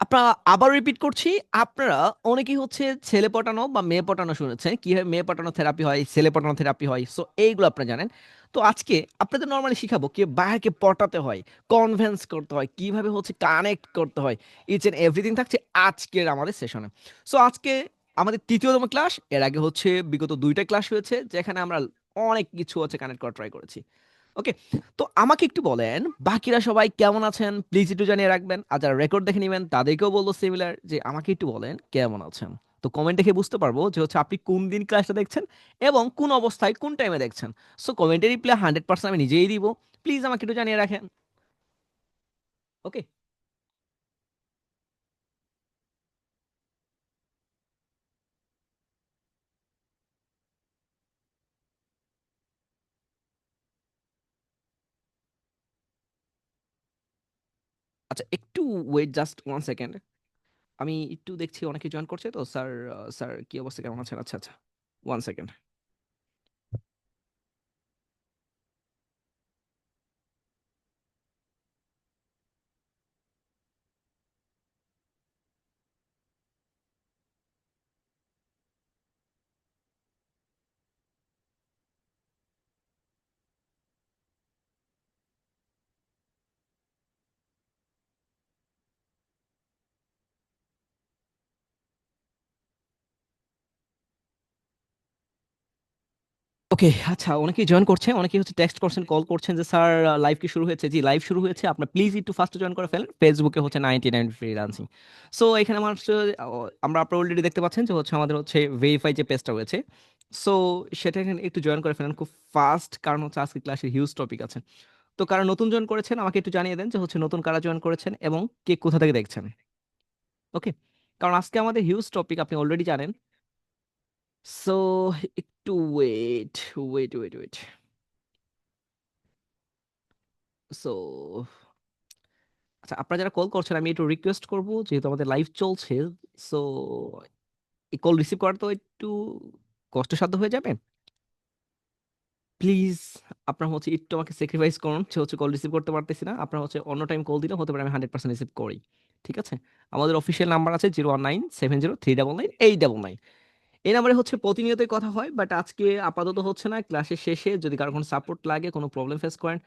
আপনারা আবার রিপিট করছি। আপনারা অনেকেই হচ্ছে ছেলে পটানো বা মেয়ে পটানো শুনেছেন, কিভাবে মেয়ে পটানো থেরাপি হয়, ছেলে পটানো থেরাপি হয়। সো এইগুলো আপনারা জানেন। তো আজকে আপনাদের নর্মালি শিখাবো কি বায়ারকে পটাতে হয়, কনভিন্স করতে হয়, কিভাবে হচ্ছে কানেক্ট করতে হয়। ইচ এন্ড এভরিথিং থাকছে আজকের আমাদের সেশনে। সো আজকে আমাদের তৃতীয়তম ক্লাস। এর আগে হচ্ছে বিগত দুইটা ক্লাস হয়েছে যেখানে আমরা অনেক কিছু হচ্ছে কানেক্ট করা ট্রাই করেছি। ওকে, তো আমাকে একটু বলেন বাকিরা সবাই কেমন আছেন, প্লিজ একটু জানিয়ে রাখবেন। আর যারা রেকর্ড দেখে নেবেন তাদেরকেও বলবো সিমিলার যে আমাকে একটু বলেন কেমন আছেন। তো কমেন্ট দেখে বুঝতে পারবো যে হচ্ছে আপনি কোন দিন ক্লাসটা দেখছেন এবং কোন অবস্থায় কোন টাইমে দেখছেন। সো কমেন্টের রিপ্লাই 100% আমি নিজেই দিব। প্লিজ আমাকে একটু জানিয়ে রাখেন। ওকে। আচ্ছা, একটু ওয়েট, জাস্ট 1 সেকেন্ড। আমি একটু দেখছি অনেকে জয়েন করছে তো স্যার। স্যার কি অবস্থা, কেমন আছেন? আচ্ছা আচ্ছা, 1 সেকেন্ড। ওকে, আচ্ছা, অনেকেই জয়েন করছে, অনেকেই হচ্ছে টেক্সট করছেন, কল করছেন যে স্যার লাইভ কি শুরু হয়েছে। জি, লাইভ শুরু হয়েছে। আপনার প্লিজ একটু ফার্স্ট জয়েন করে ফেলেন। ফেসবুকে হচ্ছে 99 ফ্রিল্যান্সিং। সো এখানে আমার আমরা আপনারা অলরেডি দেখতে পাচ্ছেন যে হচ্ছে আমাদের হচ্ছে ভেরিফাই যে পেজটা রয়েছে। সো সেটা এখানে একটু জয়েন করে ফেলেন খুব ফাস্ট, কারণ হচ্ছে আজকে ক্লাসের হিউজ টপিক আছে। তো কারা নতুন জয়েন করেছেন আমাকে একটু জানিয়ে দেন যে হচ্ছে নতুন কারা জয়েন করেছেন এবং কে কোথা থেকে দেখছেন। ওকে, কারণ আজকে আমাদের হিউজ টপিক আপনি অলরেডি জানেন। সো একটু ওয়েট, ওয়েট। সো আচ্ছা, আপনারা যারা কল করছেন আমি একটু রিকোয়েস্ট করব, যেহেতু আমাদের লাইভ চলছে। সো এই কল রিসিভ করা তো একটু কষ্টসাধ্য হয়ে যাবে। প্লিজ আপনার হচ্ছে একটু আমাকে স্যাক্রিফাইস করুন, সে হচ্ছে কল রিসিভ করতে পারতেছি না। আপনার হচ্ছে অন্য টাইম কল দিলে হতে পারে আমি 100% রিসিভ করি। ঠিক আছে? আমাদের অফিসিয়াল নাম্বার আছে 01970393899। এই নাম্বারে হচ্ছে প্রতিনিয়তই কথা হয়, বাট আজকে আপাতত হচ্ছে না। ক্লাসের শেষে যদি কারো কোনো সাপোর্ট লাগে, কোনো প্রবলেম ফেস করেন,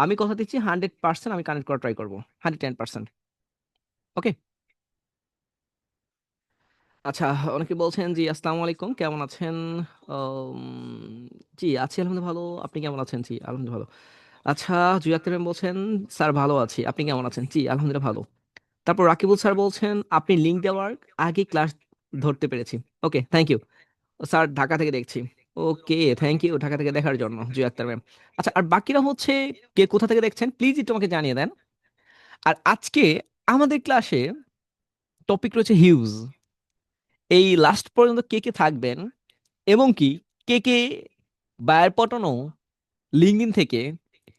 আমি কথা দিচ্ছি 100% আমি কানেক্ট করা ট্রাই করবো। 110%। ওকে। আচ্ছা, অনেকে বলছেন জি আসসালামু আলাইকুম, কেমন আছেন? জি আছি আলহামদুলিল্লাহ ভালো। আপনি কেমন আছেন? জি আলহামদুলিল্লাহ ভালো। আচ্ছা, জুই আক্তার ম্যাম বলছেন স্যার ভালো আছি, আপনি কেমন আছেন? জি আলহামদুলিল্লাহ ভালো। তারপর রাকিবুল স্যার বলছেন আপনি লিঙ্ক দেওয়ার আগে ক্লাস ধরতে পেরেছি। ওকে, থ্যাংক ইউ। স্যার ঢাকা থেকে দেখছি। ওকে, থ্যাংক ইউ ঢাকা থেকে দেখার জন্য জুই আক্তার ম্যাম। আচ্ছা, আর বাকিরা হচ্ছে কে কোথা থেকে দেখছেন প্লিজ একটু আমাকে জানিয়ে দেন। আর আজকে আমাদের ক্লাসে টপিক রয়েছে হিউজ। এই লাস্ট পর্যন্ত কে কে থাকবেন এবং কি কে কে বায়ার পটানো লিঙ্কডইন থেকে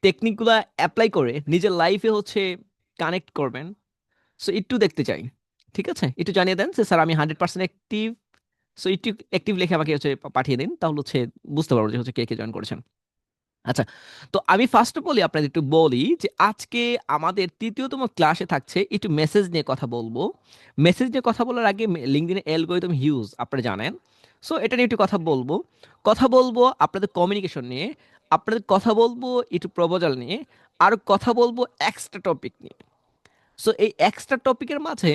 টেকনিকগুলো অ্যাপ্লাই করে নিজের লাইফে হচ্ছে কানেক্ট করবেন। সো একটু দেখতে চাই। ঠিক আছে, একটু জানিয়ে দেন যে স্যার আমি 100% অ্যাক্টিভ। সো একটু অ্যাক্টিভ লিখে আমাকে হচ্ছে পাঠিয়ে দিন, তাহলে হচ্ছে বুঝতে পারবো যে হচ্ছে কে কে জয়েন করেছেন। আচ্ছা, তো আমি ফার্স্ট অফ অল আপনাদের একটু বলি যে আজকে আমাদের তৃতীয়তম ক্লাসে থাকছে একটু মেসেজ নিয়ে কথা বলবো। মেসেজ নিয়ে কথা বলার আগে লিঙ্কডইনে অ্যালগরিদম হিউজ আপনারা জানেন। সো এটা নিয়ে একটু কথা বলবো। কথা বলবো আপনাদের কমিউনিকেশন নিয়ে, আপনাদের কথা বলবো একটু প্রপোজাল নিয়ে, আর কথা বলবো এক্সট্রা টপিক নিয়ে। সো এই এক্সট্রা টপিকের মাঝে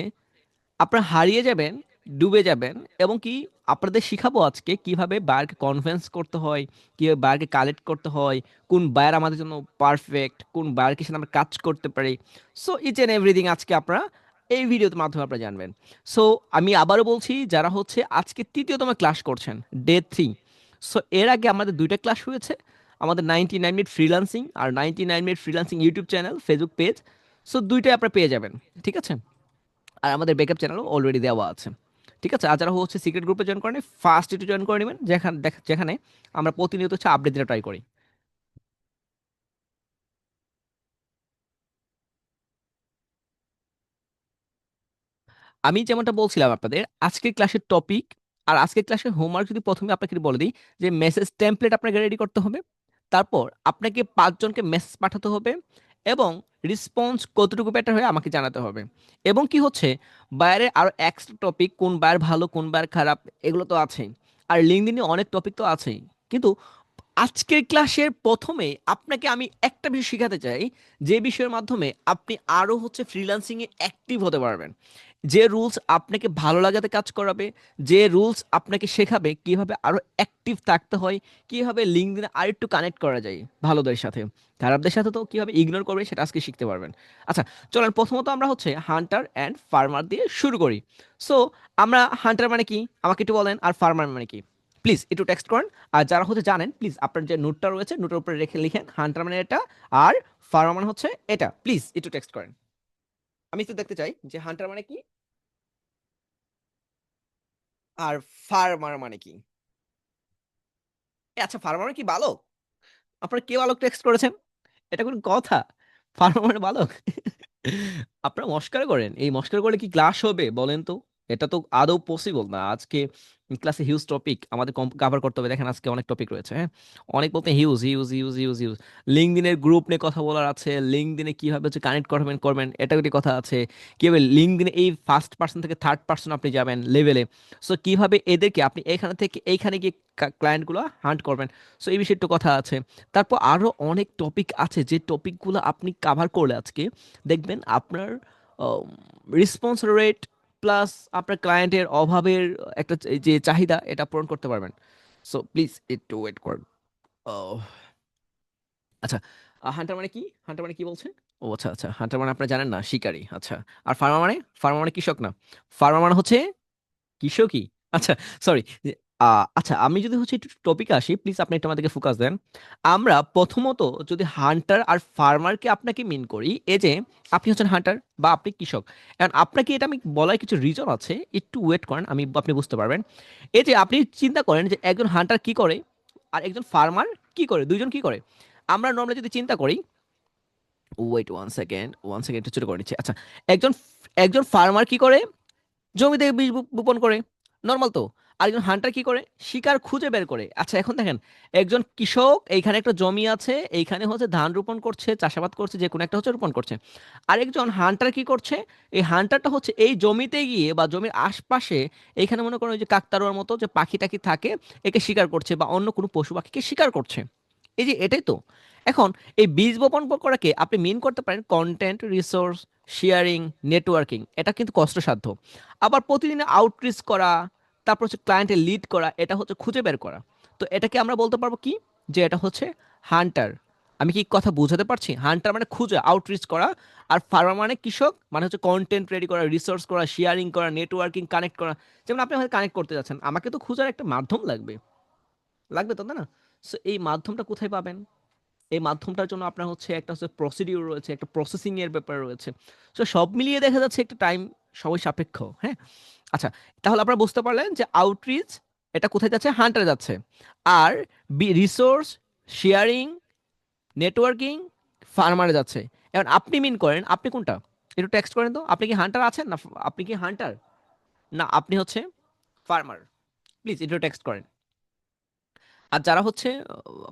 আপনারা হারিয়ে যাবেন, ডুবে যাবেন। এবং কি আপনাদের শিখাবো আজকে কিভাবে বায়ারকে কনভিন্স করতে হয়, কিভাবে বায়ারকে কালেক্ট করতে হয়, কোন বায়ার আমাদের জন্য পারফেক্ট, কোন বায়ারকে সাথে আমরা কাজ করতে পারি। সো ইচ এন্ড এভরিথিং আজকে আপনারা এই ভিডিওর মাধ্যমে আপনারা জানবেন। সো আমি আবারও বলছি, যারা হচ্ছে আজকে তৃতীয়তম ক্লাস করছেন, ডে 3। সো এর আগে আমাদের দুইটা ক্লাস হয়েছে, আমাদের 99 মিনিট ফ্রিল্যান্সিং আর 99 minute freelancing YouTube channel, Facebook page. So দুইটাই আপনারা পেয়ে যাবেন। ঠিক আছে? আর আমাদের ব্যাকআপ চ্যানেলও অলরেডি দেওয়া আছে। ঠিক আছে? আর যারা হচ্ছে সিক্রেট গ্রুপে জয়েন করেন, ফার্স্ট একটু জয়েন করে নেবেন, যেখানে আমরা প্রতিনিয়ত হচ্ছে আপডেট দিতে ট্রাই করি। আমি যেমনটা বলছিলাম আপনাদের আজকের ক্লাসের টপিক আর আজকের ক্লাসের হোমওয়ার্ক যদি প্রথমে আপনাকে একটু বলে দিই, যে মেসেজ টেমপ্লেট আপনাকে রেডি করতে হবে। তারপর আপনাকে 5 জনকে মেসেজ পাঠাতে হবে এবং রেসপন্স কতটুকু বেটার হয় আমাকে জানাতে হবে। এবং কি হচ্ছে, বায়ারের আরো এক্সট্রা টপিক, কোন বায়ার ভালো কোন বায়ার খারাপ, এগুলো তো আছেই। আর লিঙ্কডইনে অনেক টপিক তো আছেই। কিন্তু আজকের ক্লাসের প্রথমে আপনাকে আমি একটা বিষয় শেখাতে চাই, যে বিষয়ের মাধ্যমে আপনি আরো হচ্ছে ফ্রিল্যান্সিং এ অ্যাক্টিভ হতে পারবেন। যে রুলস আপনাকে ভালো লাগাতে কাজ করাবে, যে রুলস আপনাকে শেখাবে কিভাবে আরো অ্যাক্টিভ থাকতে হয়, কিভাবে লিঙ্কডইনে আর একটু কানেক্ট করা যায় ভালোদের সাথে, খারাপদের সাথে তো কিভাবে ইগনোর করবে সেটা আজকে শিখতে পারবেন। আচ্ছা, চলেন প্রথমত আমরা হচ্ছে হান্টার অ্যান্ড ফার্মার দিয়ে শুরু করি। সো আমরা হান্টার মানে কি আমাকে একটু বলেন, আর ফার্মার মানে কি প্লিজ একটু টেক্সট করেন। আর যারা হচ্ছে জানেন প্লিজ আপনার যে নোটটা রয়েছে নোটের উপরে রেখে লিখেন হান্টার মানে এটা, আর ফার্মার মানে হচ্ছে এটা। প্লিজ একটু টেক্সট করেন, আমি একটু দেখতে চাই যে হান্টার মানে কি আর ফার্মার মানে কি। আচ্ছা, ফার্মার মানে কি বালক? আপনারা কে বালক টেক্সট করেছেন? এটা কোনো কথা? ফার্মার মানে বালক? আপনারা মস্কার করেন, এই মস্কার করলে কি ক্লাস হবে বলেন তো? এটা তো আদৌ পসিবল না। আজকে ক্লাসে হিউজ টপিক আমাদের কভার করতে হবে। দেখেন আজকে অনেক টপিক রয়েছে, হ্যাঁ, অনেক বলতে huge huge huge huge huge. লিঙ্কডইনের গ্রুপ নিয়ে কথা বলার আছে, লিঙ্কডইনে কিভাবে হচ্ছে কানেক্ট করবেন করবেন এটা একটি কথা আছে, কিভাবে লিঙ্কডইনে এই ফার্স্ট পার্সন থেকে থার্ড পার্সন আপনি যাবেন লেভেলে। সো কিভাবে এদেরকে আপনি এখানে থেকে এইখানে গিয়ে ক্লায়েন্টগুলো হান্ট করবেন। সো এই বিষয়ে একটু কথা আছে। তারপর আরো অনেক টপিক আছে, যে টপিকগুলো আপনি কাভার করলে আজকে দেখবেন আপনার রেসপন্স রেট প্লাস আপনার ক্লায়েন্টের অভাবের একটা যে চাহিদা এটা পূরণ করতে পারবেন। সো প্লিজ একটু ওয়েট করুন। ও আচ্ছা, হান্টার মানে কি? হান্টার মানে কি বলছেন? ও আচ্ছা আচ্ছা, হান্টার মানে আপনারা জানেন না, শিকারী। আচ্ছা, আর ফার্মার মানে? ফার্মার মানে কৃষক না, ফার্মার মানে হচ্ছে কৃষকই। আচ্ছা, সরি। আচ্ছা, আমি যদি হচ্ছে একটু টপিকে আসি, প্লিজ আপনি একটু আমাদেরকে ফোকাস দেন। আমরা প্রথমত যদি হান্টার আর ফার্মারকে আপনাকে মিন করি, এই যে আপনি হচ্ছেন হান্টার বা আপনি কৃষক, কারণ আপনাকে এটা আমি বলার কিছু রিজন আছে, একটু ওয়েট করেন, আপনি বুঝতে পারবেন। এই যে আপনি চিন্তা করেন যে একজন হান্টার কি করে আর একজন ফার্মার কি করে, দুইজন কি করে। আমরা নর্মালি যদি চিন্তা করি, ওয়েট ওয়ান সেকেন্ড একটু ছোট করে নিচ্ছি। আচ্ছা, একজন একজন ফার্মার কি করে, জমিতে বীজ বপন করে, নর্মাল তো। আর একজন হান্টার কি করে, শিকার খুঁজে বের করে। আচ্ছা এখন দেখেন, একজন কৃষক এইখানে একটা জমি আছে, এইখানে হচ্ছে ধান রোপণ করছে, চাষাবাদ করছে, যে কোনো একটা হচ্ছে রোপণ করছে। আর একজন হান্টার কি করছে, এই হান্টারটা হচ্ছে এই জমিতে গিয়ে বা জমির আশপাশে এইখানে মনে করেন ওই যে কাকতাড়ুয়ার মতো যে পাখি টাখি থাকে, একে শিকার করছে বা অন্য কোনো পশু পাখিকে শিকার করছে। এই যে এটাই তো। এখন এই বীজ বপন করাকে আপনি মিন করতে পারেন কন্টেন্ট রিসোর্স শেয়ারিং, নেটওয়ার্কিং। এটা কিন্তু কষ্টসাধ্য। আবার প্রতিদিন আউটরিচ করা, তারপর হচ্ছে ক্লায়েন্টের লিড করা, এটা হচ্ছে খুঁজে বের করা। তো এটাকে আমরা বলতে পারবো কি, যে এটা হচ্ছে হান্টার। আমি কি কথা বোঝাতে পারছি? হান্টার মানে খুঁজে আউটরিচ করা, আর ফার্মার মানে কৃষক, মানে হচ্ছে কন্টেন্ট রেডি করা, রিসোর্স করা, শেয়ারিং করা, নেটওয়ার্কিং, কানেক্ট করা। যেমন আপনি হয়তো কানেক্ট করতে যাচ্ছেন, আমাকে তো খোঁজার একটা মাধ্যম লাগবে, লাগবে তো, তাই না? সো এই মাধ্যমটা কোথায় পাবেন? এই মাধ্যমটার জন্য আপনার হচ্ছে একটা হচ্ছে প্রসিডিউর রয়েছে, একটা প্রসেসিং এর ব্যাপার রয়েছে। সো সব মিলিয়ে দেখা যাচ্ছে একটা টাইম সময় সাপেক্ষ, হ্যাঁ। আচ্ছা, তাহলে আপনারা বুঝতে পারলেন যে আউটরিচ এটা কোথায় যাচ্ছে, হান্টারে যাচ্ছে। আর রিসোর্স শেয়ারিং, নেটওয়ার্কিং ফার্মারে যাচ্ছে। এখন আপনি মিন করেন আপনি কোনটা, একটু টেক্সট করেন তো। আপনি কি হান্টার আছেন না, আপনি কি হান্টার না আপনি হচ্ছে ফার্মার? প্লিজ একটু টেক্সট করেন। আর যারা হচ্ছে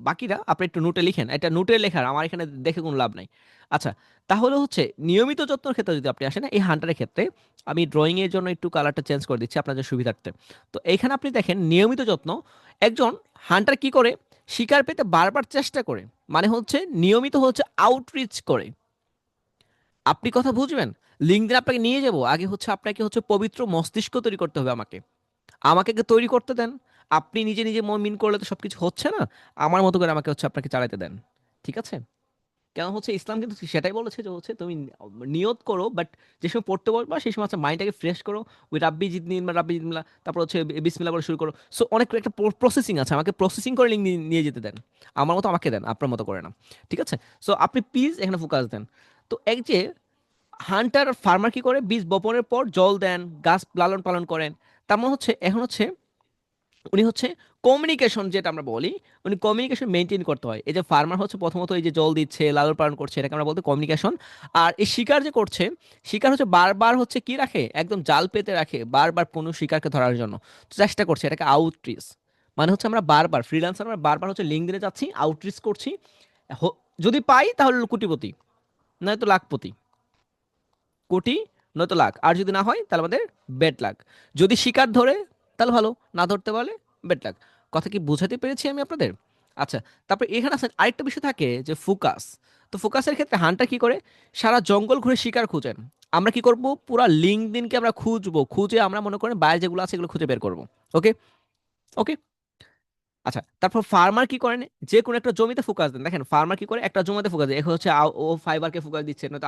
বাকিরা আপনি একটু নোটে লিখেন, এটা নোটে লেখার আমার এখানে দেখে কোনো লাভ নাই। আচ্ছা, তাহলে হচ্ছে নিয়মিত যত্নের ক্ষেত্রে যদি আপনি আসেন, এই হান্টারের ক্ষেত্রে আমি ড্রয়িং এর জন্য একটু কালারটা চেঞ্জ করে দিচ্ছি আপনাদের সুবিধার্থে। তো এইখানে আপনি দেখেন নিয়মিত যত্ন, একজন হান্টার কি করে, শিকার পেতে বারবার চেষ্টা করে, মানে হচ্ছে নিয়মিত হচ্ছে আউটরিচ করে। আপনি কথা বুঝবেন? লিঙ্কডইন আপনাকে নিয়ে যাব, আগে হচ্ছে আপনাকে হচ্ছে পবিত্র মস্তিষ্ক তৈরি করতে হবে আমাকে, আমাকে আগে তৈরি করতে দেন। আপনি নিজে নিজে মন মিন করলে তো সবকিছু হচ্ছে না। আমার মতো করে আমাকে হচ্ছে আপনাকে চালাতে দেন, ঠিক আছে? কেন হচ্ছে ইসলাম কিন্তু সেটাই বলেছে যে হচ্ছে তুমি নিয়ত করো, বাট যে সময় পড়তে বলবা সেই সময় হচ্ছে মাইন্ডটাকে ফ্রেশ করো। ওই রাব্বি জিদনি ইলমা রাব্বি জিদনিল্লাহ, তারপর হচ্ছে বিসমিল্লাহ বলে শুরু করো। সো অনেক একটা প্রসেসিং আছে, আমাকে প্রসেসিং করে লিঙ্ক নিয়ে যেতে দেন। আমার মতো আমাকে দেন, আপনার মতো করে না, ঠিক আছে? সো আপনি প্লিজ এখানে ফোকাস দেন। তো এক যে হান্টার আর ফার্মার কি করে, বীজ বপনের পর জল দেন, গাছ লালন পালন করেন। তার মানে হচ্ছে এখন হচ্ছে উনি হচ্ছে কমিউনিকেশন যেটা আমরা বলি, উনি কমিউনিকেশন মেনটেন করতে হয়। এই যে ফার্মার হচ্ছে প্রথমত এই যে জল দিচ্ছে লালন পালন করছে, এটাকে আমরা বলতে কমিউনিকেশন। আর এই শিকার যে করছে, শিকার হচ্ছে বারবার হচ্ছে কি রাখে, একদম জাল পেতে রাখে বারবার কোনো শিকারকে ধরার জন্য চেষ্টা করছে, এটাকে আউটরিচ। মানে হচ্ছে আমরা বারবার ফ্রিল্যান্সার, আমরা বারবার হচ্ছে লিঙ্কডইনে যাচ্ছি, আউটরিচ করছি। যদি পাই তাহলে কোটিপতি, নয়তো লাখপতি, কোটি নয়তো লাখ, আর যদি না হয় তাহলে আমাদের বেড লাখ। যদি শিকার ধরে তাহলে ভালো, না ধরতে পারলে বেড লাখ। কথা কি বোঝাতে পেরেছি আমি আপনাদের? আচ্ছা, তারপর এখানে আছে আরেকটা বিষয় থাকে যে ফোকাস। তো ফোকাসের ক্ষেত্রে হান্টার কি করে, সারা জঙ্গল ঘুরে শিকার খুঁজেন। আমরা কি করব, পুরা লিঙ্কডইনকে আমরা খুঁজবো, খুঁজে আমরা মনে করেন বাইরে যেগুলো আছে এগুলো খুঁজে বের করব। ওকে, ওকে। আচ্ছা, তারপর ফার্মার কি করেন, যে কোনো একটা জমিতে ফোকাস দেন। দেখেন ফার্মার কি করে, একটা জমিতে ফোকাস দেয়, এখন হচ্ছে ও ফাইবারকে ফোকাস দিচ্ছে, নয়তো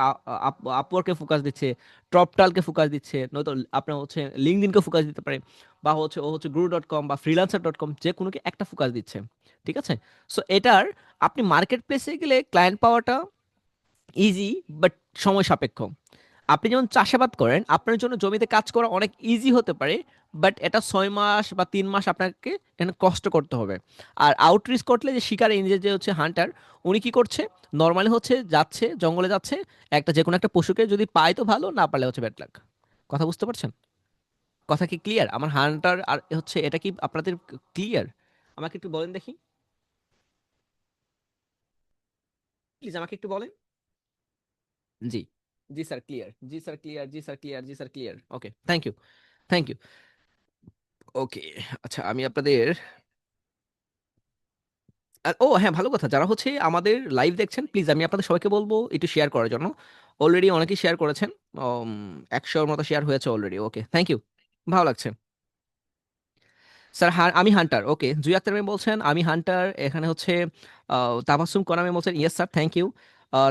আপওয়ার্কে ফোকাস দিচ্ছে, টপটালকে ফোকাস দিচ্ছে, নয়তো আপনার হচ্ছে লিঙ্কডইনকে ফোকাস দিতে পারে, বা হচ্ছে ও হচ্ছে গ্রু.কম বা ফ্রিল্যান্সার.কম, যে কোনো কি একটা ফোকাস দিচ্ছে। ঠিক আছে? সো এটার আপনি মার্কেট প্লেসে গেলে ক্লায়েন্ট পাওয়াটা ইজি, বাট সময় সাপেক্ষ। আপনি যেমন চাষাবাদ করেন, আপনার জন্য জমিতে কাজ করা অনেক ইজি হতে পারে, বাট এটা 6 মাস বা 3 মাস আপনাকে এখানে কষ্ট করতে হবে। আর আউটরিচ করলে যে শিকার, এই যে হচ্ছে হান্টার, উনি কি করছে, নর্মালি হচ্ছে যাচ্ছে জঙ্গলে যাচ্ছে, একটা যে কোনো একটা পশুকে যদি পায় তো ভালো, না পারলে হচ্ছে ব্যাড লাক। কথা বুঝতে পারছেন? কথা কি ক্লিয়ার? আমার হান্টার আর হচ্ছে এটা কি আপনাদের ক্লিয়ার? আমাকে একটু বলেন দেখি, প্লিজ আমাকে একটু বলেন। জি, জি স্যার ক্লিয়ার, জি স্যার ক্লিয়ার, জি স্যার ক্লিয়ার, জি sir clear. Okay, thank you, thank you. Okay, আচ্ছা আমি আপনাদের ও হ্যাঁ, ভালো কথা, যারা হচ্ছে আমাদের লাইভ দেখছেন প্লিজ আমি আপনাদের সবাইকে বলবো একটু শেয়ার করার জন্য। অলরেডি অনেকেই শেয়ার করেছেন, 100-এর মতো শেয়ার হয়েছে অলরেডি। ওকে, থ্যাংক ইউ, ভালো লাগছে। স্যার আমি হান্টার। ওকে, জুই আক্তার ম্যাম বলছেন আমি হান্টার। এখানে হচ্ছে তাবাসসুম কোনা ম্যাম বলছেন yes sir, thank you.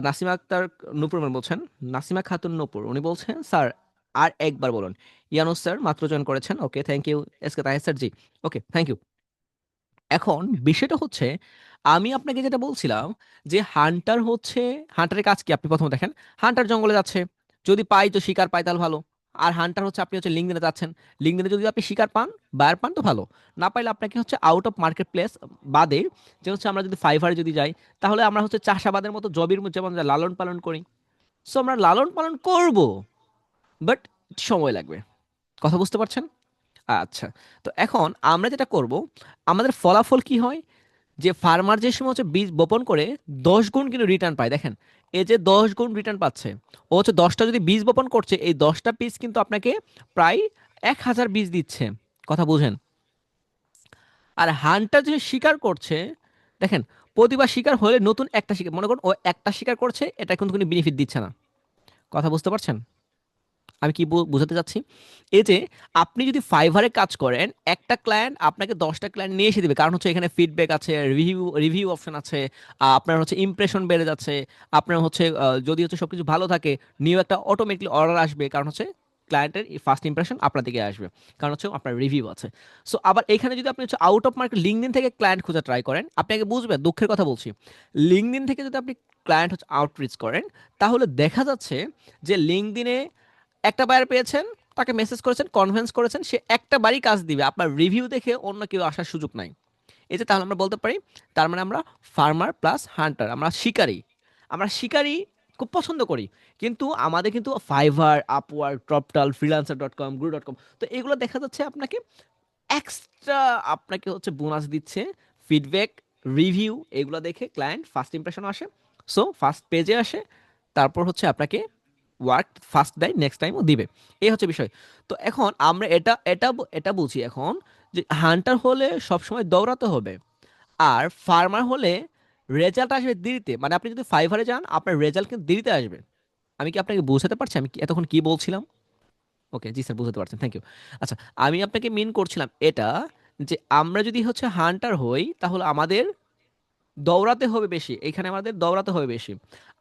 Nasima Akter Nupur ma'am বলছেন, নাসিমা খাতুন নূপুর, উনি বলছেন স্যার আর একবার বলুন। ইয়ানুস স্যার মাত্র জয়েন করেছেন, okay thank you. S K Taher sir, জি, ওকে থ্যাংক ইউ। এখন বিষয়টা হচ্ছে, আমি আপনাকে যেটা বলছিলাম যে হান্টার হচ্ছে, হান্টারের কাজ কি আপনি প্রথমে দেখেন। হান্টার জঙ্গলে যাচ্ছে, যদি পাই তো শিকার পাই তাহলে ভালো। আর হান্টার হচ্ছে আপনি হচ্ছে লিঙ্কডইনে যাচ্ছেন, লিঙ্কডইনে যদি আপনি শিকার পান, বায়ার পান তো ভালো, না পাইলে আপনাকে হচ্ছে আউট অফ মার্কেট প্লেস বাদে, যে হচ্ছে আমরা যদি ফাইভারে যদি যাই, তাহলে আমরা হচ্ছে চাষাবাদের মতো জবির মধ্যে যেমন লালন পালন করি, সো আমরা লালন পালন করব, বাট সময় লাগবে। কথা বুঝতে পারছেন? আচ্ছা, তো এখন আমরা যেটা করব, আমাদের ফলাফল কি হয়, যে ফার্মার যে সময় হচ্ছে বীজ বপন করে 10 গুণ কিন্তু রিটার্ন পায়। দেখেন, এই যে 10 গুণ রিটার্ন পাচ্ছে, ও হচ্ছে 10টা যদি বীজ বপন করছে, এই 10টা বীজ কিন্তু আপনাকে প্রায় 1,000 বীজ দিচ্ছে। কথা বুঝেন? আর হান্টার যে শিকার করছে, দেখেন, প্রতিবার শিকার হলে নতুন একটা শিকার, মনে করুন ও একটা শিকার করছে, এটা কিন্তু কোনো বেনিফিট দিচ্ছে না। কথা বুঝতে পারছেন আমি কি বোঝাতে চাচ্ছি? এই যে আপনি যদি ফাইভারে কাজ করেন, একটা ক্লায়েন্ট আপনাকে 10টা ক্লায়েন্ট নিয়ে এসে দিবে, কারণ হচ্ছে এখানে ফিডব্যাক আছে, রিভিউ রিভিউ অপশন আছে, আপনার হচ্ছে ইমপ্রেশন বেড়ে যাচ্ছে, আপনার হচ্ছে যদি হচ্ছে সবকিছু ভালো থাকে, নিউ একটা অটোমেটিকলি অর্ডার আসবে, কারণ হচ্ছে ক্লায়েন্টের ফার্স্ট ইমপ্রেশন আপনার দিকে আসবে, কারণ হচ্ছে আপনার রিভিউ আছে। সো আবার এখানে যদি আপনি হচ্ছে আউট অফ মার্কেট লিঙ্কডিন থেকে ক্লায়েন্ট খোঁজা ট্রাই করেন, আপনি আগে বুঝবেন, দুঃখের কথা বলছি, লিঙ্কডিন থেকে যদি আপনি ক্লায়েন্ট হচ্ছে আউটরিচ করেন, তাহলে দেখা যাচ্ছে যে লিঙ্কডিনে একটা বায়ার পেয়েছেন, তাকে মেসেজ করেছেন, কনভিন্স করেছেন, সে একটা বারই কাজ দিবে, আপনার রিভিউ দেখে অন্য কেউ আসার সুযোগ নাই। এই যে তাহলে আমরা বলতে পারি, তার মানে আমরা ফার্মার প্লাস হান্টার, আমরা শিকারী, আমরা শিকারী খুব পছন্দ করি। কিন্তু আমাদের কিন্তু ফাইভার, আপওয়ার্ক, টপটাল, ফ্রিল্যান্সার.কম, গ্রু.কম, তো এগুলো দেখা যাচ্ছে আপনাকে এক্সট্রা, আপনাকে হচ্ছে বোনাস দিচ্ছে, ফিডব্যাক, রিভিউ, এগুলো দেখে ক্লায়েন্ট ফার্স্ট ইমপ্রেশন আসে, সো ফার্স্ট পেজে আসে, তারপর হচ্ছে আপনাকে ওয়ার্ক ফার্স্ট দেয়, নেক্সট টাইমও দিবে। এই হচ্ছে বিষয়। তো এখন আমরা এটা বুঝি এখন, যে হান্টার হলে সবসময় দৌড়াতে হবে, আর ফার্মার হলে রেজাল্ট আসবে দেরিতে। মানে আপনি যদি ফাইভারে যান, আপনার রেজাল্ট কিন্তু দেরিতে আসবে। আমি কি আপনাকে বোঝাতে পারছি আমি এতক্ষণ কি বলছিলাম? ওকে, জি স্যার, বুঝতে পারছেন, থ্যাংক ইউ। আচ্ছা, আমি আপনাকে মিন করছিলাম এটা, যে আমরা যদি হচ্ছে হান্টার হই, তাহলে আমাদের দৌড়াতে হবে বেশি, এখানে আমাদের দৌড়াতে হবে বেশি।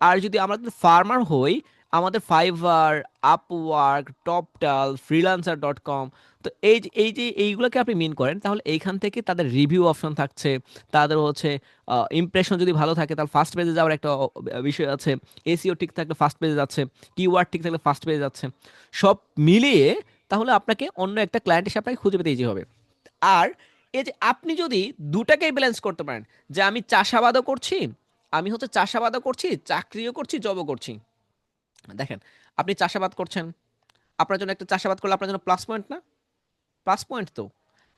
আর যদি আমরা ফার্মার হই, আমাদের ফাইভার, আপওয়ার্ক, টপটাল, ফ্রিল্যান্সার.কম, তো এই যে এইগুলোকে আপনি মিন করেন, তাহলে এইখান থেকে তাদের রিভিউ অপশন থাকছে, তাদের হচ্ছে ইমপ্রেশন যদি ভালো থাকে তাহলে ফার্স্ট পেজে যাওয়ার একটা বিষয় আছে, এসিও ঠিক থাকলে ফার্স্ট পেজে যাচ্ছে, কিওয়ার্ড ঠিক থাকলে ফার্স্ট পেজে যাচ্ছে, সব মিলিয়ে তাহলে আপনাকে অন্য একটা ক্লায়েন্ট হিসেবে আপনাকে খুঁজে পেতে ইজি হবে। আর এই যে আপনি যদি দুটাকেই ব্যালেন্স করতে পারেন, যে আমি চাষাবাদও করছি, আমি হচ্ছে চাষাবাদও করছি, চাকরিও করছি, জবও করছি। দেখেন, আপনি চাষাবাদ করছেন, আপনার জন্য একটা চাষাবাদ করলে আপনার জন্য প্লাস পয়েন্ট না? প্লাস পয়েন্ট তো।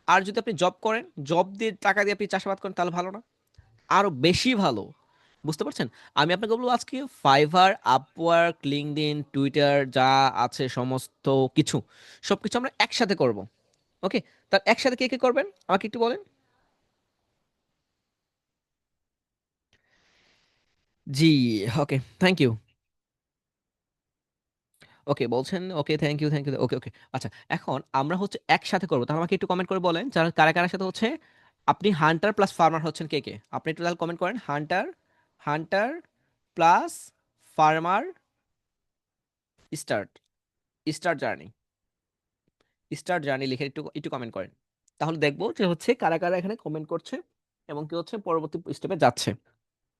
আর যদি আপনি জব করেন, জব দিয়ে টাকা দিয়ে আপনি চাষাবাদ করেন, তাহলে ভালো না? আরো বেশি ভালো। বুঝতে পারছেন? আমি আপনাকে বলবো আজকে ফাইভার, আপওয়ার্ক, লিঙ্কডইন, টুইটার যা আছে সমস্ত কিছু, সবকিছু আমরা একসাথে করব। ওকে? তার একসাথে কে কে করবেন আমাকে একটু বলেন। জি। Okay, thank you. ওকে বলছেন, okay thank you, thank you, okay okay. আচ্ছা, এখন আমরা হচ্ছে একসাথে করবো, তাহলে আমাকে একটু কমেন্ট করে বলেন যারা কারা কারার সাথে হচ্ছে আপনি হান্টার প্লাস ফার্মার হচ্ছেন কে কে। আপনি একটু তাহলে কমেন্ট করেন Hunter, Hunter plus farmer, start, start journey, start journey লিখে একটু একটু কমেন্ট করেন। তাহলে দেখবো যে হচ্ছে কারা কারা এখানে কমেন্ট করছে এবং কি হচ্ছে পরবর্তী স্টেপে যাচ্ছে।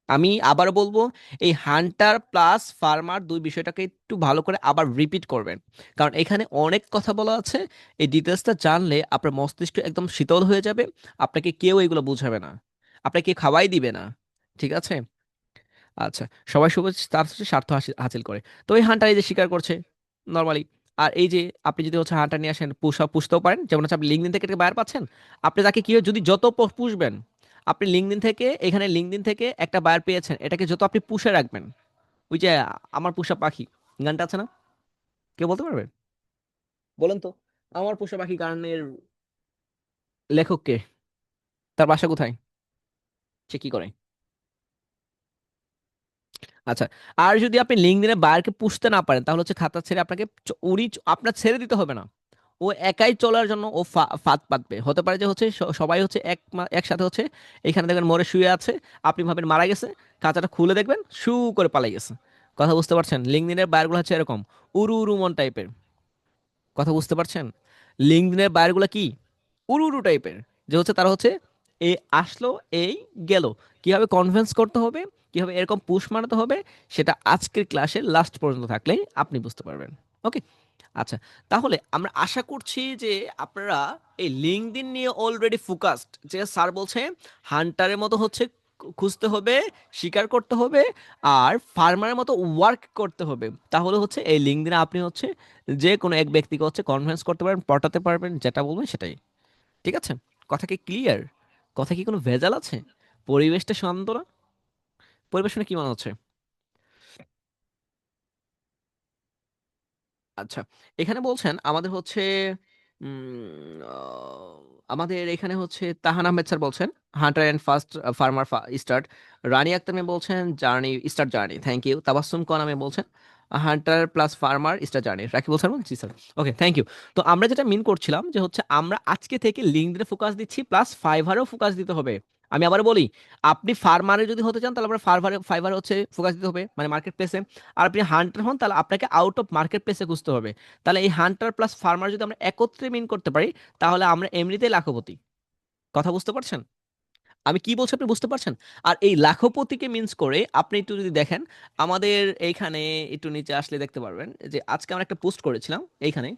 আমি আবারও বলবো, এই হান্টার প্লাস ফার্মার দুই বিষয়টাকে একটু ভালো করে আবার রিপিট করবেন, কারণ এখানে অনেক কথা বলা আছে। এই ডিটেলসটা জানলে আপনার মস্তিষ্ক একদম শীতল হয়ে যাবে, আপনাকে কেউ এগুলো বুঝাবে না, আপনাকে কেউ খাওয়াই দিবে না। ঠিক আছে? আচ্ছা, সবাই শুভ তার হচ্ছে স্বার্থ হাসিল করে। তো এই হান্টার এই যে শিকার করছে নর্মালি, আর এই যে আপনি যদি হচ্ছে হান্টার নিয়ে আসেন পুষতেও পারেন, যেমন হচ্ছে আপনি লিঙ্কডিন থেকে একটা বায়ার পাচ্ছেন, আপনি তাকে কি যদি যত পুষবেন, আপনি লিঙ্কডিন থেকে এখানে লিঙ্কডিন থেকে একটা বায়ার পেয়েছেন, এটাকে যত আপনি পুষে রাখবেন, ওই যে আমার পোষা পাখি গানটা আছে না, কেউ বলতে পারবে? বলেন তো, আমার পোষা পাখি গানের লেখক কে? তার বাসা কোথায়? সে কি করে? আচ্ছা, আর যদি আপনি লিঙ্কডিনে বায়ারকে পুষতে না পারেন, তাহলে হচ্ছে খাতা ছেড়ে আপনাকে আপনার ছেড়ে দিতে হবে না, ও একাই চলার জন্য ও ফাঁদ পাতবে। হতে পারে যে হচ্ছে সবাই হচ্ছে একসাথে হচ্ছে এখানে দেখবেন মরে শুয়ে আছে, আপনি ভাবেন মারা গেছে, খাঁচাটা খুলে দেখবেন শু করে পালাই গেছে। কথা বুঝতে পারছেন? লিঙ্কডিনের বায়ারগুলো হচ্ছে এরকম উরু উরু মন টাইপের। কথা বুঝতে পারছেন? লিঙ্কডিনের বায়ারগুলো কি উরু উরু টাইপের, যে হচ্ছে তারা হচ্ছে এই আসলো, এই গেল। কিভাবে কনভিন্স করতে হবে, কিভাবে এরকম পুশ মারাতে হবে, সেটা আজকের ক্লাসের লাস্ট পর্যন্ত থাকলেই আপনি বুঝতে পারবেন। ওকে? আচ্ছা, তাহলে আমরা আশা করছি যে আপনারা এই লিঙ্কডইন নিয়ে অলরেডি ফোকাসড, যে স্যার বলছে হান্টারের মতো হচ্ছে খুঁজতে হবে, শিকার করতে হবে, আর ফার্মারের মতো ওয়ার্ক করতে হবে। তাহলে হচ্ছে এই লিঙ্কডইনে আপনি হচ্ছে যে কোনো এক ব্যক্তিকে হচ্ছে কনভিন্স করতে পারবেন, পটাতে পারবেন, যেটা বলবেন সেটাই। ঠিক আছে? কথা কি ক্লিয়ার? কথা কি কোনো ভেজাল আছে? পরিবেশটা শান্ত না? পরিবেশ শুনে কি মনে হচ্ছে? আচ্ছা, এখানে বলছেন আমাদের হচ্ছে আমাদের এখানে হচ্ছে তাহান আহমেদ স্যার বলছেন hunter and first farmer start. Rani Akter মেয়ে বলছেন journey, start journey, thank you. Tabassum কনামে বলছেন hunter plus farmer star journey. Rakibul sir বলছেন জি স্যার। Okay, thank you. তো আমরা যেটা মিন করছিলাম যে হচ্ছে আমরা আজকে থেকে লিঙ্কডইনে ফোকাস দিচ্ছি, প্লাস ফাইভারেও ফোকাস দিতে হবে। আমি আবার বলি, আপনি ফার্মারে যদি হতে চান তাহলে আপনার ফাইভারে হচ্ছে ফোকাস দিতে হবে, মানে মার্কেট প্লেসে। আর আপনি হান্টার হন তাহলে আপনাকে আউট অফ মার্কেট প্লেসে খুঁজতে হবে। তাহলে এই হান্টার প্লাস ফার্মার যদি আমরা একত্রে মিন করতে পারি, তাহলে আমরা এমনিতেই লাখপতি। কথা বুঝতে পারছেন? আমি কি বলছি আপনি বুঝতে পারছেন? আর এই লাখপতিকে মিন্স করে আপনি একটু যদি দেখেন, আমাদের এইখানে একটু নিচে আসলে দেখতে পারবেন যে আজকে আমরা একটা পোস্ট করেছিলাম এইখানে।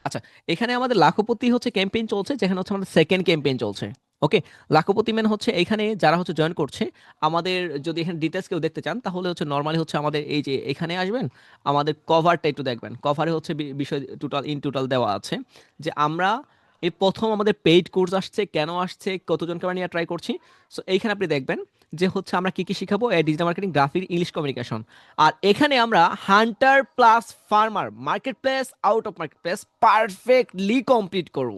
আচ্ছা, এখানে আমাদের লাখপতি হচ্ছে ক্যাম্পেইন চলছে, যেখানে হচ্ছে আমাদের সেকেন্ড ক্যাম্পেইন চলছে। ওকে? লাখপতি মেন হচ্ছে এখানে যারা হচ্ছে জয়েন করছে, আমাদের যদি এখানে ডিটেলস কেউ দেখতে চান, তাহলে হচ্ছে নর্মালি হচ্ছে আমাদের এই যে এখানে আসবেন, আমাদের কভারটা একটু দেখবেন। কভারে হচ্ছে বিষয় টোটাল দেওয়া আছে যে আমরা এই প্রথম আমাদের পেইড কোর্স আসছে, কেন আসছে, কতজনকে আমরা নিয়ে ট্রাই করছি। সো এইখানে আপনি দেখবেন যে হচ্ছে আমরা কি কি শিখাবো, digital marketing, graphic, English communication. আর এখানে আমরা hunter plus farmer, market place, out of market place perfectly complete করব।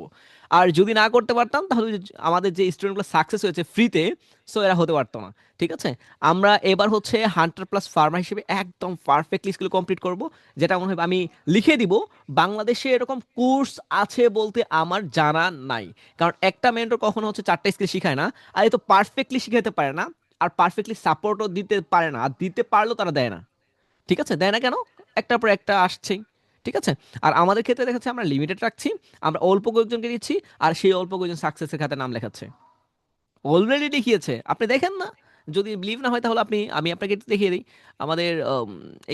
আর যদি না করতে পারতাম তাহলে আমাদের যে স্টুডেন্টগুলো সাকসেস হয়েছে ফ্রিতে, সো এরা হতে পারতো না। ঠিক আছে? আমরা এবার হচ্ছে হান্টার প্লাস ফার্মার হিসেবে একদম পারফেক্টলি স্কিল কমপ্লিট করব, যেটা মনে হয় আমি লিখে দিব। বাংলাদেশে এরকম কোর্স আছে বলতে আমার জানা নাই, কারণ একটা মেন্টর কখনো হচ্ছে চারটা স্কিল শিখায় না, আর এ তো পারফেক্টলি শিখাতে পারে না, আর পারফেক্টলি সাপোর্টও দিতে পারে না, আর দিতে পারলেও তারা দেয় না। ঠিক আছে? দেয় না কেন? একটার পর একটা আসছেই। ঠিক আছে? আর আমাদের ক্ষেত্রে দেখা যাচ্ছে আমরা লিমিটেড রাখছি, আমরা অল্প কয়েকজনকে দিচ্ছি, আর সেই অল্প কয়েকজন সাকসেসের খাতে নাম লেখাচ্ছে। অলরেডি দেখিয়েছে, আপনি দেখেন না? যদি বিলিভ না হয় তাহলে আমি আপনাকে একটু দেখিয়ে দিই। আমাদের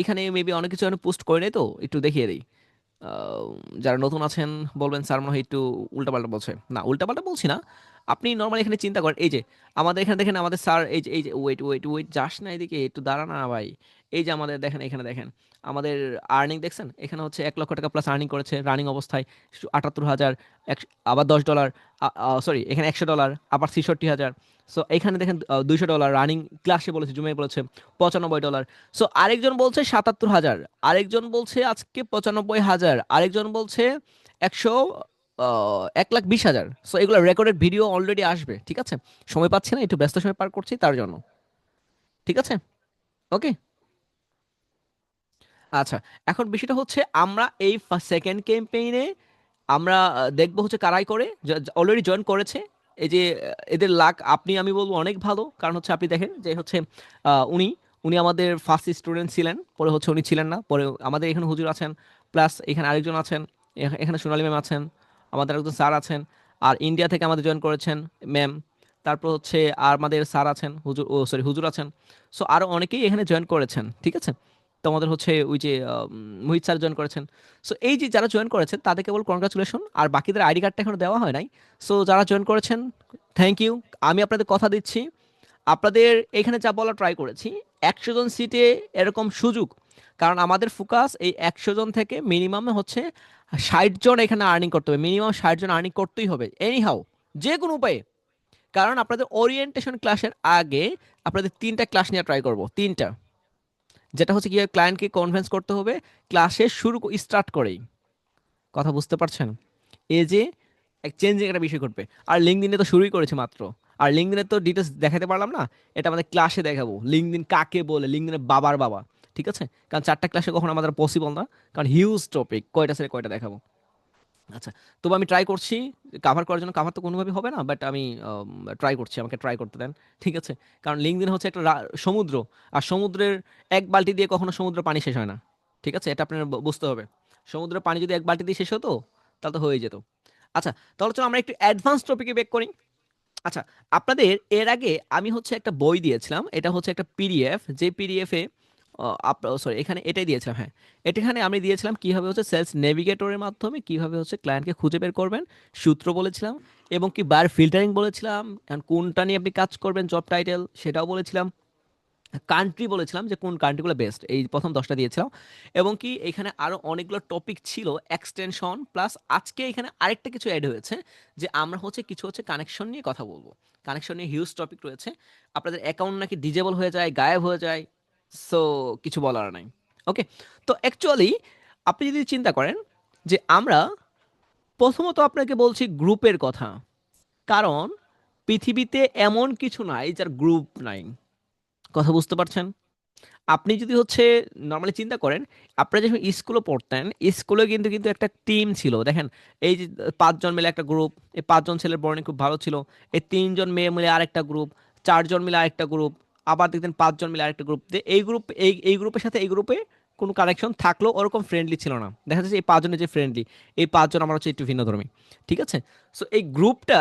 এইখানে মেবি অনেক কিছু পোস্ট করে নেই, তো একটু দেখিয়ে দিই। আহ, যারা নতুন আছেন বলবেন স্যার মনে হয় একটু উল্টাপাল্টা বলছে। না, উল্টাপাল্টা বলছি না। আপনি নর্মালি এখানে চিন্তা করেন, এই যে আমাদের এখানে দেখেন, আমাদের স্যার এই যে ওয়েট ওয়েট ওয়েট, যাস না এদিকে, একটু দাঁড়া না ভাই। এই যে আমাদের দেখেন, এখানে দেখেন আমাদের আর্নিং দেখছেন, এখানে হচ্ছে 1 লক্ষ টাকা প্লাস আর্নিং করেছে রানিং অবস্থায়, 78,000, আবার $10, সরি এখানে $100, আবার 63,000। সো এখানে দেখেন $200 রানিং, ক্লাসে বলেছে, জুমে বলেছে $95। সো আরেকজন বলছে 77,000, আরেকজন বলছে আজকে 95,000, আরেকজন বলছে 1,20,000। সো এগুলো রেকর্ডেড ভিডিও অলরেডি আসবে, ঠিক আছে? সময় পাচ্ছি না, একটু ব্যস্ত সময় পার করছি তার জন্য। ঠিক আছে, ওকে। আচ্ছা, এখন বিষয়টা হচ্ছে আমরা এই সেকেন্ড ক্যাম্পেইনে আমরা দেখবো হচ্ছে কারাই করে, অলরেডি জয়েন করেছে। এই যে এদের লাক, আপনি আমি বলবো অনেক ভালো, কারণ হচ্ছে আপনি দেখেন যে হচ্ছে উনি উনি আমাদের ফার্স্ট স্টুডেন্ট ছিলেন, পরে হচ্ছে উনি ছিলেন না, পরে আমাদের এখানে হুজুর আছেন, প্লাস এখানে আরেকজন আছেন, এখানে সোনালী ম্যাম আছেন, আমাদের একজন স্যার আছেন, আর ইন্ডিয়া থেকে আমাদের জয়েন করেছেন ম্যাম। তারপর হচ্ছে আর আমাদের স্যার আছেন, হুজুর, ও সরি হুজুর আছেন। সো আরো অনেকেই এখানে জয়েন করেছেন, ঠিক আছে? তো আমাদের হচ্ছে ওই যে মোহিত স্যার জয়েন করেছেন। সো এই যে যারা জয়েন করেছেন তাদের কেবল কনগ্রাচুলেশন, আর বাকিদের আইডি কার্ডটা এখনো দেওয়া হয় নাই। সো যারা জয়েন করেছেন, থ্যাংক ইউ। আমি আপনাদের কথা দিচ্ছি, আপনাদের এখানে যা বলা ট্রাই করেছি, 100 জন সিটে এরকম সুযোগ, কারণ আমাদের ফোকাস এই 100 জন থেকে মিনিমাম হচ্ছে 60 জন এখানে আর্নিং করতে হবে, মিনিমাম 60 জন আর্নিং করতেই হবে এনি হাউ, যে কোনো উপায়ে। কারণ আপনাদের ওরিয়েন্টেশন ক্লাসের আগে আপনাদের 3টা ক্লাস নিয়ে ট্রাই করব, 3টা, যেটা হচ্ছে কি ক্লায়েন্টকে কনভিন্স করতে হবে ক্লাসে শুরু স্টার্ট করেই। কথা বুঝতে পারছেন? এই যে এক চেঞ্জিং একটা বিষয় ঘটবে। আর লিঙ্কডইনে তো শুরুই করেছে মাত্র, আর লিঙ্কডইনে তো ডিটেলস দেখাতে পারলাম না, এটা আমাদের ক্লাসে দেখাবো লিঙ্কডইন কাকে বলে, লিঙ্কডইনের বাবার বাবা। ঠিক আছে, কারণ 4টা ক্লাসে কখনো আমাদের পসিবল না, কারণ হিউজ টপিক, কয়টা ছেড়ে কয়টা দেখাবো। আচ্ছা, তবে আমি ট্রাই করছি কাভার করার জন্য, কাভার তো কোনোভাবে হবে না, বাট আমি ট্রাই করছি, আমাকে ট্রাই করতে দেন। ঠিক আছে, কারণ লিঙ্কডইন হচ্ছে একটা সমুদ্র, আর সমুদ্রের এক বালতি দিয়ে কখনো সমুদ্র পানি শেষ হয় না। ঠিক আছে, এটা আপনার বুঝতে হবে। সমুদ্রের পানি যদি এক বালতি দিয়ে শেষ হতো তাহলে তো হয়ে যেত। আচ্ছা, তাহলে চলো আমরা একটু অ্যাডভান্স টপিকে বেক করি। আচ্ছা, আপনাদের এর আগে আমি হচ্ছে একটা বই দিয়েছিলাম, এটা হচ্ছে একটা পিডিএফ, যে পিডিএফে সরি এখানে এটাই দিয়েছিলাম, হ্যাঁ। এখানে আমি দিয়েছিলাম কিভাবে হচ্ছে সেলস নেভিগেটরের মাধ্যমে কিভাবে হচ্ছে ক্লায়েন্টকে খুঁজে বের করবেন, সূত্র বলেছিলাম, এবং কি বার ফিল্টারিং বলেছিলাম, and কোনটা নিয়ে আপনি কাজ করবেন, জব টাইটেল সেটাও বলেছিলাম, কান্ট্রি বলেছিলাম যে কোন কান্ট্রিগুলো বেস্ট, এই প্রথম 10টা দিয়েছিলাম। এবং কি এখানে আরো অনেকগুলো টপিক ছিল, এক্সটেনশন প্লাস আজকে এখানে আরেকটা কিছু অ্যাড হয়েছে, যে আমরা হচ্ছে কিছু হচ্ছে কানেকশন নিয়ে কথা বলবো। কানেকশন নিয়ে হিউজ টপিক রয়েছে, আপনাদের অ্যাকাউন্ট নাকি ডিজেবল হয়ে যায়, গায়েব হয়ে যায়, সো কিছু বলার নাই। ওকে, তো অ্যাকচুয়ালি আপনি যদি চিন্তা করেন যে আমরা প্রথমত আপনাকে বলছি গ্রুপের কথা, কারণ পৃথিবীতে এমন কিছু নাই যার গ্রুপ নাই। কথা বুঝতে পারছেন? আপনি যদি হচ্ছে নর্মালি চিন্তা করেন, আপনারা যখন স্কুলে পড়তেন, স্কুলে কিন্তু কিন্তু একটা টিম ছিল, দেখেন। এই যে 5 জন মিলে একটা গ্রুপ, এই 5 জন ছেলের বর্ণিং খুব ভালো ছিল, এই 3 জন মেয়ে মিলে আরেকটা গ্রুপ, 4 জন মিলে আরেকটা গ্রুপ, আবার দেখতেন 5 জন মিলে আরেকটা গ্রুপ, এই গ্রুপ এই গ্রুপের সাথে এই গ্রুপে কোনো কানেকশন থাকলেও ওরকম ফ্রেন্ডলি ছিল না। দেখা যাচ্ছে এই 5 জনের যে ফ্রেন্ডলি, এই 5 জন আমার হচ্ছে একটু ভিন্নধর্মী। ঠিক আছে, সো এই গ্রুপটা,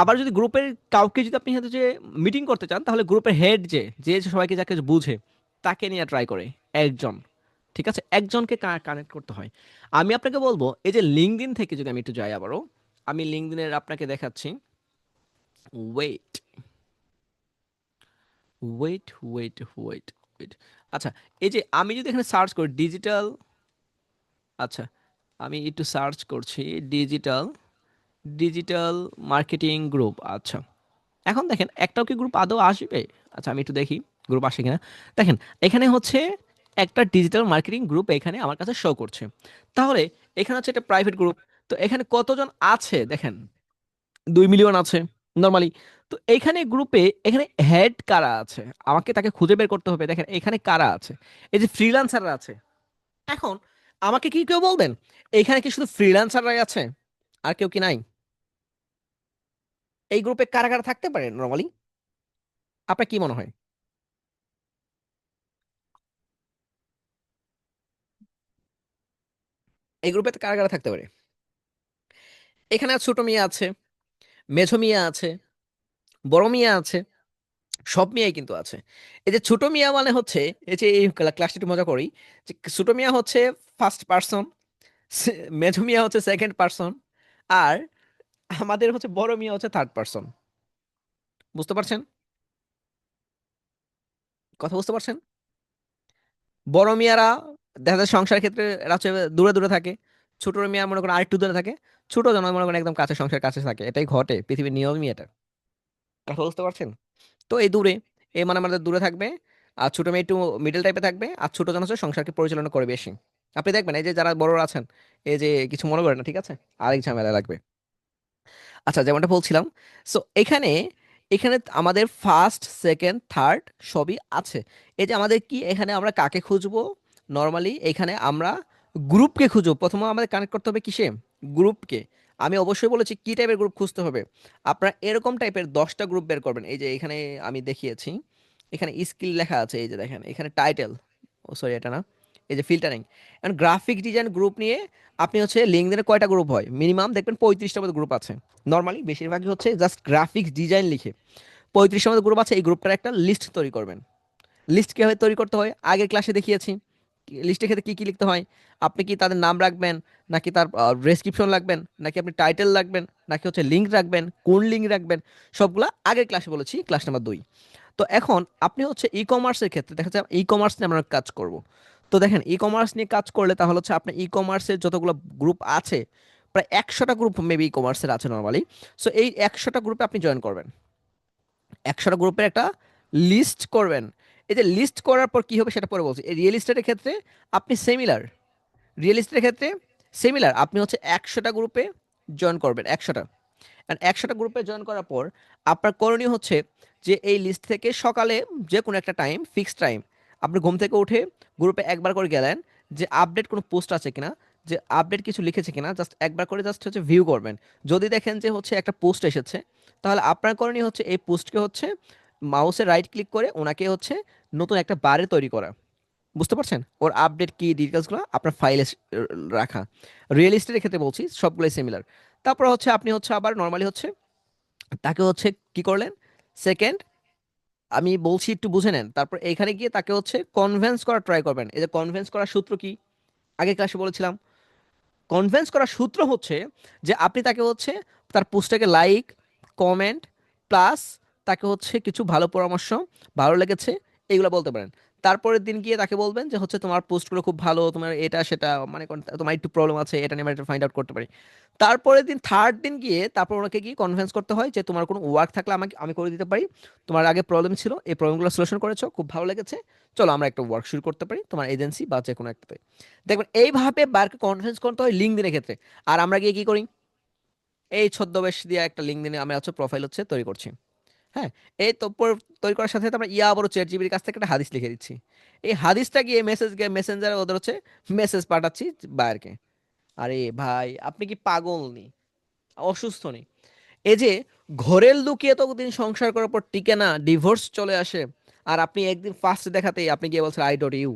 আবার যদি গ্রুপের কাউকে যদি আপনি হচ্ছে যে মিটিং করতে চান, তাহলে গ্রুপের হেড যে যে যে সবাইকে যাকে বুঝে তাকে নিয়ে ট্রাই করে একজন। ঠিক আছে, একজনকে কানেক্ট করতে হয়। আমি আপনাকে বলবো এই যে লিঙ্কডইন থেকে যদি আমি একটু যাই আবারও, আমি লিঙ্কডইনের আপনাকে দেখাচ্ছি। Wait wait wait wait wait. আচ্ছা, এই যে আমি যদি এখানে সার্চ করি ডিজিটাল, আচ্ছা আমি একটু সার্চ করছি ডিজিটাল ডিজিটাল মার্কেটিং গ্রুপ। আচ্ছা, এখন দেখেন একটাও কি গ্রুপ আদৌ আসবে? আচ্ছা আমি একটু দেখি গ্রুপ আসে কিনা। দেখেন, এখানে হচ্ছে একটা ডিজিটাল মার্কেটিং গ্রুপ এখানে আমার কাছে শো করছে। তাহলে এখানে হচ্ছে একটা প্রাইভেট গ্রুপ, তো এখানে কতজন আছে দেখেন, 2 মিলিয়ন আছে নর্মালি। তো এইখানে গ্রুপে এখানে হেড কারা আছে, আমাকে তাকে খুঁজে বের করতে হবে। দেখেন এখানে কারা আছে, এই যে ফ্রিল্যান্সাররা আছে। এখন আমাকে কি কেউ বলবেন, এইখানে কি শুধু ফ্রিল্যান্সাররাই আছে, আর কেউ কি নাই? এই গ্রুপে কারা কারা থাকতে পারে নর্মালি, আপনার কি মনে হয়? এই গ্রুপে কারা কারা থাকতে পারে? এখানে ছোট মিয়া আছে, মেঝো মিয়া আছে, বড় মিয়া আছে, সব মিয়াই কিন্তু আছে। এই যে ছোট মিয়া মানে হচ্ছে, এই যে এই ক্লাসটা একটু মজা করি, যে ছোট মিয়া হচ্ছে ফার্স্ট পার্সন, মেজো মিয়া হচ্ছে সেকেন্ড পার্সন, আর আমাদের হচ্ছে বড় মিয়া হচ্ছে থার্ড পার্সন। বুঝতে পারছেন? কথা বুঝতে পারছেন? বড় মিয়ারা দেখা যায় সংসার ক্ষেত্রে এরা হচ্ছে দূরে দূরে থাকে, ছোট মিয়া মনে করেন আরেকটু দূরে থাকে, ছোট জন মনে করেন একদম কাছে, সংসার কাছে থাকে। এটাই ঘটে, পৃথিবীর নিয়মই এটা। কথা বুঝতে পারছেন? তো এই দূরে, এই মানে আমাদের দূরে থাকবে, আর ছোট মেয়ে একটু মিডল টাইপে থাকবে, আর ছোট জন হচ্ছে সংসারকে পরিচালনা করে বেশি। আপনি দেখবেন এই যে যারা বড়রা আছেন, এই যে কিছু মনে করেন না, ঠিক আছে? আরেক ঝামেলা লাগবে। আচ্ছা, যেমনটা বলছিলাম, সো এখানে এখানে আমাদের ফার্স্ট সেকেন্ড থার্ড সবই আছে। এই যে আমাদের কি, এখানে আমরা কাকে খুঁজবো? নর্মালি এখানে আমরা গ্রুপকে খুঁজবো। প্রথমে আমাদের কানেক্ট করতে হবে কিসে? গ্রুপকে। আমি অবশ্যই বলেছি কি টাইপের গ্রুপ খুঁজতে হবে। আপনারা এরকম টাইপের 10টা গ্রুপ বের করবেন। এই যে এখানে আমি দেখিয়েছি, এখানে স্কিল লেখা আছে, এই যে দেখেন এখানে টাইটেল, ও সরি এটা না, এই যে filtering and graphic design group নিয়ে আপনি হচ্ছে লিঙ্কডইনে কয়টা গ্রুপ হয় মিনিমাম দেখবেন 35টার মতো গ্রুপ আছে। নর্মালি বেশিরভাগই হচ্ছে জাস্ট গ্রাফিক্স ডিজাইন লিখে 35টার মতো গ্রুপ আছে। এই গ্রুপটার একটা লিস্ট তৈরি করবেন। লিস্ট কীভাবে তৈরি করতে হয় আগের ক্লাসে দেখিয়েছি। লিস্টের ক্ষেত্রে কী কী লিখতে হয়? আপনি কি তাদের নাম রাখবেন, নাকি তার ডেসক্রিপশন রাখবেন, নাকি আপনি টাইটেল রাখবেন, নাকি হচ্ছে লিঙ্ক রাখবেন, কোন লিঙ্ক রাখবেন, সবগুলা আগের ক্লাসে বলেছি, ক্লাস নাম্বার 2। তো এখন আপনি হচ্ছে ই কমার্সের ক্ষেত্রে দেখা যায় ই কমার্স নিয়ে আমরা কাজ করব। তো দেখেন ই কমার্স নিয়ে কাজ করলে তাহলে হচ্ছে আপনি ই কমার্সের যতগুলো গ্রুপ আছে, প্রায় 100টা গ্রুপ মেবি ই কমার্সের আছে নর্মালি। সো এই 100টা গ্রুপে আপনি জয়েন করবেন, 100টা গ্রুপের একটা লিস্ট করবেন। এই যে লিস্ট করার পর কি হবে সেটা পরে বলছি। এই রিয়েল এস্টেটের ক্ষেত্রে আপনি সেমিলার, রিয়েল এস্টেটের ক্ষেত্রে সিমিলার, আপনি হচ্ছে 100টা গ্রুপে জয়েন করবেন, 100টা। অ্যান্ড 100টা গ্রুপে জয়েন করার পর আপনার করণীয় হচ্ছে যে এই লিস্ট থেকে সকালে যে কোনো একটা টাইম, ফিক্সড টাইম, আপনি ঘুম থেকে উঠে গ্রুপে একবার করে গেলেন, যে আপডেট কোনো পোস্ট আছে কিনা, যে আপডেট কিছু লিখেছে কিনা, জাস্ট একবার করে জাস্ট হচ্ছে ভিউ করবেন। যদি দেখেন যে হচ্ছে একটা পোস্ট এসেছে, তাহলে আপনার করণীয় হচ্ছে এই পোস্টকে হচ্ছে মাউসে রাইট ক্লিক করে ওনাকে হচ্ছে নতুন একটা বারে তৈরি করা। বুঝতে পারছেন? ওর আপডেট কি ডিটেলসগুলো আপনার ফাইলে রাখা। রিয়েল এস্টেটের ক্ষেত্রে বলছি সবগুলোই সিমিলার। তারপর হচ্ছে আপনি হচ্ছে আবার নর্মালি হচ্ছে তাকে হচ্ছে কি করলেন, সেকেন্ড, আমি বলছি একটু বুঝে নেন। তারপর এখানে গিয়ে তাকে হচ্ছে কনভেন্স করা ট্রাই করবেন। এই যে কনভেন্স করার সূত্র কি, আগে ক্লাসে বলেছিলাম। কনভেন্স করার সূত্র হচ্ছে যে আপনি তাকে হচ্ছে তার পোস্টটাকে লাইক, কমেন্ট, প্লাস তাকে হচ্ছে কিছু ভালো পরামর্শ, ভালো লেগেছে, এইগুলো বলতে পারেন। তারপরের দিন গিয়ে তাকে বলবেন যে হচ্ছে তোমার পোস্টগুলো খুব ভালো, তোমার এটা সেটা মানে তোমার একটু প্রবলেম আছে, এটা নিয়ে আমরা একটু ফাইন্ড আউট করতে পারি। তারপরের দিন থার্ড দিন গিয়ে তারপর ওনাকে গিয়ে কনভিন্স করতে হয় যে তোমার কোনো ওয়ার্ক থাকলে আমাকে আমি করে দিতে পারি। তোমার আগে প্রবলেম ছিল, এই প্রবলেমগুলো সলিউশন করেছো, খুব ভালো লেগেছে, চলো আমরা একটা ওয়ার্ক শুরু করতে পারি তোমার এজেন্সি বা যে কোনো একটাতে। দেখবেন এইভাবে বারকে কনফারেন্স করতে হয় লিঙ্কডইনের ক্ষেত্রে। আর আমরা গিয়ে কি করি, এই ছদ্মবেশ দিয়ে একটা লিঙ্কডইনে আমরা হচ্ছে প্রোফাইল হচ্ছে তৈরি করছি। হ্যাঁ, এই তো তৈরি করার সাথে সাথে আমরা ইয়া বড় চ্যাট জিবির কাছ থেকে একটা হাদিস লিখে দিচ্ছি। এই হাদিসটা গিয়ে মেসেঞ্জারে ওদের হচ্ছে মেসেজ পাঠাচ্ছি বায়ারকে। আরে ভাই, আপনি কি পাগল নি, অসুস্থ নি? এই যে ঘরের লুকিয়ে তো দিন সংসার করার পর টিকে না, ডিভোর্স চলে আসে, আর আপনি একদিন ফার্স্ট দেখাতেই আপনি গিয়ে বলছেন আই ডট ইউ,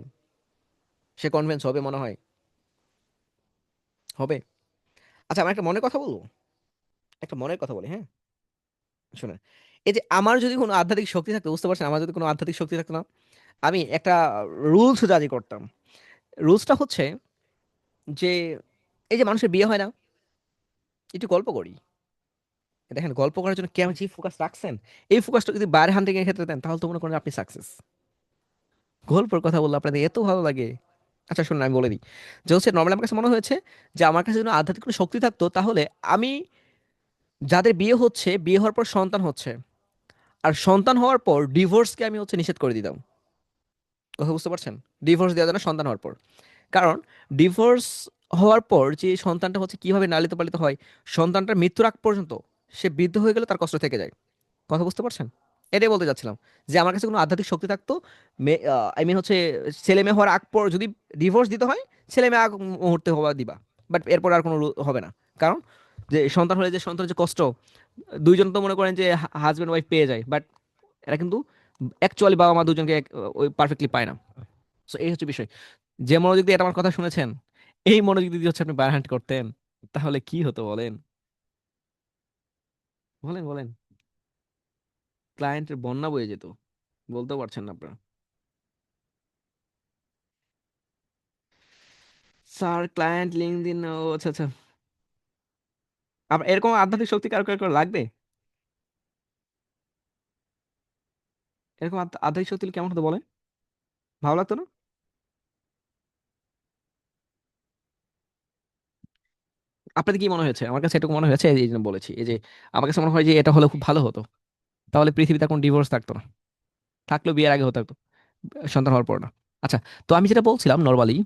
সে কনভিন্স হবে মনে হয়? হবে? আচ্ছা, আমার একটা মনের কথা বলবো, একটা মনের কথা বলি, হ্যাঁ? শুনেন, এই যে আমার যদি কোনো আধ্যাত্মিক শক্তি থাকতো, বুঝতে পারছেন, আমার যদি কোনো আধ্যাত্মিক শক্তি থাকতো না, আমি একটা রুলস জারি করতাম। রুলসটা হচ্ছে যে এই যে মানুষের বিয়ে হয় না, একটু গল্প করি। দেখেন গল্প করার জন্য কেমন যে ফোকাস রাখছেন, এই ফোকাসটা যদি বাইরে হান্টিং এর ক্ষেত্রে দেন তাহলে তো মনে করেন আপনি সাকসেস। গল্পের কথা বললে আপনাদের এত ভালো লাগে। আচ্ছা শুনুন, আমি বলে দিই যে হচ্ছে নর্মালি আমার কাছে মনে হয়েছে যে আমার কাছে যদি আধ্যাত্মিক কোনো শক্তি থাকতো, তাহলে আমি যাদের বিয়ে হচ্ছে, বিয়ে হওয়ার পর সন্তান হচ্ছে, আর সন্তান হওয়ার পর ডিভোর্সকে আমি হচ্ছে নিষেধ করে দিতাম। কথা বুঝতে পারছেন? ডিভোর্স দেওয়া যায় না সন্তান হওয়ার পর। কারণ ডিভোর্স হওয়ার পর যে সন্তানটা হচ্ছে কিভাবে লালিত পালিত হয়, সন্তানটার মৃত্যুর আগ পর্যন্ত সে বৃদ্ধ হয়ে গেলে তার কষ্ট থেকে যায়। কথা বুঝতে পারছেন? এটাই বলতে চাচ্ছিলাম, যে আমার কাছে কোনো আধ্যাত্মিক শক্তি থাকতো, আই মিন হচ্ছে ছেলে মেয়ে হওয়ার আগ পর যদি ডিভোর্স দিতে হয়, ছেলে মেয়ে আগ মুহূর্তে হওয়া দিবা, বাট এরপর আর কোনো হবে না। কারণ যে সন্তান হলে যে সন্তানের যে কষ্ট, দুইজন তো মনে করেন যে হাজব্যান্ড ওয়াইফ পেয়ে যায়, বাট এরা কিন্তু অ্যাকচুয়ালি বাবা মা দুজনকে ওই পারফেক্টলি পায় না। সো এই হচ্ছে বিষয়। যে মনোযোগ দিয়ে এটা আমার কথা শুনেছেন, এই মনোযোগ দিয়ে যদি হচ্ছে আপনি বার হ্যান্ড করতেন, তাহলে কি হতো বলেন? বলেন বলেন। ক্লায়েন্টের বন্যা বয়ে যেত, বলতেও পারছেন না আপনারা। স্যার ক্লায়েন্ট লিঙ্ক দিন, ও আচ্ছা আচ্ছা। আবার এরকম আধ্যাত্মিক শক্তি কারো কারো কারো লাগবে? এরকম আধ্যাত্মিক শক্তি কেমন হতে বলে? ভালো লাগতো না? আপনাদের কি মনে হয়েছে? আমার কাছে এটুকু মনে হয়েছে, এই জন্য বলেছি, এই যে আমার কাছে মনে হয় যে এটা হলে খুব ভালো হতো। তাহলে পৃথিবীতে কোনো ডিভোর্স থাকতো না। থাকলেও বিয়ের আগে হতো, সন্তান হওয়ার পর না। আচ্ছা, তো আমি যেটা বলছিলাম নর্মালি,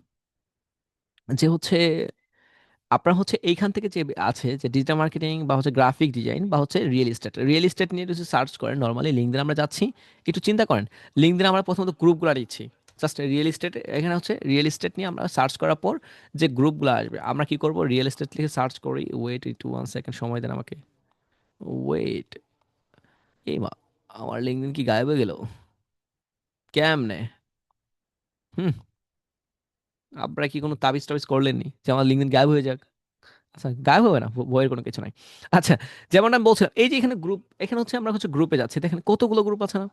যে হচ্ছে আপনার হচ্ছে এইখান থেকে যে আছে যে ডিজিটাল মার্কেটিং বা হচ্ছে গ্রাফিক ডিজাইন বা হচ্ছে রিয়েল এস্টেট নিয়ে যদি সার্চ করেন নর্মালি লিঙ্কডিন আমরা যাচ্ছি, একটু চিন্তা করেন। লিঙ্কডিন আমরা প্রথমত গ্রুপগুলো নিচ্ছি, জাস্ট রিয়েল এস্টেট, এখানে হচ্ছে রিয়েল এস্টেট নিয়ে আমরা সার্চ করার পর যে গ্রুপগুলো আসবে, আমরা কি করব, রিয়েল এস্টেট লিখে সার্চ করি। ওয়েট একটু 1 সেকেন্ড সময় দেন আমাকে। ওয়েট, এই মা, আমার লিঙ্কডিন কি গায়েব হয়ে গেল? কেমনে? হুম। আপনারা কি কোনো তাবিজ টাবিজ করলেননি যে আমার লিঙ্কডিন গায়েব হয়ে যাক? আচ্ছা, গায়েব হবে না, বইয়ের কোনো কিছু নাই। আচ্ছা, যেমন আমি বলছিলাম, এই যে এখানে গ্রুপ, এখানে হচ্ছে আমরা হচ্ছে গ্রুপে যাচ্ছি, দেখেন কতগুলো গ্রুপ আছে না?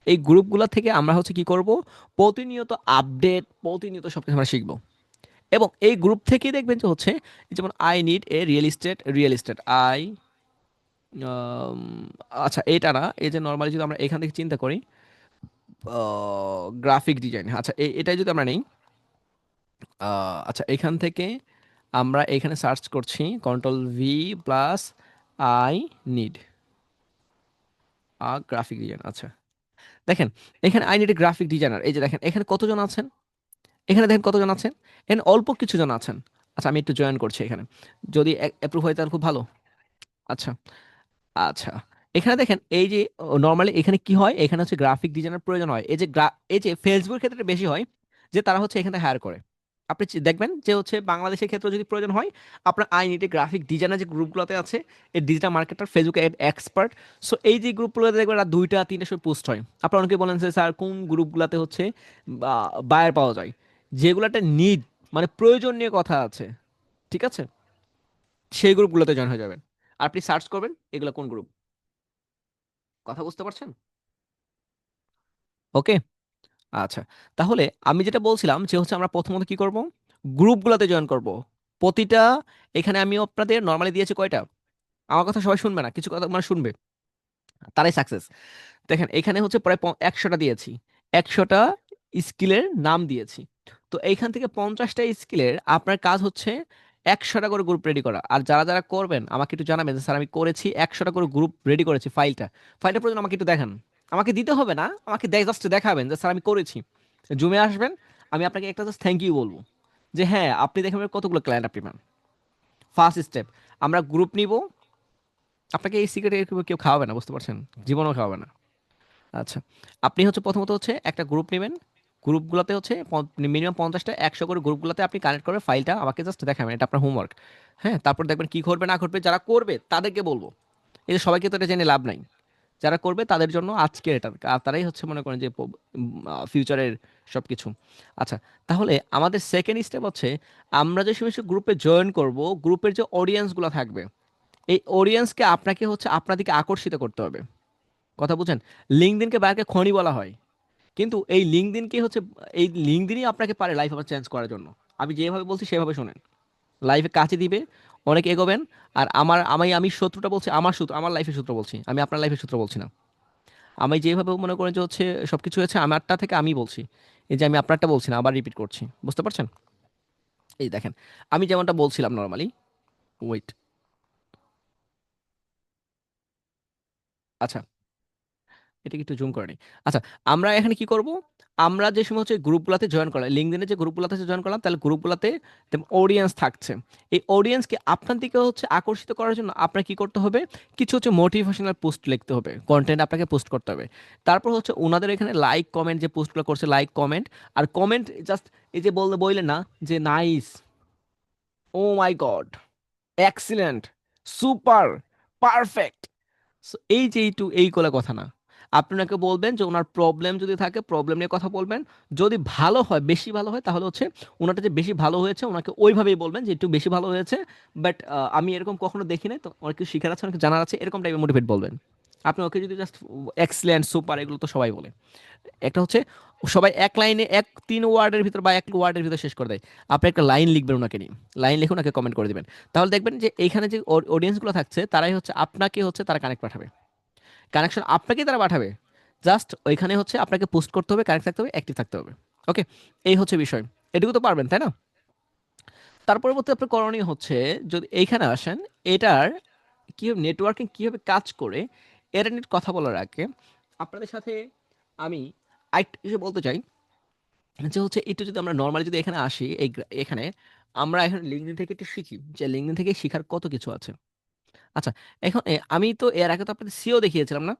এই গ্রুপগুলো থেকে আমরা হচ্ছে কি করব, প্রতিনিয়ত আপডেট, প্রতিনিয়ত সবকিছু আমরা শিখবো। এবং এই গ্রুপ থেকেই দেখবেন যে হচ্ছে, যেমন I need a real estate I, আচ্ছা এটা না, এই যে নর্মালি যদি আমরা এখান থেকে চিন্তা করি, গ্রাফিক ডিজাইন, আচ্ছা এটাই যদি আমরা নেই, আচ্ছা এখান থেকে আমরা এখানে সার্চ করছি, control V plus I need graphic design. আচ্ছা, দেখেন এখানে I need a graphic designer, এই যে দেখেন এখানে কতজন আছেন, এখানে দেখেন কতজন আছেন, এখানে অল্প কিছু জন আছেন। আচ্ছা, আমি একটু জয়েন করছি এখানে, যদি অ্যাপ্রুভ হয় তাহলে খুব ভালো। আচ্ছা, আচ্ছা, এখানে দেখেন এই যে নর্মালি এখানে কি হয়, এখানে হচ্ছে গ্রাফিক ডিজাইনার প্রয়োজন হয়, এই যে ফেসবুকের ক্ষেত্রে বেশি হয়, যে তারা হচ্ছে এখানে হায়ার করে। আপনি দেখবেন যে হচ্ছে বাংলাদেশের ক্ষেত্রে যদি প্রয়োজন হয়, আপনার আই নিটে গ্রাফিক ডিজাইনার যে গ্রুপগুলোতে আছে, এই ডিজিটাল মার্কেটার ফেসবুকে এক্সপার্ট, সো এই যে গ্রুপগুলোতে দেখবেন রাত 2টা 3টার সময় পোস্ট হয়। আপনারা অনেকে বলেন যে স্যার কোন গ্রুপগুলোতে হচ্ছে বায়ার পাওয়া যায়, যেগুলোতে নিড মানে প্রয়োজন নিয়ে কথা আছে, ঠিক আছে, সেই গ্রুপগুলোতে জয়েন হয়ে যাবেন। আর আপনি সার্চ করবেন এগুলো কোন গ্রুপ, কথা বুঝতে পারছেন? ওকে। আচ্ছা, তাহলে আমি যেটা বলছিলাম যে হচ্ছে আমরা প্রথমত কি করব, গ্রুপগুলোতে জয়েন করব প্রতিটা। এখানে আমি আপনাদের নর্মালি দিয়েছি কয়টা, আমার কথা সবাই শুনবে না, কিছু কথা মানে শুনবে, তারাই সাকসেস। দেখেন এখানে হচ্ছে প্রায় 100টা দিয়েছি, 100টা স্কিলের নাম দিয়েছি। তো এইখান থেকে 50টা স্কিলের আপনার কাজ হচ্ছে 100টা করে গ্রুপ রেডি করা। আর যারা যারা করবেন আমাকে একটু জানাবেন যে স্যার আমি করেছি 100টা করে গ্রুপ রেডি করেছি, ফাইলটা প্রয়োজন আমাকে একটু দেখান। আমাকে দিতে হবে না, আমাকে জাস্ট দেখাবেন যে স্যার আমি করেছি। জুমে আসবেন, আমি আপনাকে একটা জাস্ট থ্যাংক ইউ বলবো, যে হ্যাঁ আপনি দেখবেন কতগুলো ক্লায়েন্ট আপনি পান। ফার্স্ট স্টেপ, আমরা গ্রুপ নিব। আপনাকে এই সিক্রেট কেউ খাওয়াবে না, বুঝতে পারছেন? জীবনেও খাওয়াবে না। আচ্ছা, আপনি হচ্ছে প্রথমত হচ্ছে একটা গ্রুপ নেবেন, গ্রুপগুলোতে হচ্ছে মিনিমাম 50টা 100 করে গ্রুপগুলোতে আপনি কানেক্ট করে ফাইলটা আমাকে জাস্ট দেখাবেন, এটা আপনার হোমওয়ার্ক। হ্যাঁ, তারপর দেখবেন কি ঘটবে না ঘটবে, যারা করবে তাদেরকে বলবো। এই যে সবাইকে তো এটা জেনে লাভ নাই, যারা করবে তাদের জন্য আজকে এটা, আর তারাই হচ্ছে মনে করেন যে ফিউচারের সব কিছু। আচ্ছা, তাহলে আমাদের সেকেন্ড স্টেপ হচ্ছে, আমরা যে সমস্ত গ্রুপে জয়েন করব, গ্রুপের যে অডিয়েন্সগুলো থাকবে, এই অডিয়েন্সকে আপনাকে হচ্ছে আপনার দিকে আকর্ষিত করতে হবে। কথা বুঝেন? লিঙ্কডইনকে বাইরে খনি বলা হয়, কিন্তু এই লিঙ্কডইনকে হচ্ছে, এই লিঙ্কডইনই আপনাকে পারে লাইফ আবার চেঞ্জ করার জন্য। আমি যেভাবে বলছি সেভাবে শোনেন, লাইফে কাছে দিবে, অনেক এগোবেন। আর আমি শত্রুটা বলছি, আমার সূত্র, আমার লাইফের সূত্র বলছি, আমি আপনার লাইফের সূত্র বলছি না। আমি যেভাবে মনে করেন যে হচ্ছে সবকিছু হয়েছে আমারটা থেকে আমি বলছি, এই যে আমি আপনারটা বলছি না, আবার রিপিট করছি, বুঝতে পারছেন? এই দেখেন, আমি যেমনটা বলছিলাম নর্মালি, ওয়েট, আচ্ছা এটাকে একটু জুম করে নিই। আচ্ছা, আমরা এখানে কি করব, আমরা যে সময় হচ্ছে গ্রুপগুলোতে জয়েন করলাম, লিঙ্কডইনে যে গ্রুপগুলোতে জয়েন করলাম, তাহলে গ্রুপগুলোতে অডিয়েন্স থাকছে। এই অডিয়েন্সকে আপনার দিকে হচ্ছে আকর্ষিত করার জন্য আপনার কি করতে হবে, কিছু হচ্ছে মোটিভেশনাল পোস্ট লিখতে হবে, কন্টেন্ট আপনাকে পোস্ট করতে হবে। তারপর হচ্ছে ওনাদের এখানে লাইক কমেন্ট, যে পোস্টগুলো করছে লাইক কমেন্ট, আর কমেন্ট জাস্ট এই যে বললেন না যে nice, oh my god, excellent, super, perfect, so এই যে এই কোলা কথা না। আপনি ওনাকে বলবেন যে ওনার প্রবলেম যদি থাকে প্রবলেম নিয়ে কথা বলবেন। যদি ভালো হয়, বেশি ভালো হয়, তাহলে হচ্ছে ওনারটা যে বেশি ভালো হয়েছে ওনাকে ওইভাবেই বলবেন যে একটু বেশি ভালো হয়েছে, বাট আমি এরকম কখনো দেখি নাই, তো অনেক কিছু শিখার আছে, অনেক জানার আছে, এরকম টাইপের মোটিভেট বলবেন। আপনি ওকে যদি জাস্ট এক্সিলেন্ট সুপার এগুলো তো সবাই বলে, একটা হচ্ছে সবাই এক লাইনে 3 ওয়ার্ডের ভিতর বা 1 ওয়ার্ডের ভিতর শেষ করে দেয়। আপনি একটা লাইন লিখবেন ওনাকে নিয়ে, লাইন লিখে ওনাকে কমেন্ট করে দিবেন। তাহলে দেখবেন যে এইখানে যে অডিয়েন্সগুলো থাকছে তারাই হচ্ছে আপনাকে হচ্ছে তারা কানেক্ট পাঠাবে, কানেকশন আপনাকেই তারা পাঠাবে। জাস্ট ওইখানে হচ্ছে আপনাকে পোস্ট করতে হবে, কানেক্ট থাকতে হবে, অ্যাক্টিভ থাকতে হবে। ওকে, এই হচ্ছে বিষয়। এটুকু তো পারবেন তাই না? তার পরবর্তী আপনার করণীয় হচ্ছে, যদি এইখানে আসেন, এটার কীভাবে নেটওয়ার্কিং কীভাবে কাজ করে এটা নিয়ে কথা বলার আগে আপনাদের সাথে আমি আরেকটু কিছু বলতে চাই। যে হচ্ছে একটু যদি আমরা নর্মালি যদি এখানে আসি, এখানে আমরা এখন লিঙ্কডইন থেকে একটু শিখি যে লিঙ্কডইন থেকে শেখার কত কিছু আছে। আচ্ছা, এখন আমি তো এর আগে তো আপনাদের সিও দেখিয়েছিলাম না?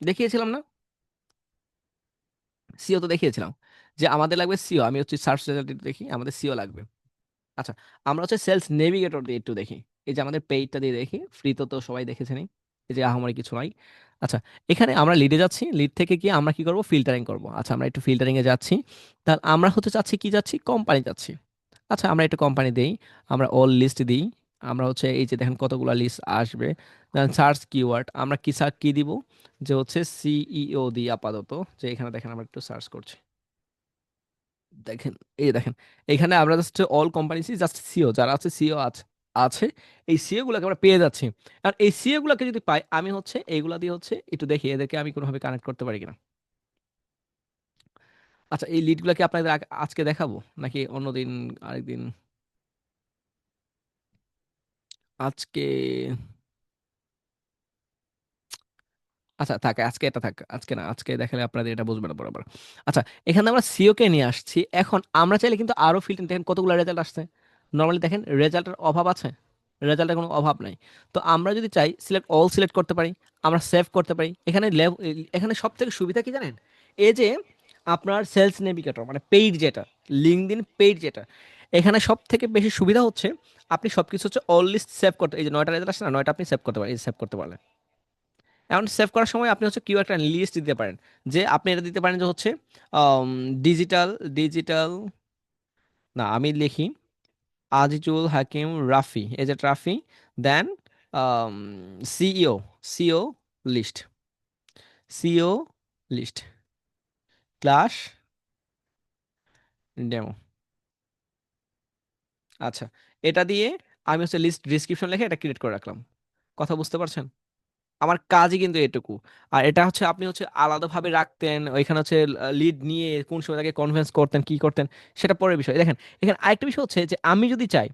দেখিয়েছিলাম না? সিও তো দেখিয়েছিলাম যে আমাদের লাগবে সিও। আমি হচ্ছে সার্চ রেজাল্ট দেখি, আমাদের সিও লাগবে। আচ্ছা, আমরা হচ্ছে সেলস নেভিগেটর দিয়ে একটু দেখি। এই যে আমাদের পেইডটা দিয়ে দেখি, ফ্রি তো তো সবাই দেখেছেনই, এই যে আহামরি কিছু নাই। আচ্ছা, এখানে আমরা লিডে যাচ্ছি, লিড থেকে গিয়ে আমরা কি করব, ফিল্টারিং করব। আচ্ছা, আমরা একটু ফিল্টারিং এ যাচ্ছি। তাহলে আমরা হতে চাচ্ছি কি, যাচ্ছি কোম্পানি যাচ্ছি। আচ্ছা, আমরা একটু কোম্পানি দেই, আমরা অল লিস্ট দিই। আমরা হচ্ছে এই যে দেখেন কতগুলা লিস্ট আসবে। সার্চ কিওয়ার্ড আমরা কি কি দিব, যে হচ্ছে সিইও দিই আপাতত। যে এখানে দেখেন আমরা একটু সার্চ করছি, দেখেন, এই দেখেন এখানে আমরা just all companies just CEO যারা আছে, সিও আছে আছে এই সিও গুলোকে আমরা পেয়ে যাচ্ছি। আর এই সিও গুলোকে যদি পাই, আমি হচ্ছে এইগুলা দিয়ে হচ্ছে একটু দেখি এদেরকে আমি কোনোভাবে কানেক্ট করতে পারি কিনা। আচ্ছা, এই লিড গুলাকে আপনাদের আজকে দেখাবো নাকি অন্যদিন, আরেকদিন? আজকে? আচ্ছা থাক, আজকে এটা থাক, আজকে না, আজকে দেখালে আপনাদের এটা বুঝবে না বরাবর। আচ্ছা, এখানে আমরা সিও কে নিয়ে আসছি। এখন আমরা চাইলে কিন্তু আরো ফিল্টার, দেখেন কতগুলো রেজাল্ট আসছে। নর্মালি দেখেন রেজাল্টের অভাব আছে? রেজাল্টের কোনো অভাব নাই। তো আমরা যদি চাই সিলেক্ট অল সিলেক্ট করতে পারি, আমরা সেভ করতে পারি। এখানে এখানে সব থেকে সুবিধা কি জানেন? এই যে আপনার সেলস নেভিগেটর মানে পেইড যেটা, লিঙ্কডইন পেইড যেটা, এখানে সব থেকে বেশি সুবিধা হচ্ছে আপনি সবকিছু হচ্ছে অল লিস্ট সেভ করতে, এই যে 9টা রেজাল্ট আসছে না, 9টা আপনি সেভ করতে পারেন, এই সেভ করতে পারলেন। এখন সেভ করার সময় আপনি হচ্ছে কিউ একটা লিস্ট দিতে পারেন। যে আপনি এটা দিতে পারেন যে হচ্ছে ডিজিটাল ডিজিটাল, না আমি লিখি আজিজুল হাকিম রাফি, এই যে Rafi, then CEO, SEO list, SEO list class demo. আচ্ছা, এটা দিয়ে আমি হচ্ছে লিস্ট ডিসক্রিপশন লিখে এটা ক্রিয়েট করে রাখলাম। কথা বুঝতে পারছেন? আমার কাজই কিন্তু এটুকু। আর এটা হচ্ছে আপনি হচ্ছে আলাদাভাবে রাখতেন ওইখানে হচ্ছে লিড নিয়ে কোন সময় তাকে কনভিন্স করতেন কি করতেন, সেটা পরের বিষয়। দেখেন এখানে আরেকটা বিষয় হচ্ছে যে আমি যদি চাই,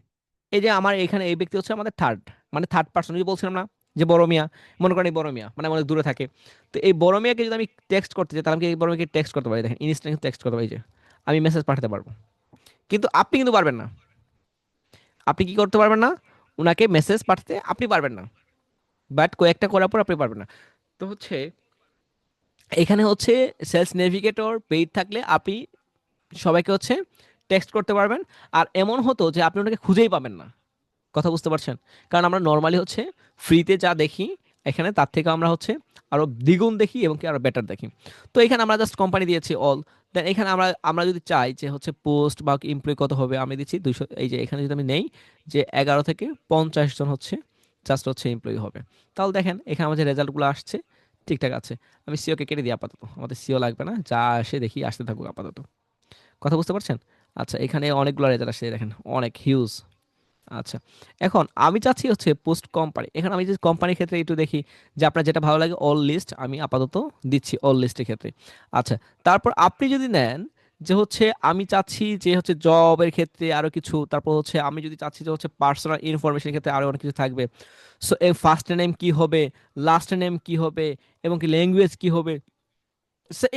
এই যে আমার এখানে এই ব্যক্তি হচ্ছে আমাদের থার্ড, মানে থার্ড পার্সন, যদি বলছিলাম না যে বড় মিয়া, মনে করেন এই বড় মিয়া মানে অনেক দূরে থাকে। তো এই বড় মিয়াকে যদি আমি টেক্সট করতে চাই, তাহলে আমি কি এই বড় মিয়াকে টেক্সট করতে পারি? দেখেন ইনস্ট্যান্ট টেক্সট করতে পারি, যে আমি মেসেজ পাঠাতে পারবো। কিন্তু আপনি কিন্তু পারবেন না। আপনি কি করতে পারবেন না? ওনাকে মেসেজ পাঠাতে আপনি পারবেন না, বাট কয়েকটা করার পর আপনি পারবেন না। তো হচ্ছে এখানে হচ্ছে সেলস নেভিগেটর পেইড থাকলে আপনি সবাইকে হচ্ছে টেক্সট করতে পারবেন। আর এমন হতো যে আপনি ওনাকে খুঁজেই পাবেন না। কথা বুঝতে পারছেন? কারণ আমরা নর্মালি হচ্ছে ফ্রিতে যা দেখি এখানে, তার থেকে আমরা হচ্ছে আরো দ্বিগুণ দেখি এবং কি আরো বেটার দেখি। তো এখানে আমরা জাস্ট কোম্পানি দিয়েছি অল। দেন এখানে আমরা আমরা যদি চাই যে হচ্ছে পোস্ট বা এমপ্লয়ি কত হবে, আমি দিচ্ছি 200। এই যে এখানে যদি আমি নেই যে 11 থেকে 50 জন হচ্ছে জাস্ট হচ্ছে এমপ্লয়ি হবে, তাহলে দেখেন এখানে আমাদের রেজাল্টগুলো আসছে ঠিকঠাক আছে। আমি সিওকে কেটে দিই আপাতত, আমাদের সিও লাগবে না, যা আসে দেখি আসতে থাকুক আপাতত। কথা বুঝতে পারছেন? আচ্ছা, এখানে অনেকগুলো রেজাল্ট আসছে, দেখেন অনেক হিউজ। আচ্ছা, এখন আমি চাচ্ছি হচ্ছে পোস্ট কোম্পানি। এখন আমি যে কোম্পানির ক্ষেত্রে একটু দেখি যে আপনার যেটা ভালো লাগে অল লিস্ট আমি আপাতত দিচ্ছি অল লিস্টের ক্ষেত্রে। আচ্ছা, তারপর আপনি যদি নেন যে হচ্ছে আমি চাচ্ছি যে হচ্ছে জবের ক্ষেত্রে আরো কিছু, তারপর হচ্ছে আমি যদি চাচ্ছি যে হচ্ছে পার্সোনাল ইনফরমেশনের ক্ষেত্রে আরো অনেক কিছু থাকবে। সো এই ফার্স্ট নেম কি হবে, লাস্ট নেম কি হবে, এবং কি ল্যাঙ্গুয়েজ কি হবে,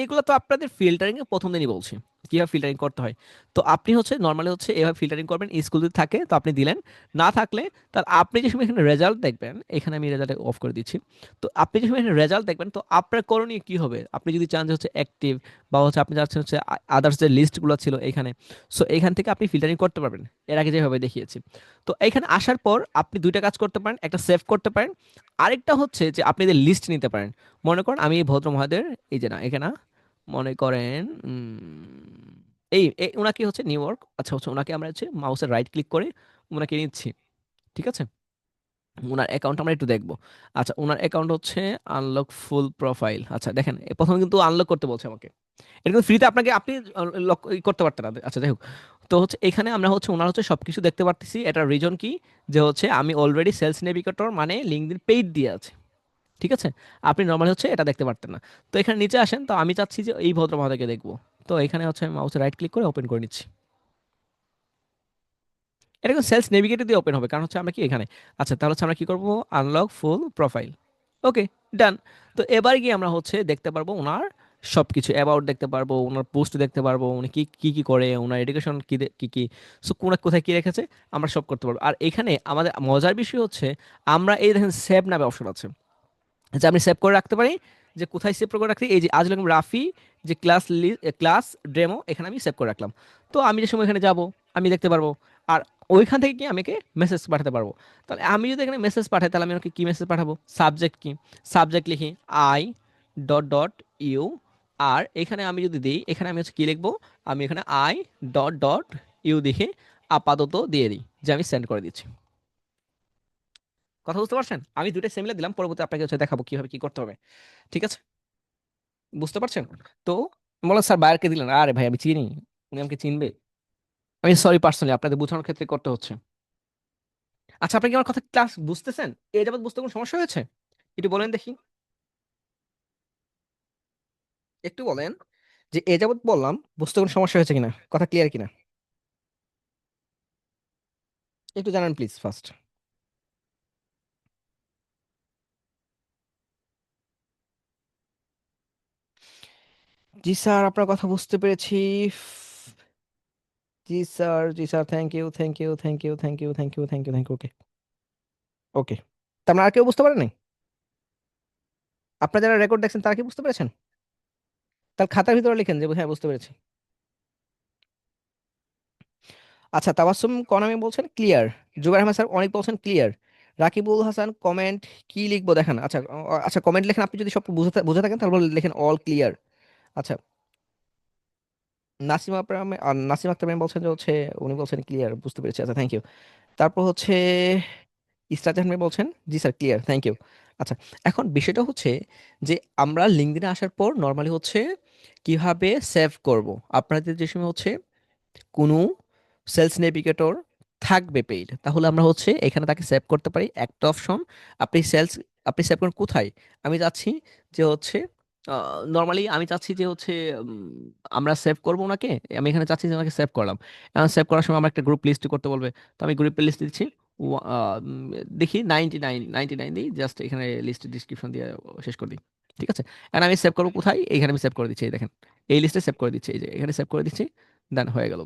এগুলো তো আপনাদের ফিল্টারিং এর প্রথম দিনই বলছি কিভাবে ফিল্টারিং করতে হয়। তো আপনি হচ্ছে নর্মালি হচ্ছে এভাবে ফিল্টারিং করবেন। স্কুল যদি থাকে তো আপনি দিলেন, না থাকলে তার আপনি যে সময় এখানে রেজাল্ট দেখবেন, এখানে আমি রেজাল্ট অফ করে দিচ্ছি। তো আপনি যে সময় এখানে রেজাল্ট দেখবেন, তো আপনার করণীয় কি হবে, আপনি যদি চান যে হচ্ছে অ্যাক্টিভ বা হচ্ছে আপনি চাচ্ছেন হচ্ছে আদার্স যে লিস্টগুলো ছিল এখানে, সো এখান থেকে আপনি ফিল্টারিং করতে পারবেন এর আগে যেভাবে দেখিয়েছি। তো এখানে আসার পর আপনি দুইটা কাজ করতে পারেন, একটা সেভ করতে পারেন, আরেকটা হচ্ছে যে আপনি এদের লিস্ট নিতে পারেন। মনে করেন আমি এই ভদ্র মহোদয়ের, এই যে না এখানে মনে করেন ওনাকে হচ্ছে নিউ ইয়র্ক, আচ্ছা হচ্ছে ওনাকে আমরা হচ্ছে মাউসের রাইট ক্লিক করে ওনাকে নিচ্ছি। ঠিক আছে, ওনার অ্যাকাউন্ট আমরা একটু দেখবো। আচ্ছা, ওনার অ্যাকাউন্ট হচ্ছে আনলক ফুল প্রোফাইল। আচ্ছা দেখেন প্রথমে কিন্তু আনলক করতে বলছে আমাকে। এটা কিন্তু ফ্রিতে আপনাকে আপনি করতে পারতেন না। আচ্ছা যাই হোক, তো হচ্ছে এখানে আমরা হচ্ছে ওনার হচ্ছে সবকিছু দেখতে পারতেছি। এটার রিজন কি, যে হচ্ছে আমি অলরেডি সেলস নেভিগেটর মানে লিঙ্কডইন পেইড দিয়ে আছে, ঠিক আছে? আপনি নর্মালি হচ্ছে এটা দেখতে পারতেন না। তো এখানে নিচে আসেন, তো আমি চাচ্ছি যে এই ভদ্র মহোদয়কে দেখবো। তো এখানে হচ্ছে মাউসে রাইট ক্লিক করে ওপেন করে নিচ্ছি। এটা কিন্তু সেলস নেভিগেটর দিয়ে ওপেন হবে, কারণ হচ্ছে আমরা কি এখানে, আচ্ছা তাহলে হচ্ছে আমরা কি করবো, আনলক ফুল প্রোফাইল। ওকে, ডান। তো এবার গিয়ে আমরা হচ্ছে দেখতে পারবো ওনার সবকিছু অ্যাবাউট দেখতে পারবো, ওনার পোস্ট দেখতে পারবো, উনি কি কি কি করে, ওনার এডুকেশন কি কি কি, সো কোন কোথায় কি রেখেছে আমরা সব করতে পারবো। আর এখানে আমাদের মজার বিষয় হচ্ছে আমরা এই দেখেন সেভ নামে অপশন আছে, যে আমি সেভ করে রাখতে পারি। যে কোথায় সেভ করে রাখতে, এই যে আজল রাফি, যে ক্লাস ডেমো, এখানে আমি সেভ করে রাখলাম। তো আমি যে সময় এখানে যাব আমি দেখতে পারবো। আর ওইখান থেকে কি আমাকে মেসেজ পাঠাতে পারবো। তাহলে আমি যদি এখানে মেসেজ পাঠাই, তাহলে আমি ওকে কি মেসেজ পাঠাবো, সাবজেক্ট কি, সাবজেক্ট লিখি আই ডট ডট ইউ। আর এখানে আমি যদি দিই, এখানে আমি হচ্ছে কি লিখবো, আমি এখানে আই ডট ডট ইউ দেখে আপাতত দিয়ে দিই, যে আমি সেন্ড করে দিচ্ছি। কথা বুঝতে পারছেন? আমি দুইটা সেমিলে দিলাম, পরবর্তী আপনাকে হচ্ছে দেখাবো কিভাবে কি করতে হবে। ঠিক আছে, বুঝতে পারছেন? তো বললাম স্যার বায়ারকে দিলেন, আরে ভাই আমি চিনি, উনি আমাকে চিনবে। আমি সরি পার্সোনালি আপনাদের বোঝানোর ক্ষেত্রে করতে হচ্ছে। আচ্ছা আপনি কি আমার কথা ক্লাস বুঝতেছেন? এই যাবত বুঝতে কোনো সমস্যা হয়েছে? একটু বলেন দেখি, একটু বলেন যে এ যাবত বললাম বুঝতে কোনো সমস্যা হয়েছে কিনা, কথা ক্লিয়ার কিনা, একটু জানান প্লিজ ফার্স্ট। জি স্যার, আপনার কথা বুঝতে পেরেছি। জি স্যার, জি sir, thank you, thank you, thank you, thank you, thank you, thank you, thank you. Okay, okay. তার মানে আর কেউ বুঝতে পারেন নাই? আপনারা যারা রেকর্ড দেখছেন তারা কি বুঝতে পেরেছেন? তার খাতার ভিতরে লিখেন যে হ্যাঁ বুঝতে পেরেছি। আচ্ছা, তাবাসসুম কনামি বলছেন ক্লিয়ার। জুবাইর আহমেদ স্যার অনেক বলছেন ক্লিয়ার। রাকিবুল হাসান কমেন্ট কি লিখবো দেখেন। আচ্ছা আচ্ছা, কমেন্ট লেখেন, আপনি যদি সব বুঝে বুঝে থাকেন তাহলে লেখেন অল ক্লিয়ার। আচ্ছা, নাসিমা আক্তার নাসিম আক্তার ম্যাম বলছেন যে হচ্ছে, উনি বলছেন ক্লিয়ার, বুঝতে পেরেছি, আচ্ছা থ্যাংক ইউ। তারপর হচ্ছে ইসরাত জাহান ম্যাম বলছেন জি স্যার ক্লিয়ার, থ্যাংক ইউ। আচ্ছা, এখন বিষয়টা হচ্ছে যে আমরা লিঙ্কডইনে আসার পর নর্মালি হচ্ছে কিভাবে সেভ করব। আপনাদের যে সময় হচ্ছে কোনো সেলস নেভিগেটর থাকবে পেইড, তাহলে আমরা হচ্ছে এখানে তাকে সেভ করতে পারি একটা অপশন। আপনি সেলস, আপনি সেভ করেন কোথায়, আমি চাচ্ছি যে হচ্ছে নর্মালি আমি চাচ্ছি যে হচ্ছে আমরা সেভ করবো ওনাকে। আমি এখানে চাচ্ছি যে ওনাকে সেভ করলাম। এখন সেভ করার সময় আমার একটা গ্রুপ লিস্ট করতে বলবে, তো আমি গ্রুপ লিস্ট দিচ্ছি। দেখি 99 দিই, জাস্ট এখানে লিস্ট ডিসক্রিপশন দিয়ে শেষ করে দিই। ঠিক আছে, এখন আমি সেভ করবো কোথায়, এখানে আমি সেভ করে দিচ্ছি, এই দেখেন এই লিস্টে সেভ করে দিচ্ছি, এই যে এখানে সেভ করে দিচ্ছি, দেন হয়ে গেল।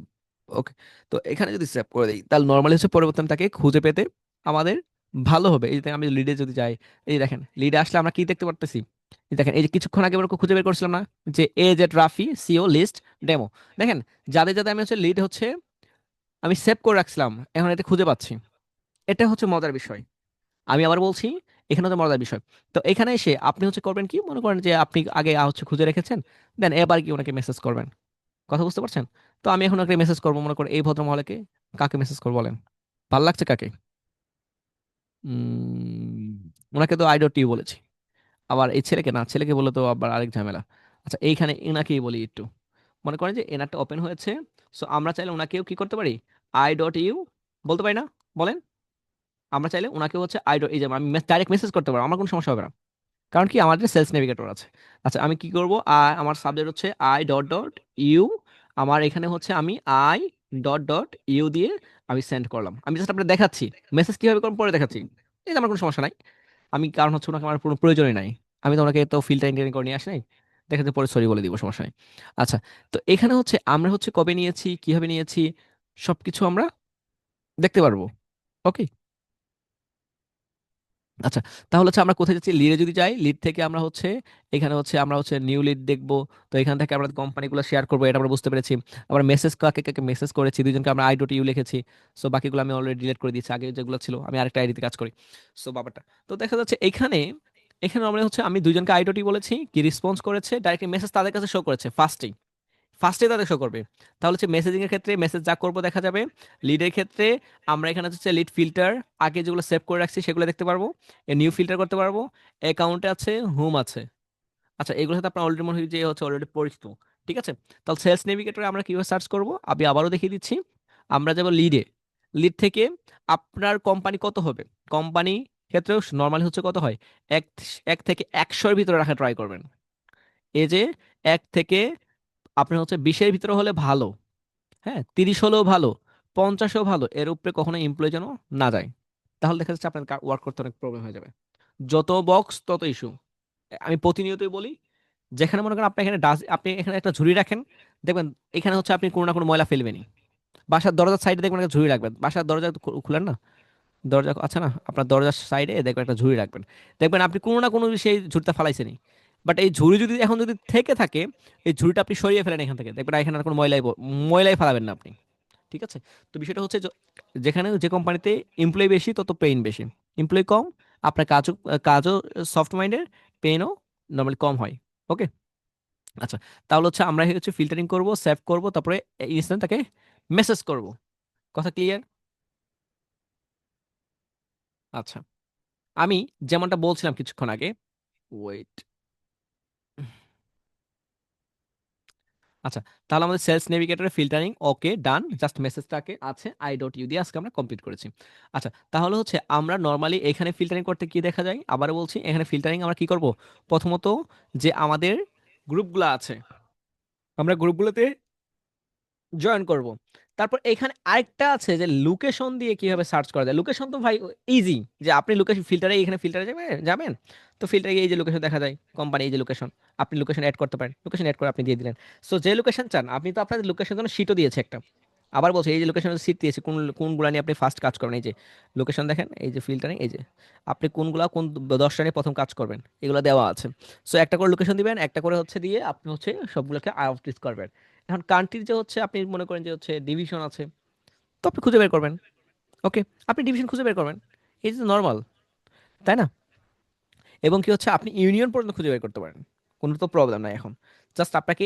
ওকে, তো এখানে যদি সেভ করে দিই তাহলে নর্মালি হচ্ছে পরবর্তী আমি তাকে খুঁজে পেতে আমাদের ভালো হবে। এই যে আমি লিডে যদি যাই, এই দেখেন লিডে আসলে আমরা কি দেখতে পারতেছি, এই দেখেন এই যে কিছুক্ষণ আগে আমরা খুঁজে বের করছিলাম না, যে A Z Rafi CEO list demo, দেখেন যাদের যাদের আমি হচ্ছে লিড হচ্ছে আমি সেভ করে রাখছিলাম, এখন এতে খুঁজে পাচ্ছি। এটা হচ্ছে মজার বিষয়। আমি আবার বলছি, এখানে হচ্ছে মজার বিষয়। তো এখানে এসে আপনি হচ্ছে করবেন কি, মনে করেন যে আপনি আগে হচ্ছে খুঁজে রেখেছেন, দেন এবার কি ওনাকে মেসেজ করবেন। কথা বুঝতে পারছেন? তো আমি এখন ওকে মেসেজ করবো, মনে করেন এই ভদ্রমহলকে। কাকে মেসেজ করবো বলেন, ভাল লাগছে কাকে? ওনাকে তো আই.ইউ বলেছি। আবার এই ছেলেকে না, ছেলেকে বলে তো আবার আরেক ঝামেলা। আচ্ছা এইখানে এনাকেই বলি একটু। মনে করেন যে এনারটা ওপেন হয়েছে, সো আমরা চাইলে ওনাকেও কি করতে পারি, আই.ইউ বলতে পারি না, বলেন? আমরা চাইলে ওনাকে হচ্ছে এই যে আমি ডাইরেক্ট মেসেজ করতে পারবো, আমার কোনো সমস্যা হবে না, কারণ কি আমাদের সেলস নেভিগেটর আছে। আচ্ছা আমি কি করব, আমার সাবজেক্ট হচ্ছে আই ডট ডট ইউ। আমার এখানে হচ্ছে আমি আই ডট ডট ইউ দিয়ে আমি সেন্ড করলাম। আমি জাস্ট আপনাকে দেখাচ্ছি মেসেজ কিভাবে করবো পরে দেখাচ্ছি, এই যে আমার কোনো সমস্যা নাই। আমি কারণ হচ্ছে ওনাকে আমার কোনো প্রয়োজনই নাই, আমি তো ওনাকে তো ফিল্টার ইন্টারিং করে নিয়ে আসি নাই, দেখাতে পরে সরি বলে দিব, সমস্যা নেই। আচ্ছা, তো এখানে হচ্ছে আমরা হচ্ছে কবে নিয়েছি কিভাবে নিয়েছি সবকিছু আমরা দেখতে পারবো। ওকে, আচ্ছা, তাহলে হচ্ছে আমরা কোথায় যাচ্ছি, লিডে যদি যাই, লিড থেকে আমরা হচ্ছে এখানে হচ্ছে আমরা হচ্ছে নিউ লিড দেখবো। তো এখান থেকে আমরা কোম্পানিগুলো শেয়ার করবো, এটা আমরা বুঝতে পেরেছি। আমরা মেসেজ কাকে কাকে মেসেজ করেছি, দুইজনকে আমরা আই.ইউ লিখেছি। সো বাকিগুলো আমি অলরেডি ডিলিট করে দিয়েছি, আগে যেগুলো ছিল, আমি আরেকটা আইডিতে কাজ করি। সো বাবাটা, তো দেখা যাচ্ছে এখানে, এখানে আমরা হচ্ছে আমি দুইজনকে আই.ইউ বলেছি, কি রেসপন্স করেছে, ডাইরেক্টলি মেসেজ তাদের কাছে শো করেছে ফার্স্টেই, ফার্স্টে তাদের শো করবে। তাহলে হচ্ছে মেসেজিং এর ক্ষেত্রে মেসেজ যা করবো দেখা যাবে। লিডের ক্ষেত্রে আমরা এখানে হচ্ছে লিড ফিল্টার, আগে যেগুলো সেভ করে রাখছি সেগুলো দেখতে পারবো, নিউ ফিল্টার করতে পারবো, অ্যাকাউন্টে আছে, হোম আছে। আচ্ছা এগুলোর সাথে আপনার অলরেডি মনে হয় যে হচ্ছে অলরেডি পরিচিত। ঠিক আছে? তাহলে সেলস নেভিগেটরে আমরা কিভাবে সার্চ করব আমি আবারও দেখিয়ে দিচ্ছি। আমরা যাব লিডে। লিড থেকে আপনার কোম্পানি কত হবে, কোম্পানি ক্ষেত্রেও নর্মালি হচ্ছে কত হয়, এক এক থেকে 100-এর ভিতরে রাখা ট্রাই করবেন। এই যে এক থেকে আপনার হচ্ছে 20-এর ভিতরে হলে ভালো, হ্যাঁ 30 হলেও ভালো, 50ও ভালো, এর উপরে কখনো এমপ্লয় যেন না যায়। তাহলে দেখা যাচ্ছে আপনার ওয়ার্ক করতে অনেক প্রবলেম হয়ে যাবে। যত বক্স তত ইস্যু। আমি প্রতিনিয়তই বলি, যেখানে মনে করেন আপনি এখানে আপনি এখানে একটা ঝুড়ি রাখেন, দেখবেন এখানে হচ্ছে আপনি কোনো না কোনো ময়লা ফেলবেনই। বাসার দরজার সাইডে দেখবেন একটা ঝুড়ি রাখবেন, বাসার দরজা তো খুলেন না, দরজা আছে না আপনার, দরজার সাইডে দেখবেন একটা ঝুড়ি রাখবেন। দেখবেন আপনি কোনো না কোনো সেই ঝুড়িটা ফালাইছেনই। বাট এই ঝুড়ি যদি এখন যদি থেকে থাকে, এই ঝুড়িটা আপনি সরিয়ে ফেলেন এখান থেকে, দেখবেন এখানে আর কোনো ময়লাই ফালাবেন না আপনি। ঠিক আছে? তো বিষয়টা হচ্ছে যেখানে যে কোম্পানিতে এমপ্লয়ি বেশি তত পেইন বেশি, এমপ্লয়ি কম আপনার কাজও কাজও সফট মাইন্ডের, পেইনও নর্মালি কম হয়। ওকে। আচ্ছা, তাহলে হচ্ছে আমরা হচ্ছে ফিল্টারিং করব, সেভ করব, তারপরে ইনস্ট্যান্ট তাকে মেসেজ করব। কথা ক্লিয়ার? আচ্ছা, আমি যেমনটা বলছিলাম কিছুক্ষণ আগে, ওয়েট, আচ্ছা, তাহলে আমাদের সেলস নেভিগেটরের ফিল্টারিং ওকে ডান, জাস্ট মেসেজটাকে আছে আই ডট ইউ দিয়ে আজকে আমরা কমপ্লিট করেছি। আচ্ছা, তাহলে হচ্ছে আমরা নর্মালি এখানে ফিল্টারিং করতে কি দেখা যায়, আবার বলছি, এখানে ফিল্টারিং আমরা কি করব, প্রথমত যে আমাদের গ্রুপগুলো আছে আমরা গ্রুপগুলোতে জয়েন করব। তারপর এখানে আরেকটা আছে যে লোকেশন দিয়ে কিভাবে সার্চ করা যায়। লোকেশন তো ভাই ইজি, যে আপনি লোকেশন ফিল্টারে এখানে ফিল্টারে যাবেন, তো ফিল্টারে এই যে লোকেশন দেখা যায় কোম্পানি, এই যে লোকেশন, আপনি লোকেশন অ্যাড করতে পারেন, লোকেশন অ্যাড করে আপনি দিয়ে দিলেন। সো যে লোকেশন চান আপনি, তো আপনাদের লোকেশন জন্য শিটও দিয়েছে একটা, আবার বলছি এই যে লোকেশনের সিট দিয়েছে কোনগুলো নিয়ে আপনি ফার্স্ট কাজ করবেন, এই যে লোকেশন দেখেন, এই যে ফিল্টারিং, এই যে আপনি কোন 10টা নিয়ে প্রথম কাজ করবেন, এগুলো দেওয়া আছে। সো একটা করে লোকেশন দিবেন, একটা করে হচ্ছে দিয়ে আপনি হচ্ছে সবগুলোকে আউটলিস্ট করবেন। এখন কান্ট্রির যে হচ্ছে আপনি মনে করেন যে হচ্ছে ডিভিশন আছে, তো আপনি খুঁজে বের করবেন। ওকে, আপনি ডিভিশন খুঁজে বের করবেন, এই যে নর্মাল, তাই না? এবং কি হচ্ছে আপনি ইউনিয়ন পর্যন্ত খুঁজে বের করতে পারেন, কোনো তো প্রবলেম নাই এখন। জাস্ট আপনাকে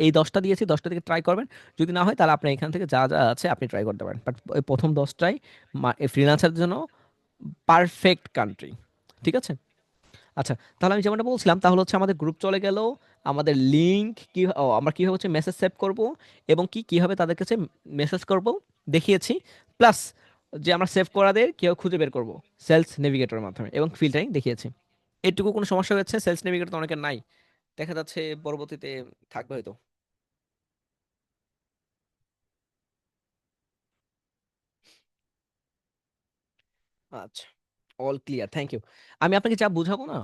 এই 10টা দিয়েছি, 10টা থেকে ট্রাই করবেন। যদি না হয় তাহলে আপনি এখান থেকে যা যা আছে আপনি ট্রাই করতে পারেন, বাট ওই প্রথম 10টাই ফ্রিল্যান্সারদের জন্য পারফেক্ট কান্ট্রি। ঠিক আছে? আচ্ছা, তাহলে আমি যেমনটা বলছিলাম, তাহলে হচ্ছে আমাদের গ্রুপ চলে গেল, আমাদের লিঙ্ক কি, ও আমরা কিভাবে হচ্ছে মেসেজ সেভ করব, এবং কিভাবে তাদের কাছে মেসেজ করব দেখিয়েছি, প্লাস যে আমরা সেভ করাদের কীভাবে খুঁজে বের করব সেলস নেভিগেটরের মাধ্যমে, এবং ফিল্টারিং দেখিয়েছি। এটুকু কোনো সমস্যা হয়েছে? সেলস নেভিগেটর তো অনেকের নাই, দেখা যাচ্ছে পরবর্তীতে থাকবে হয়তো। আচ্ছা, অল ক্লিয়ার, থ্যাংক ইউ। আমি আপনাকে যা বুঝাবো না,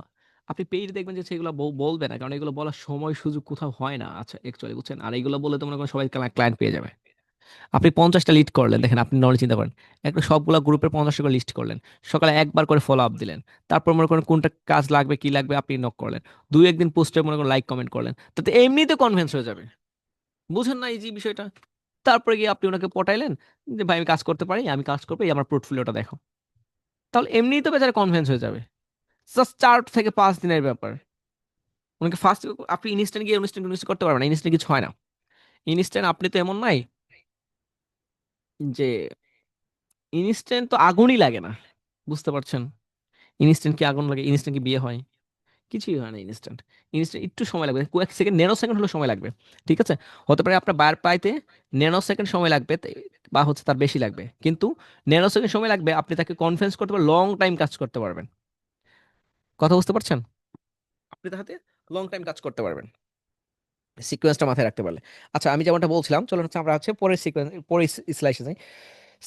আপনি পেজ দেখবেন যে সেগুলো বলবে না, কারণ এগুলো বলার সময় সুযোগ কোথাও হয় না। আচ্ছা, অ্যাকচুয়ালি বুঝছেন, আর এইগুলো বলে তো মনে করেন সবাই ক্লায়েন্ট পেয়ে যাবে। আপনি 50টা লিড করলেন, দেখেন আপনি নর্মালি চিন্তা করেন, একটা সবগুলা গ্রুপের 50টা করে লিস্ট করলেন, সকালে একবার করে ফলো আপ দিলেন, তারপর মনে করেন কোনটা কাজ লাগবে কি লাগবে আপনি নক করলেন, দুই একদিন পোস্টে মনে করেন লাইক কমেন্ট করলেন, তাতে এমনিতে কনভিন্স হয়ে যাবে। বুঝেন না এই যে বিষয়টা? তারপরে গিয়ে আপনি ওনাকে পটাইলেন যে ভাই আমি কাজ করতে পারি, আমি কাজ করবো, এই আমার পোর্টফোলিওটা দেখো, তাহলে এমনিই তো বেচারা কনভিন্স হয়ে যাবে। জাস্ট 4 থেকে 5 দিনের ব্যাপার। ওনাকে ফার্স্ট, আপনি ইনস্ট্যান্ট গিয়ে ইনস্ট্যান্ট করতে পারবেন না, ইনস্ট্যান্ট কিছু হয় না। ইনস্ট্যান্ট আপনি তো এমন নাই যে, ইনস্ট্যান্ট তো আগুনই লাগে না, বুঝতে পারছেন? ইনস্ট্যান্ট কি আগুন লাগে? ইনস্ট্যান্ট কি বিয়ে হয়? কিছুই হয় না ইনস্ট্যান্ট। ইনস্ট্যান্ট একটু সময় লাগবে, কয়েক সেকেন্ড, ন্যানো সেকেন্ড হলো সময় লাগবে। ঠিক আছে? হতে পারে আপনার বায়ার পাইতে ন্যানো সেকেন্ড সময় লাগবে, বা হচ্ছে তার বেশি লাগবে, কিন্তু ন্যানো সেকেন্ড সময় লাগবে, আপনি তাকে কনফারেন্স করতে পারবেন, লং টাইম কাজ করতে পারবেন। কথা বুঝতে পারছেন? আপনি তাহাতে লং টাইম কাজ করতে পারবেন, সিকোয়েন্সটা মাথায় রাখতে পারলে। আচ্ছা, আমি যেমনটা বলছিলাম, চলুন হচ্ছে আমরা হচ্ছে পরের সিকোয়েন্স, পরের স্লাইডে যাই।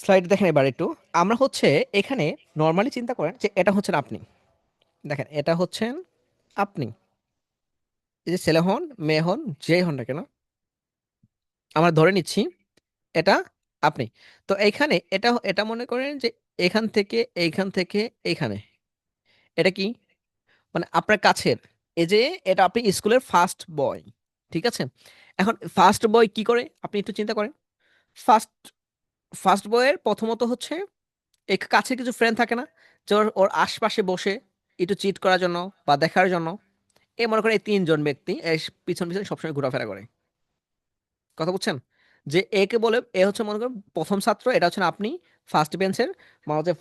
স্লাইড দেখেন এবার একটু। আমরা হচ্ছে এখানে নর্মালি চিন্তা করেন যে এটা হচ্ছেন আপনি, দেখেন এটা হচ্ছেন আপনি, এই যে ছেলে হন মেয়ে হন যেই হন না কেন, আমরা ধরে নিচ্ছি এটা আপনি। তো এইখানে এটা এটা মনে করেন যে এখান থেকে এইখান থেকে এইখানে, এটা কি, মানে আপনার কাছের, এই যে এটা আপনি স্কুলের ফার্স্ট বয়। ঠিক আছে? এখন ফার্স্ট বয় কি করে আপনি একটু চিন্তা করেন। ফার্স্ট ফার্স্ট বয়ের প্রথমত হচ্ছে এই কাছে কিছু ফ্রেন্ড থাকে না, যে ওর ওর আশপাশে বসে একটু চিট করার জন্য বা দেখার জন্য, এই মনে করেন এই 3জন ব্যক্তি এই পিছন পিছন সবসময় ঘোরাফেরা করে। কথা বুঝছেন? যে একে বলে, এ হচ্ছে মনে করেন প্রথম ছাত্র, এটা হচ্ছেন আপনি, ফার্স্ট বেঞ্চের মানে হচ্ছে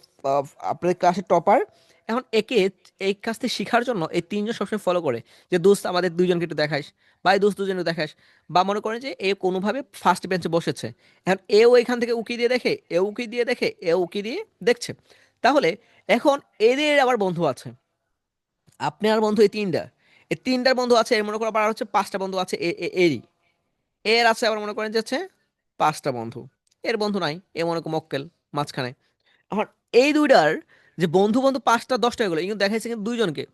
আপনাদের ক্লাসের টপার। এখন একে এই কাজটি শেখার জন্য এই তিনজন সবসময় ফলো করে যে দোস্ত আমাদের দুইজনকে একটু দেখাইস, বা এই দোস্ত দুজনকে দেখাইস, বা মনে করেন যে এ কোনোভাবে ফার্স্ট বেঞ্চে বসেছে, এখন এও এখান থেকে উকি দিয়ে দেখে, এ উকি দিয়ে দেখে, এ উকি দিয়ে দেখছে। তাহলে এখন এদের আবার বন্ধু আছে, আপনি আর বন্ধু এই তিনটা, এই তিনটার বন্ধু আছে, এর মনে করো আবার আর হচ্ছে পাঁচটা বন্ধু আছে এরই, এর আছে আবার মনে করেন যে হচ্ছে পাঁচটা বন্ধু, এর বন্ধু নাই, এ মনে করো মক্কেল মাঝখানে। এখন এই দুইটার যে বন্ধু বন্ধু পাঁচটা দশটা এগুলো কিন্তু দেখাইছে কিন্তু দুইজনকে,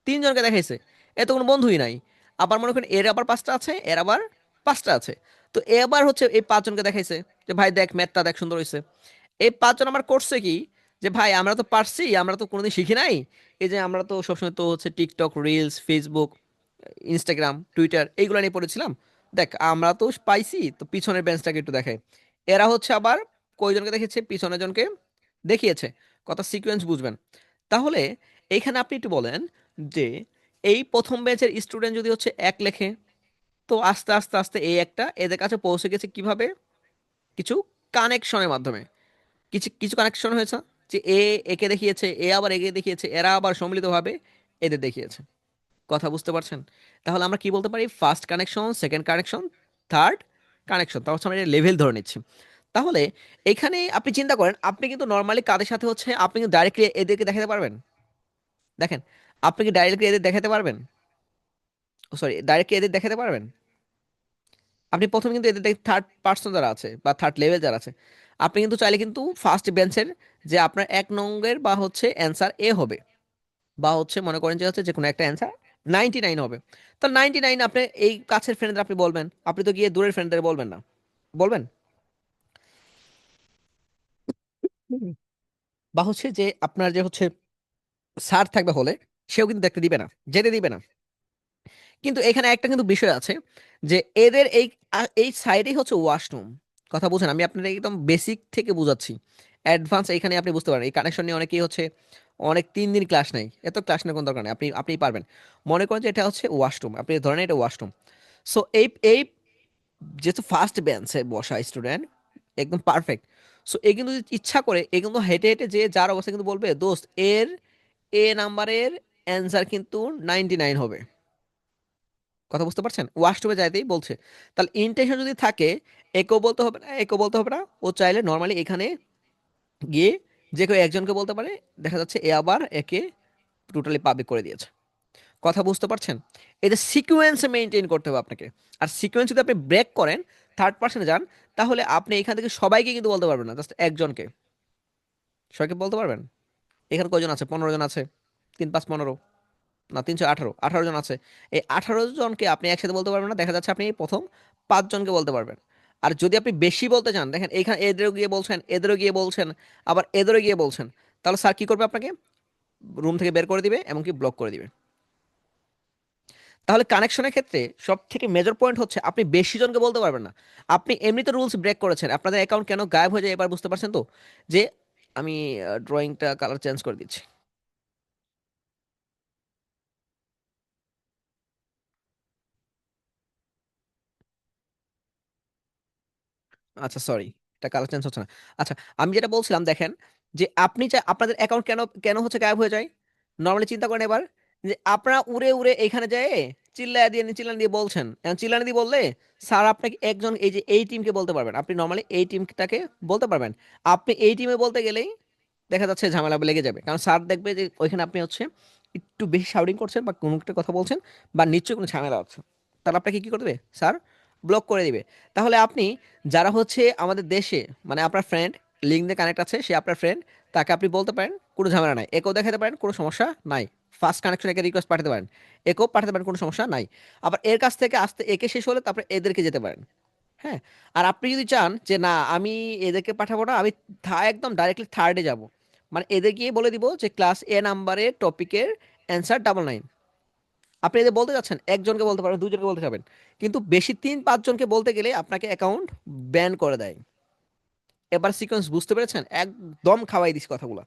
তিনজনকে দেখাইছে, এ তো কোনো বন্ধুই নাই। আবার মনে করেন এর আবার পাঁচটা আছে, এর আবার পাঁচটা আছে। তো এবার হচ্ছে এই পাঁচজনকে দেখাইছে যে ভাই দেখ ম্যাথটা দেখ সুন্দর হয়েছে। এই পাঁচজন আমার করছে কি, যে ভাই আমরা তো পারছি, আমরা তো কোনোদিন শিখি নাই, এই যে আমরা তো সবসময় তো হচ্ছে TikTok reels Facebook Instagram Twitter এইগুলো নিয়ে পড়েছিলাম, দেখ আমরা তো পাইছি, তো পিছনের বেঞ্চটাকে একটু দেখাই। এরা হচ্ছে আবার কয়জনকে দেখেছে, পিছনের জনকে দেখিয়েছে। কথা সিকোয়েন্স বুঝবেন। তাহলে এইখানে আপনি একটু বলেন যে এই প্রথম ব্যাচের স্টুডেন্ট যদি হচ্ছে এক লেখে, তো আস্তে আস্তে আস্তে এই একটা এদের কাছে পৌঁছে গেছে কিভাবে, কিছু কানেকশনের মাধ্যমে। কিছু কিছু কানেকশন হয়েছে, যে এ একে দেখিয়েছে, এ আবার একে দেখিয়েছে, এরা আবার সম্মিলিতভাবে এদের দেখিয়েছে। কথা বুঝতে পারছেন? তাহলে আমরা কি বলতে পারি, first connection, second connection, third connection, তাহলে হচ্ছে আমরা লেভেল ধরে নিচ্ছি। তাহলে এখানে আপনি চিন্তা করেন, আপনি কিন্তু নর্মালি কাদের সাথে হচ্ছে আপনি কিন্তু ডাইরেক্টলি এদেরকে দেখাতে পারবেন। দেখেন, আপনি কি ডাইরেক্টলি এদের দেখাতে পারবেন, সরি ডাইরেক্টলি এদের দেখাতে পারবেন? আপনি প্রথমে কিন্তু এদের থার্ড পার্সন যারা আছে বা থার্ড লেভেল যারা আছে, আপনি কিন্তু চাইলে কিন্তু ফার্স্ট বেঞ্চের যে আপনার এক নঙ্গের বা হচ্ছে অ্যান্সার এ হবে, বা হচ্ছে মনে করেন যে হচ্ছে যে কোনো একটা অ্যান্সার 99 হবে, তো 99 আপনি এই কাছের ফ্রেন্ডদের আপনি বলবেন, আপনি তো গিয়ে দূরের ফ্রেন্ডদের বলবেন না, বলবেন? হুম। বা হচ্ছে যে আপনার যে হচ্ছে স্যার থাকবে হলে, সেও কিন্তু দেখতে দিবে না, যেতে দিবে না। কিন্তু এখানে একটা কিন্তু বিষয় আছে, যে এদের এই সাইডেই হচ্ছে ওয়াশরুম। কথা বুঝেন, আমি আপনার একদম বেসিক থেকে বুঝাচ্ছি, অ্যাডভান্স এখানে আপনি বুঝতে পারেন। এই কানেকশন নিয়ে অনেকেই হচ্ছে অনেক 3 দিন ক্লাস নেই, এত ক্লাস নেই কোনো দরকার নেই, আপনি পারবেন। মনে করেন যে এটা হচ্ছে ওয়াশরুম, আপনি ধরেন এটা ওয়াশরুম। সো এই যেহেতু ফার্স্ট বেঞ্চে বসা স্টুডেন্ট একদম পারফেক্ট, সো এ কিন্তু যদি ইচ্ছা করে এ কিন্তু হেঁটে হেঁটে যে যার অবস্থা কিন্তু বলবে দোস্ত এর এ নাম্বারের অ্যান্সার কিন্তু 99 হবে। কথা বুঝতে পারছেন? ওয়াশরুমে যাইতেই বলছে। তাহলে ইন্টেনশন যদি থাকে, একেও বলতে হবে না, একেও বলতে হবে না, ও চাইলে নর্মালি এখানে গিয়ে যে কেউ একজনকে বলতে পারে, দেখা যাচ্ছে এ আবার একে টোটালি পাবলিক করে দিয়েছে। কথা বুঝতে পারছেন? এই যে সিকোয়েন্স মেনটেন করতে হবে আপনাকে। আর সিকোয়েন্স যদি আপনি ব্রেক করেন, থার্ড পার্সনে যান, তাহলে আপনি এখান থেকে সবাইকে কিন্তু বলতে পারবেন না, জাস্ট একজনকে। সবাইকে বলতে পারবেন? এখানে কয়জন আছে, 15 জন আছে, 3 5 15, না 3 6 18, 18 জন আছে। এই 18 জনকে আপনি একসাথে বলতে পারবেন না, দেখা যাচ্ছে আপনি প্রথম 5 জনকে বলতে পারবেন। আর যদি আপনি বেশি বলতে চান, দেখেন এখানে এদেরও গিয়ে বলছেন, এদেরও গিয়ে বলছেন, আবার এদেরও গিয়ে বলছেন, তাহলে স্যার কি করবে, আপনাকে রুম থেকে বের করে দিবে, এমনকি ব্লক করে দিবে। তাহলে কানেকশনের ক্ষেত্রে সব থেকে মেজর পয়েন্ট হচ্ছে আপনি বেশি জনকে বলতে পারবেন না। আপনি এমনিতে রুলস ব্রেক করেছেন, আপনাদের অ্যাকাউন্ট কেন গায়েব হয়ে যায় এবার বুঝতে পারছেন তো? যে আমি ড্রয়িংটা কালার চেঞ্জ করে দিচ্ছি। আচ্ছা সরি, এটা কালার চেঞ্জ হচ্ছে না। আচ্ছা, আমি যেটা বলছিলাম দেখেন, যে আপনি আপনাদের অ্যাকাউন্ট কেন কেন হচ্ছে গায়েব হয়ে যায়, নর্মালি চিন্তা করেন এবার, যে আপনারা উড়ে উড়ে এখানে যায় চিল্লায় দিয়ে বলছেন, এখন চিল্লানি দিয়ে বললে স্যার আপনাকে একজন এই যে এই টিমকে বলতে পারবেন, আপনি নর্মালি এই টিমটাকে বলতে পারবেন। আপনি এই টিমে বলতে গেলেই দেখা যাচ্ছে ঝামেলা লেগে যাবে, কারণ স্যার দেখবে যে ওইখানে আপনি হচ্ছে একটু বেশি শাউটিং করছেন বা কোনো একটা কথা বলছেন, বা নিশ্চয়ই কোনো ঝামেলা হচ্ছে, তাহলে আপনাকে কি করবে স্যার, ব্লক করে দিবে। তাহলে আপনি যারা হচ্ছে আমাদের দেশে, মানে আপনার ফ্রেন্ড লিঙ্ক দিয়ে কানেক্ট আছে, সে আপনার ফ্রেন্ড, তাকে আপনি বলতে পারেন কোনো ঝামেলা নাই, একেও দেখাতে পারেন কোনো সমস্যা নাই। ফার্স্ট কানেকশন একে রিকোয়েস্ট পাঠাতে পারেন, একেও পাঠাতে পারেন কোনো সমস্যা নাই। আবার এর কাছ থেকে আসতে একে শেষ হলে তারপরে এদেরকে যেতে পারেন। হ্যাঁ। আর আপনি যদি চান যে না আমি এদেরকে পাঠাবো না, আমি একদম ডাইরেক্টলি থার্ডে যাব, মানে এদের গিয়ে বলে দিব যে ক্লাস এ নাম্বারের টপিকের অ্যান্সার 99, আপনি এদের বলতে যাচ্ছেন একজনকে বলতে পারবেন, দুজনকে বলতে যাবেন, কিন্তু বেশি 3 5 জনকে বলতে গেলে আপনাকে অ্যাকাউন্ট ব্যান করে দেয়। এবার সিকোয়েন্স বুঝতে পেরেছেন? একদম খাওয়াই দিস কথাগুলো।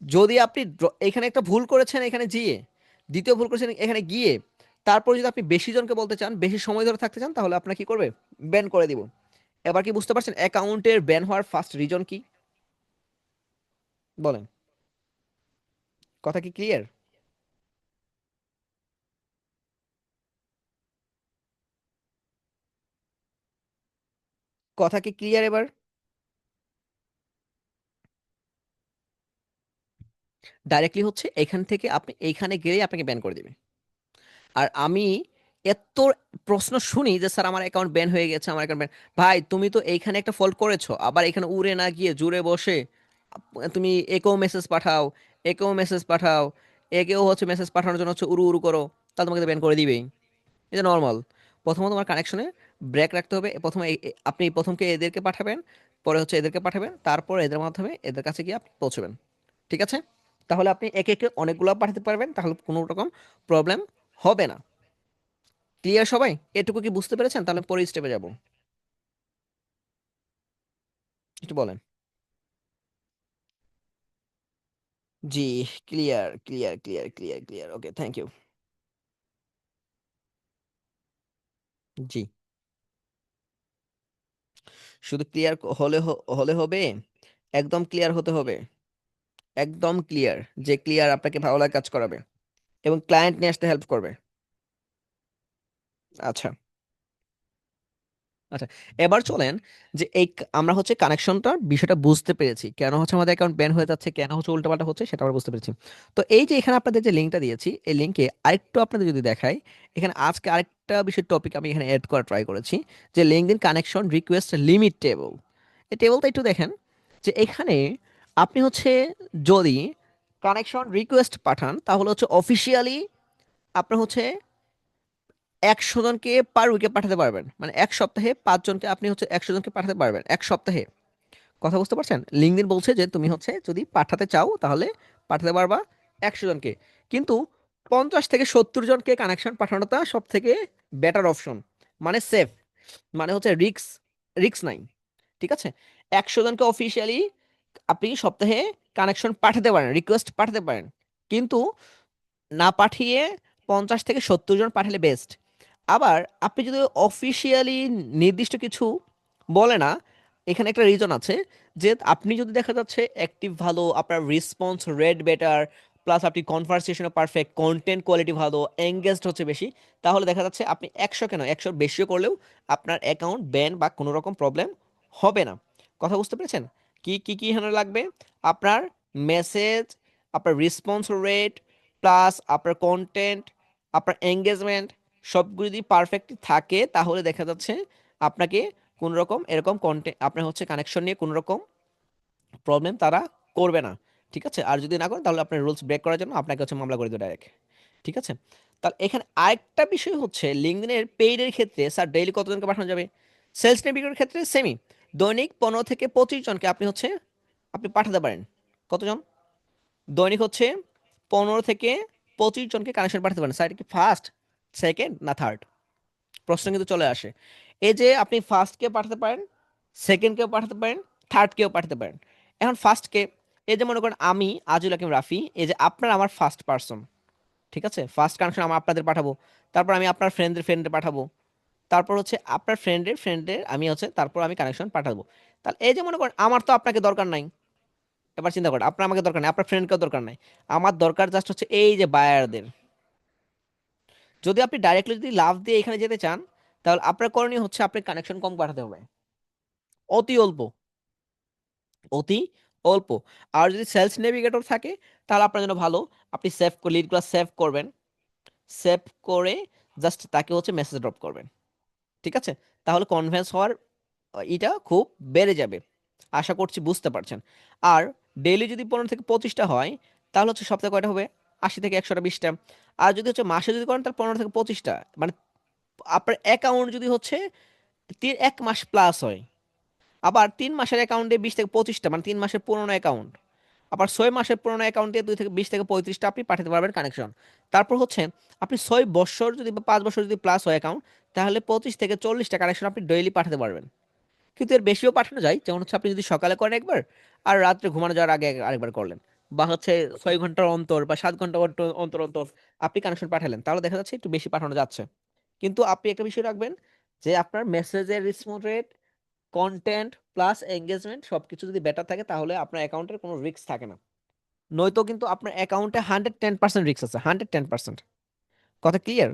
যদি আপনি এখানে একটা ভুল করেছেন এখানে গিয়ে, দ্বিতীয় ভুল করেছেন এখানে গিয়ে, তারপর যদি আপনি বেশি জনকে বলতে চান, বেশি সময় ধরে থাকতে চান, তাহলে আপনার কি করবে, ব্যান করে দিব। এবার কি বুঝতে পারছেন অ্যাকাউন্টের ব্যান হওয়ার ফার্স্ট রিজন কি? বলেন, কথা কি ক্লিয়ার? কথা কি ক্লিয়ার এবার? ডাইরেক্টলি হচ্ছে এখান থেকে আপনি এইখানে গেলেই আপনাকে ব্যান করে দিবে। আর আমি এত প্রশ্ন শুনি যে স্যার আমার অ্যাকাউন্ট ব্যান হয়ে গেছে, আমার অ্যাকাউন্ট ব্যান। ভাই তুমি তো এইখানে একটা ফল্ট করেছো, আবার এখানে উড়ে না গিয়ে জুড়ে বসে তুমি একেও মেসেজ পাঠাও, একেও মেসেজ পাঠাও, একেও হচ্ছে মেসেজ পাঠানোর জন্য হচ্ছে উড়ু উড়ু করো, তাহলে তোমাকে তো ব্যান করে দিবেই। এটা নর্মাল। প্রথমত তোমার কানেকশনে ব্রেক রাখতে হবে। প্রথমে আপনি প্রথমকে এদেরকে পাঠাবেন, পরে হচ্ছে এদেরকে পাঠাবেন, তারপর এদের মাধ্যমে এদের কাছে গিয়ে আপনি পৌঁছবেন। ঠিক আছে? তাহলে আপনি একে একে অনেকগুলো পাঠাতে পারবেন, তাহলে কোনো রকম প্রবলেম হবে না। ক্লিয়ার সবাই? এটুকু কি বুঝতে পেরেছেন? তাহলে পরের স্টেপে যাব। একটু বলেন। জি, clear clear clear clear clear, okay, thank you. জি, শুধু ক্লিয়ার হলে হবে? একদম ক্লিয়ার হতে হবে। একদম ক্লিয়ার, যে ক্লিয়ার আপনাকে ভালো লাগে কাজ করাবে এবং ক্লায়েন্ট নিয়ে আসতে হেল্প করবে। আচ্ছা, আচ্ছা, এবার চলেন যে আমরা হচ্ছে কানেকশনটার বিষয়টা বুঝতে পেরেছি, কেন হচ্ছে আমাদের অ্যাকাউন্ট ব্যান হয়ে যাচ্ছে, কেন হচ্ছে উল্টাপাল্টা হচ্ছে, সেটা আমরা বুঝতে পেরেছি। তো এই যে এখানে আপনাদের যে লিঙ্কটা দিয়েছি, এই লিঙ্কে আরেকটু আপনাদের যদি দেখাই, এখানে আজকে আরেকটা বিষয় টপিক আমি এখানে অ্যাড করা ট্রাই করেছি, যে LinkedIn connection request limit table. এই টেবলটা একটু দেখেন, যে এখানে আপনি হচ্ছে যদি কানেকশন রিকোয়েস্ট পাঠান, তাহলে হচ্ছে অফিসিয়ালি আপনার হচ্ছে 100 জনকে পার উইকে পাঠাতে পারবেন, মানে এক সপ্তাহে 5 জনকে আপনি হচ্ছে 100 জনকে পাঠাতে পারবেন এক সপ্তাহে। কথা বুঝতে পারছেন? লিঙ্কডইন বলছে যে তুমি হচ্ছে যদি পাঠাতে চাও তাহলে পাঠাতে পারবা 100 জনকে, কিন্তু 50 থেকে 70 জনকে কানেকশন পাঠানোটা সব থেকে বেটার অপশন, মানে সেফ, মানে হচ্ছে রিক্স নাই। ঠিক আছে? 100 জনকে অফিসিয়ালি আপনি সপ্তাহে কানেকশন পাঠাতে পারেন, রিকোয়েস্ট পাঠাতে পারেন, কিন্তু না পাঠিয়ে 50 থেকে 70 জন পাঠালে বেস্ট। আবার আপনি যদি অফিসিয়ালি নির্দিষ্ট কিছু বলে না, এখানে একটা রিজন আছে, যে আপনি যদি দেখা যাচ্ছে অ্যাক্টিভ ভালো, আপনার রেসপন্স রেট বেটার, প্লাস আপনি কনভারসেশনে পারফেক্ট, কন্টেন্ট কোয়ালিটি ভালো, এঙ্গেজড হচ্ছে বেশি, তাহলে দেখা যাচ্ছে আপনি 100 বেশিও করলেও আপনার অ্যাকাউন্ট ব্যান বা কোনো রকম প্রবলেম হবে না। কথা বুঝতে পেরেছেন? কি এখানে লাগবে? আপনার মেসেজ, আপনার রেসপন্স রেট, প্লাস আপনার কন্টেন্ট, আপনার এঙ্গেজমেন্ট, সবগুলো যদি পারফেক্ট থাকে, তাহলে দেখা যাচ্ছে আপনাকে কোন রকম এরকম কন্টেন্ট আপনার হচ্ছে কানেকশন নিয়ে কোন রকম প্রবলেম তারা করবে না। ঠিক আছে? আর যদি না করেন তাহলে আপনার রুলস ব্রেক করার জন্য আপনাকে হচ্ছে মামলা করে দেবে ডাইরেক্ট। ঠিক আছে? তাহলে এখানে আরেকটা বিষয় হচ্ছে লিঙ্কডইনের পেইডের ক্ষেত্রে স্যার ডেইলি কতজনকে পাঠানো যাবে? সেলস নেভিগেটরের ক্ষেত্রে সেমি, দৈনিক 15 থেকে 25 জনকে আপনি পাঠাতে পারেন। কতজন? দৈনিক হচ্ছে 15 থেকে 25 জনকে কানেকশন পাঠাতে পারেন। স্যার এটা কি ফার্স্ট, সেকেন্ড না থার্ড? প্রশ্ন কিন্তু চলে আসে। এই যে আপনি ফার্স্টকে পাঠাতে পারেন, সেকেন্ডকেও পাঠাতে পারেন, থার্ডকেও পাঠাতে পারেন। এখন ফার্স্টকে, এই যে মনে করেন আমি আজিল হাকিম রাফি, এই যে আপনার আমার ফার্স্ট পার্সন। ঠিক আছে? ফার্স্ট কানেকশন আমি আপনাদের পাঠাবো, তারপর আমি আপনার ফ্রেন্ডে পাঠাবো, তারপর হচ্ছে আপনার ফ্রেন্ডের আমি হচ্ছে তারপর আমি কানেকশন পাঠাবো। তাহলে এই যে মনে করেন আমার তো আপনাকে দরকার নাই। এবার চিন্তা করেন, আপনার আমাকে দরকার নাই, আপনার ফ্রেন্ডকেও দরকার নাই। আমার দরকার জাস্ট হচ্ছে এই যে বায়ারদের। যদি আপনি ডাইরেক্টলি যদি লাভ দিয়ে এখানে যেতে চান, তাহলে আপনার করণীয় হচ্ছে আপনি কানেকশন কম পাঠাতে হবে, অতি অল্প, অতি অল্প। আর যদি সেলস নেভিগেটর থাকে তাহলে আপনার জন্য ভালো, আপনি সেভ লিডগুলো সেভ করবেন, সেভ করে জাস্ট তাকে হচ্ছে মেসেজ ড্রপ করবেন। ঠিক আছে? তাহলে কনভিন্স হওয়ার এটা খুব বেড়ে যাবে। আশা করছি বুঝতে পারছেন। আর ডেইলি যদি 15 থেকে 25টা হয়, তাহলে হচ্ছে সপ্তাহে কয়টা হবে? 80 থেকে 100টা, 20টা। আর যদি হচ্ছে মাসে যদি করেন তাহলে 15 থেকে 25টা, মানে আপনার অ্যাকাউন্ট যদি হচ্ছে 1 মাস প্লাস হয়, আবার 3 মাসের অ্যাকাউন্টে 20 থেকে 25টা, মানে 3 মাসের পুরোনো অ্যাকাউন্ট, আবার 6 মাসের পুরোনো অ্যাকাউন্টে 2 থেকে 20 থেকে 35টা আপনি পাঠাতে পারবেন কানেকশন। তারপর হচ্ছে আপনি 6 বছর যদি বা 5 বছর যদি প্লাস হয় অ্যাকাউন্ট, তাহলে 25 থেকে 40টা কানেকশন আপনি ডেইলি পাঠাতে পারবেন। কিন্তু এর বেশিও পাঠানো যায়, যেমন হচ্ছে আপনি যদি সকালে করেন একবার, আর রাত্রে ঘুমানো যাওয়ার আগে আরেকবার করলেন, বা হচ্ছে 6 ঘন্টার অন্তর বা 7 ঘন্টা অন্তর অন্তর অন্তর আপনি কানেকশন পাঠালেন, তাহলে দেখা যাচ্ছে একটু বেশি পাঠানো যাচ্ছে। কিন্তু আপনি একটা বিষয় রাখবেন, যে আপনার মেসেজের response rate, content plus engagement সবকিছু যদি বেটার থাকে, তাহলে আপনার অ্যাকাউন্টের কোনো রিস্ক থাকে না। নয়তো কিন্তু আপনার অ্যাকাউন্টে 110% রিস্ক আছে, 110%। কথা ক্লিয়ার?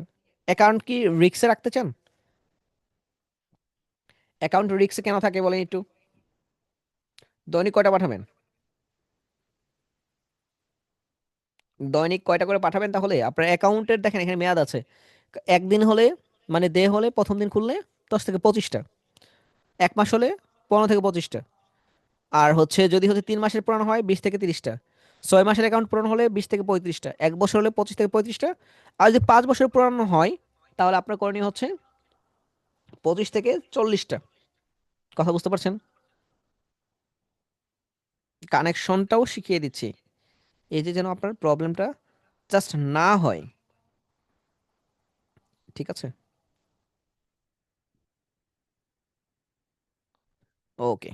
অ্যাকাউন্ট কি রিস্কে রাখতে চান? অ্যাকাউন্ট রিস্কে কেন থাকে বলেন একটু। দৈনিক কয়টা পাঠাবেন? দৈনিক কয়টা করে পাঠাবেন তাহলে? আপনার অ্যাকাউন্টের দেখেন এখানে মেয়াদ আছে। একদিন হলে, মানে ডে হলে প্রথম দিন খুললে 10 থেকে 25টা, 1 মাস হলে 15 থেকে 25টা, আর হচ্ছে যদি হচ্ছে 3 মাসের পুরানো হয় 20 থেকে 30টা, 6 মাসের অ্যাকাউন্ট পুরানো হলে 20 থেকে 35টা, 1 বছর হলে 25 থেকে 35টা, আর যদি 5 বছর পুরানো হয় তাহলে আপনার করণীয় হচ্ছে 25 থেকে 40টা। কথা বুঝতে পারছেন? কানেকশনটাও শিখিয়ে দিচ্ছি, এই যে যেন আপনার প্রবলেমটা জাস্ট না হয়। ঠিক আছে? ওকে।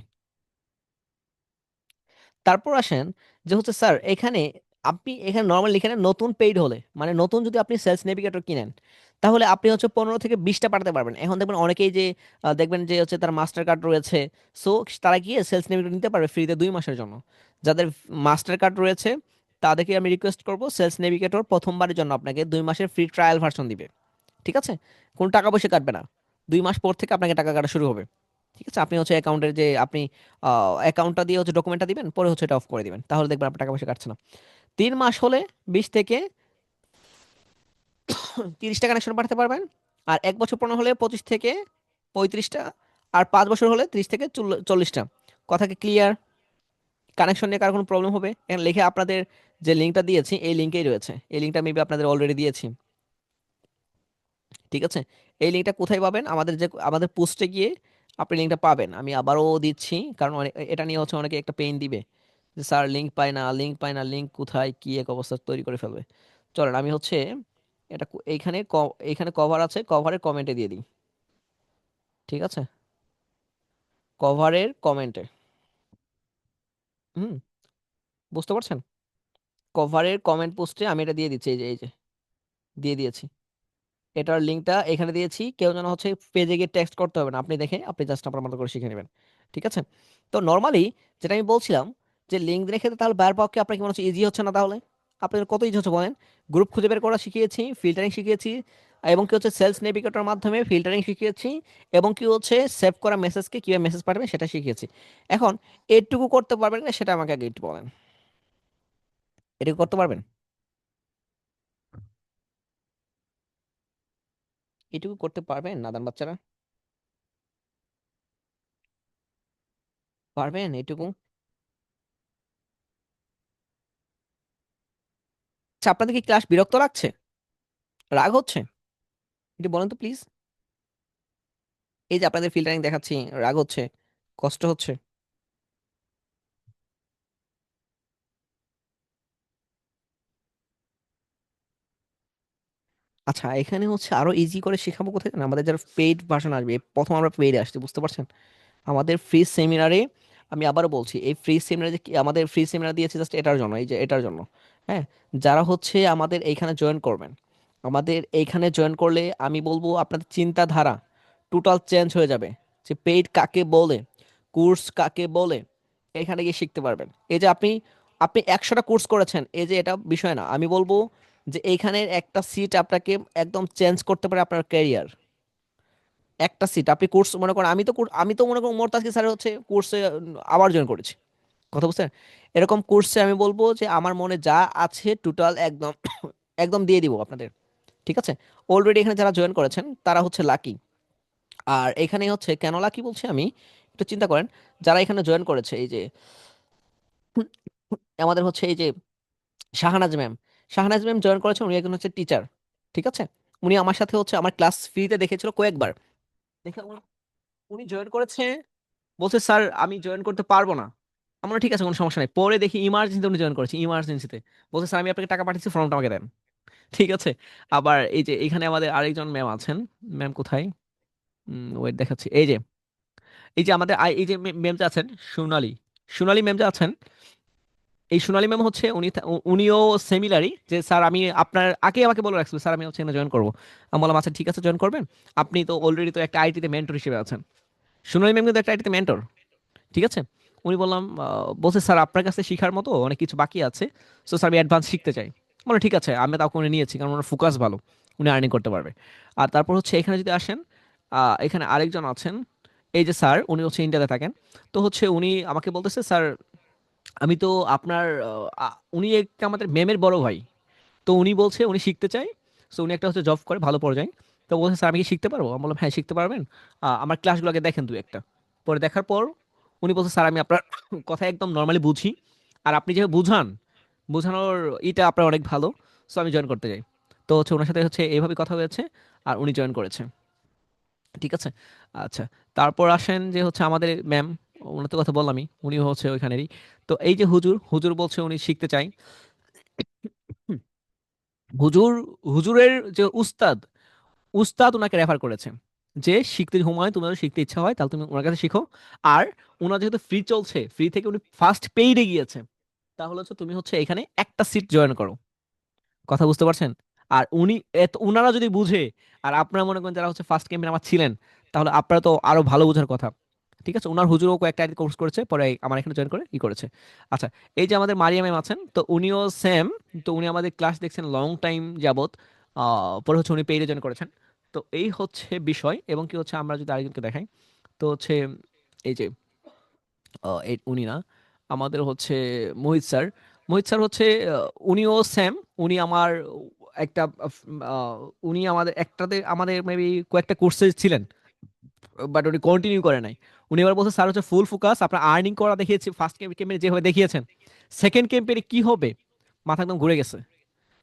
তারপর আসেন যে হচ্ছে স্যার এখানে, আপনি এখানে নর্মালি এখানে নতুন পেইড হলে, মানে নতুন যদি আপনি সেলস নেভিগেটর কিনেন, তাহলে আপনি হচ্ছে 15 থেকে 20টা পাঠাতে পারবেন। এখন দেখবেন অনেকেই যে দেখবেন যে হচ্ছে তার মাস্টার কার্ড রয়েছে, সো তারা গিয়ে সেলস নেভিগেটর নিতে পারবে ফ্রিতে 2 মাসের জন্য। যাদের মাস্টার কার্ড রয়েছে তাদেরকে আমি রিকোয়েস্ট করব, সেলস নেভিগেটর প্রথমবারের জন্য আপনাকে 2 মাসের ফ্রি ট্রায়াল ভার্সন দিবে। ঠিক আছে? কোনো টাকা পয়সা কাটবে না, 2 মাস পর থেকে আপনাকে টাকা কাটা শুরু হবে। ঠিক আছে? আপনি হচ্ছে অ্যাকাউন্টের যে আপনি অ্যাকাউন্টটা দিয়ে হচ্ছে ডকুমেন্টটা দিবেন, পরে হচ্ছে এটা অফ করে দিবেন, তাহলে দেখবেন আপনার টাকা পয়সা কাটছে না। 3 মাস হলে 20 থেকে 30টা কানেকশন পাঠাতে পারবেন, আর 1 বছর পূর্ণ হলে 25 থেকে 35টা, আর 5 বছর হলে 30 থেকে 40টা। কথা কি ক্লিয়ার? কানেকশন নিয়ে কার কোনো প্রবলেম হবে? এখানে লিখে আপনাদের যে লিঙ্কটা দিয়েছি এই লিঙ্কেই রয়েছে, এই লিঙ্কটা মেবি আপনাদের অলরেডি দিয়েছি। ঠিক আছে? এই লিঙ্কটা কোথায় পাবেন? আমাদের পোস্টে গিয়ে আপনি লিঙ্কটা পাবেন। আমি আবারও দিচ্ছি, কারণ এটা নিয়ে হচ্ছে অনেকে একটা পেইন দিবে যে স্যার লিঙ্ক পাই না, লিঙ্ক পাই না, লিঙ্ক কোথায়, কি এক অবস্থা তৈরি করে ফেলবে। চলেন আমি হচ্ছে এটা এইখানে কভার আছে, কভারের কমেন্টে দিয়ে দিই। ঠিক আছে? কভারের কমেন্টে। হুম, বুঝতে পারছেন? কভারের কমেন্ট পোস্টে আমি এটা দিয়ে দিচ্ছি, এই যে দিয়ে দিয়েছি। এটার লিঙ্কটা এখানে দিয়েছি, কেউ যেন হচ্ছে পেজে গিয়ে টেক্সট করতে হবে না, আপনি দেখে আপনি জাস্ট আপনার মতো করে শিখে নেবেন। ঠিক আছে? তো নর্মালি যেটা আমি বলছিলাম, যে লিঙ্ক রেখে তাহলে বায়ার পক্ষে আপনার কি মনে হচ্ছে ইজি হচ্ছে না? তাহলে আপনাদের কত ইজি হচ্ছে বলেন। গ্রুপ খুঁজে বের করা শিখিয়েছি, ফিল্টারিং শিখিয়েছি, এবং কি হচ্ছে সেলস নেভিগেটর মাধ্যমে ফিল্টারিং শিখিয়েছি, এবং কি হচ্ছে সেভ করা মেসেজকে কিভাবে মেসেজ পাঠাবেন সেটা শিখিয়েছি। এখন এটুকু করতে পারবেন না সেটা আমাকে আগে একটু বলেন। এটুকু করতে পারবেন? এটুকু করতে পারবেন নাদান বাচ্চারা? পারবেন এটুকু? আচ্ছা, আপনাদের কি ক্লাস বিরক্ত লাগছে? রাগ হচ্ছে? একটু বলেন তো প্লিজ। এই যে আপনাদের ফিল্টারিং দেখাচ্ছি, রাগ হচ্ছে? কষ্ট হচ্ছে? আচ্ছা, এখানে হচ্ছে আরো ইজি করে শেখাবো কোথায় জানেন? আমাদের যারা পেইড ভার্সন আসবে, প্রথম আমরা পেইডে আসছি, বুঝতে পারছেন? আমাদের ফ্রি সেমিনারে, আমি আবারও বলছি, এই ফ্রি সেমিনারে যে আমাদের ফ্রি সেমিনার দিয়েছে জাস্ট এটার জন্য, এই যে এটার জন্য। হ্যাঁ, যারা হচ্ছে আমাদের এইখানে জয়েন করবেন, আমাদের এইখানে জয়েন করলে আমি বলবো আপনাদের চিন্তাধারা টোটাল চেঞ্জ হয়ে যাবে, যে পেইড কাকে বলে, কোর্স কাকে বলে, এখানে গিয়ে শিখতে পারবেন। এই যে আপনি আপনি 100টা কোর্স করেছেন, এই যে এটা বিষয় না, আমি বলবো যে এইখানের একটা সিট আপনাকে একদম চেঞ্জ করতে পারে আপনার ক্যারিয়ার। একটা সিট আপনি কোর্স মনে করেন, আমি তো মনে করেন মোরতাজকে স্যার হচ্ছে কোর্সে আবার জয়েন করেছি। কথা বুঝছেন? এরকম কোর্সে আমি বলবো যে আমার মনে যা আছে টোটাল একদম একদম দিয়ে দিব আপনাদের। ঠিক আছে? অলরেডি এখানে যারা জয়েন করেছেন তারা হচ্ছে লাকি। আর এখানে হচ্ছে কেন লাকি বলছি আমি, একটু চিন্তা করেন। যারা এখানে জয়েন করেছে, এই যে আমাদের হচ্ছে এই যে Shahanaz ma'am, Shahanaz ma'am join করেছে, উনি একজন হচ্ছে টিচার। ঠিক আছে? উনি আমার সাথে হচ্ছে আমার ক্লাস ফ্রিতে দেখেছিল কয়েকবার, দেখে উনি জয়েন করেছে, বলছে স্যার আমি জয়েন করতে পারবো না। আমরা ঠিক আছে, কোনো সমস্যা নেই। পরে দেখি ইমার্জেন্সিতে উনি জয়েন করেছে, ইমার্জেন্সিতে বলছে স্যার আমি আপনাকে টাকা পাঠিয়েছি, ফর্মটা আমাকে দেন। ঠিক আছে? আবার এই যে এখানে আমাদের আরেকজন ম্যাম আছেন, ম্যাম কোথায়, ওয়েট দেখাচ্ছি, এই যে আমাদের এই যে ম্যাম যে আছেন, সোনালী, সোনালী ম্যাম যে আছেন, এই সোনালী ম্যাম হচ্ছে উনিও সেমিলারই, যে স্যার আমি আপনার আগে আমাকে বলে রাখছিল স্যার আমি হচ্ছে এখানে জয়েন করবো। আমি বললাম আচ্ছা ঠিক আছে জয়েন করবেন, আপনি তো অলরেডি তো একটা আইটিতে মেন্টর হিসেবে আছেন। সোনালী ম্যাম কিন্তু একটা আইটিতে মেন্টর। ঠিক আছে? উনি বললাম বলছে স্যার আপনার কাছে শেখার মতো অনেক কিছু বাকি আছে, সো স্যার আমি অ্যাডভান্স শিখতে চাই। বলে ঠিক আছে, আমি তাকে উনি নিয়েছি কারণ ওনার ফোকাস ভালো, উনি আর্নিং করতে পারবে। আর তারপর হচ্ছে এখানে যদি আসেন, এখানে আরেকজন আছেন, এই যে স্যার, উনি হচ্ছে ইন্ডিয়াতে থাকেন। তো হচ্ছে উনি আমাকে বলতেছে স্যার আমি তো আপনার উনি একটা আমাদের ম্যামের বড় ভাই। তো উনি বলছে উনি শিখতে চায়। সো উনি একটা হচ্ছে জব করে ভালো পর্যায়ে। তো বলছে স্যার আমি কি শিখতে পারবো? আমি বললাম হ্যাঁ শিখতে পারবেন। আমার ক্লাসগুলোকে দেখেন দু একটা। পরে দেখার পর উনি বলছে স্যার আমি আপনার কথা একদম নর্মালি বুঝি, আর আপনি যেভাবে বুঝান, বোঝানোর এটা আপনার অনেক ভালো। সো আমি জয়েন করতে চাই। তো হচ্ছে ওনার সাথে হচ্ছে এইভাবে কথা হয়েছে, আর উনি জয়েন করেছে। ঠিক আছে। আচ্ছা, তারপর আসেন যে হচ্ছে আমাদের ম্যাম, ওনার তো কথা বললামই, উনি হচ্ছে ওইখানেরই। তো এই যে হুজুর, হুজুর বলছে উনি শিখতে চাই। হুজুর, হুজুরের যে উস্তাদ, উস্তাদ ওনাকে রেফার করেছে যে শিখতে হুমায়ুন, তোমার যদি শিখতে ইচ্ছা হয় তাহলে তুমি ওনার কাছে শিখো। আর ওনার যেহেতু ফ্রি চলছে, ফ্রি থেকে উনি ফার্স্ট পেইডে গিয়েছে, তাহলে হচ্ছে তুমি হচ্ছে এখানে একটা সিট জয়েন করো। কথা বুঝতে পারছেন? আর উনি এত উনারা যদি বুঝে, আর আপনারা মনে করেন যারা হচ্ছে ফার্স্ট ক্যাম্পেইন আমার ছিলেন, তাহলে আপনারা তো আরো ভালো বোঝার কথা। ঠিক আছে, ওনার হুজুরও কয়েকটা কোর্স করেছে, পরে আমার এখানে জয়েন করে করেছে। আচ্ছা, এই যে আমাদের মারিয়া ম্যাম আছেন, তো উনিও সেম। তো উনি আমাদের ক্লাস দেখছেন লং টাইম যাবত। পরে হচ্ছে উনি পেইডে জয়েন করেছেন। তো এই হচ্ছে বিষয়। এবং কি হচ্ছে আমরা যদি আরেকজনকে দেখাই, তো হচ্ছে এই যে উনি না, আমাদের হচ্ছে মোহিত স্যার। মোহিত স্যার হচ্ছে উনিও সেম। উনি আমার একটা উনি আমাদের একটাতে আমাদের মেবি কয়েকটা কোর্সে ছিলেন, বাট উনি কন্টিনিউ করে নাই। উনি এবার বলছে স্যার হচ্ছে ফুল ফোকাস, আপনার আর্নিং করা দেখিয়েছি ফার্স্ট ক্যাম্পেইনে যেভাবে দেখিয়েছেন, সেকেন্ড ক্যাম্পেইনে কি হবে, মাথা একদম ঘুরে গেছে।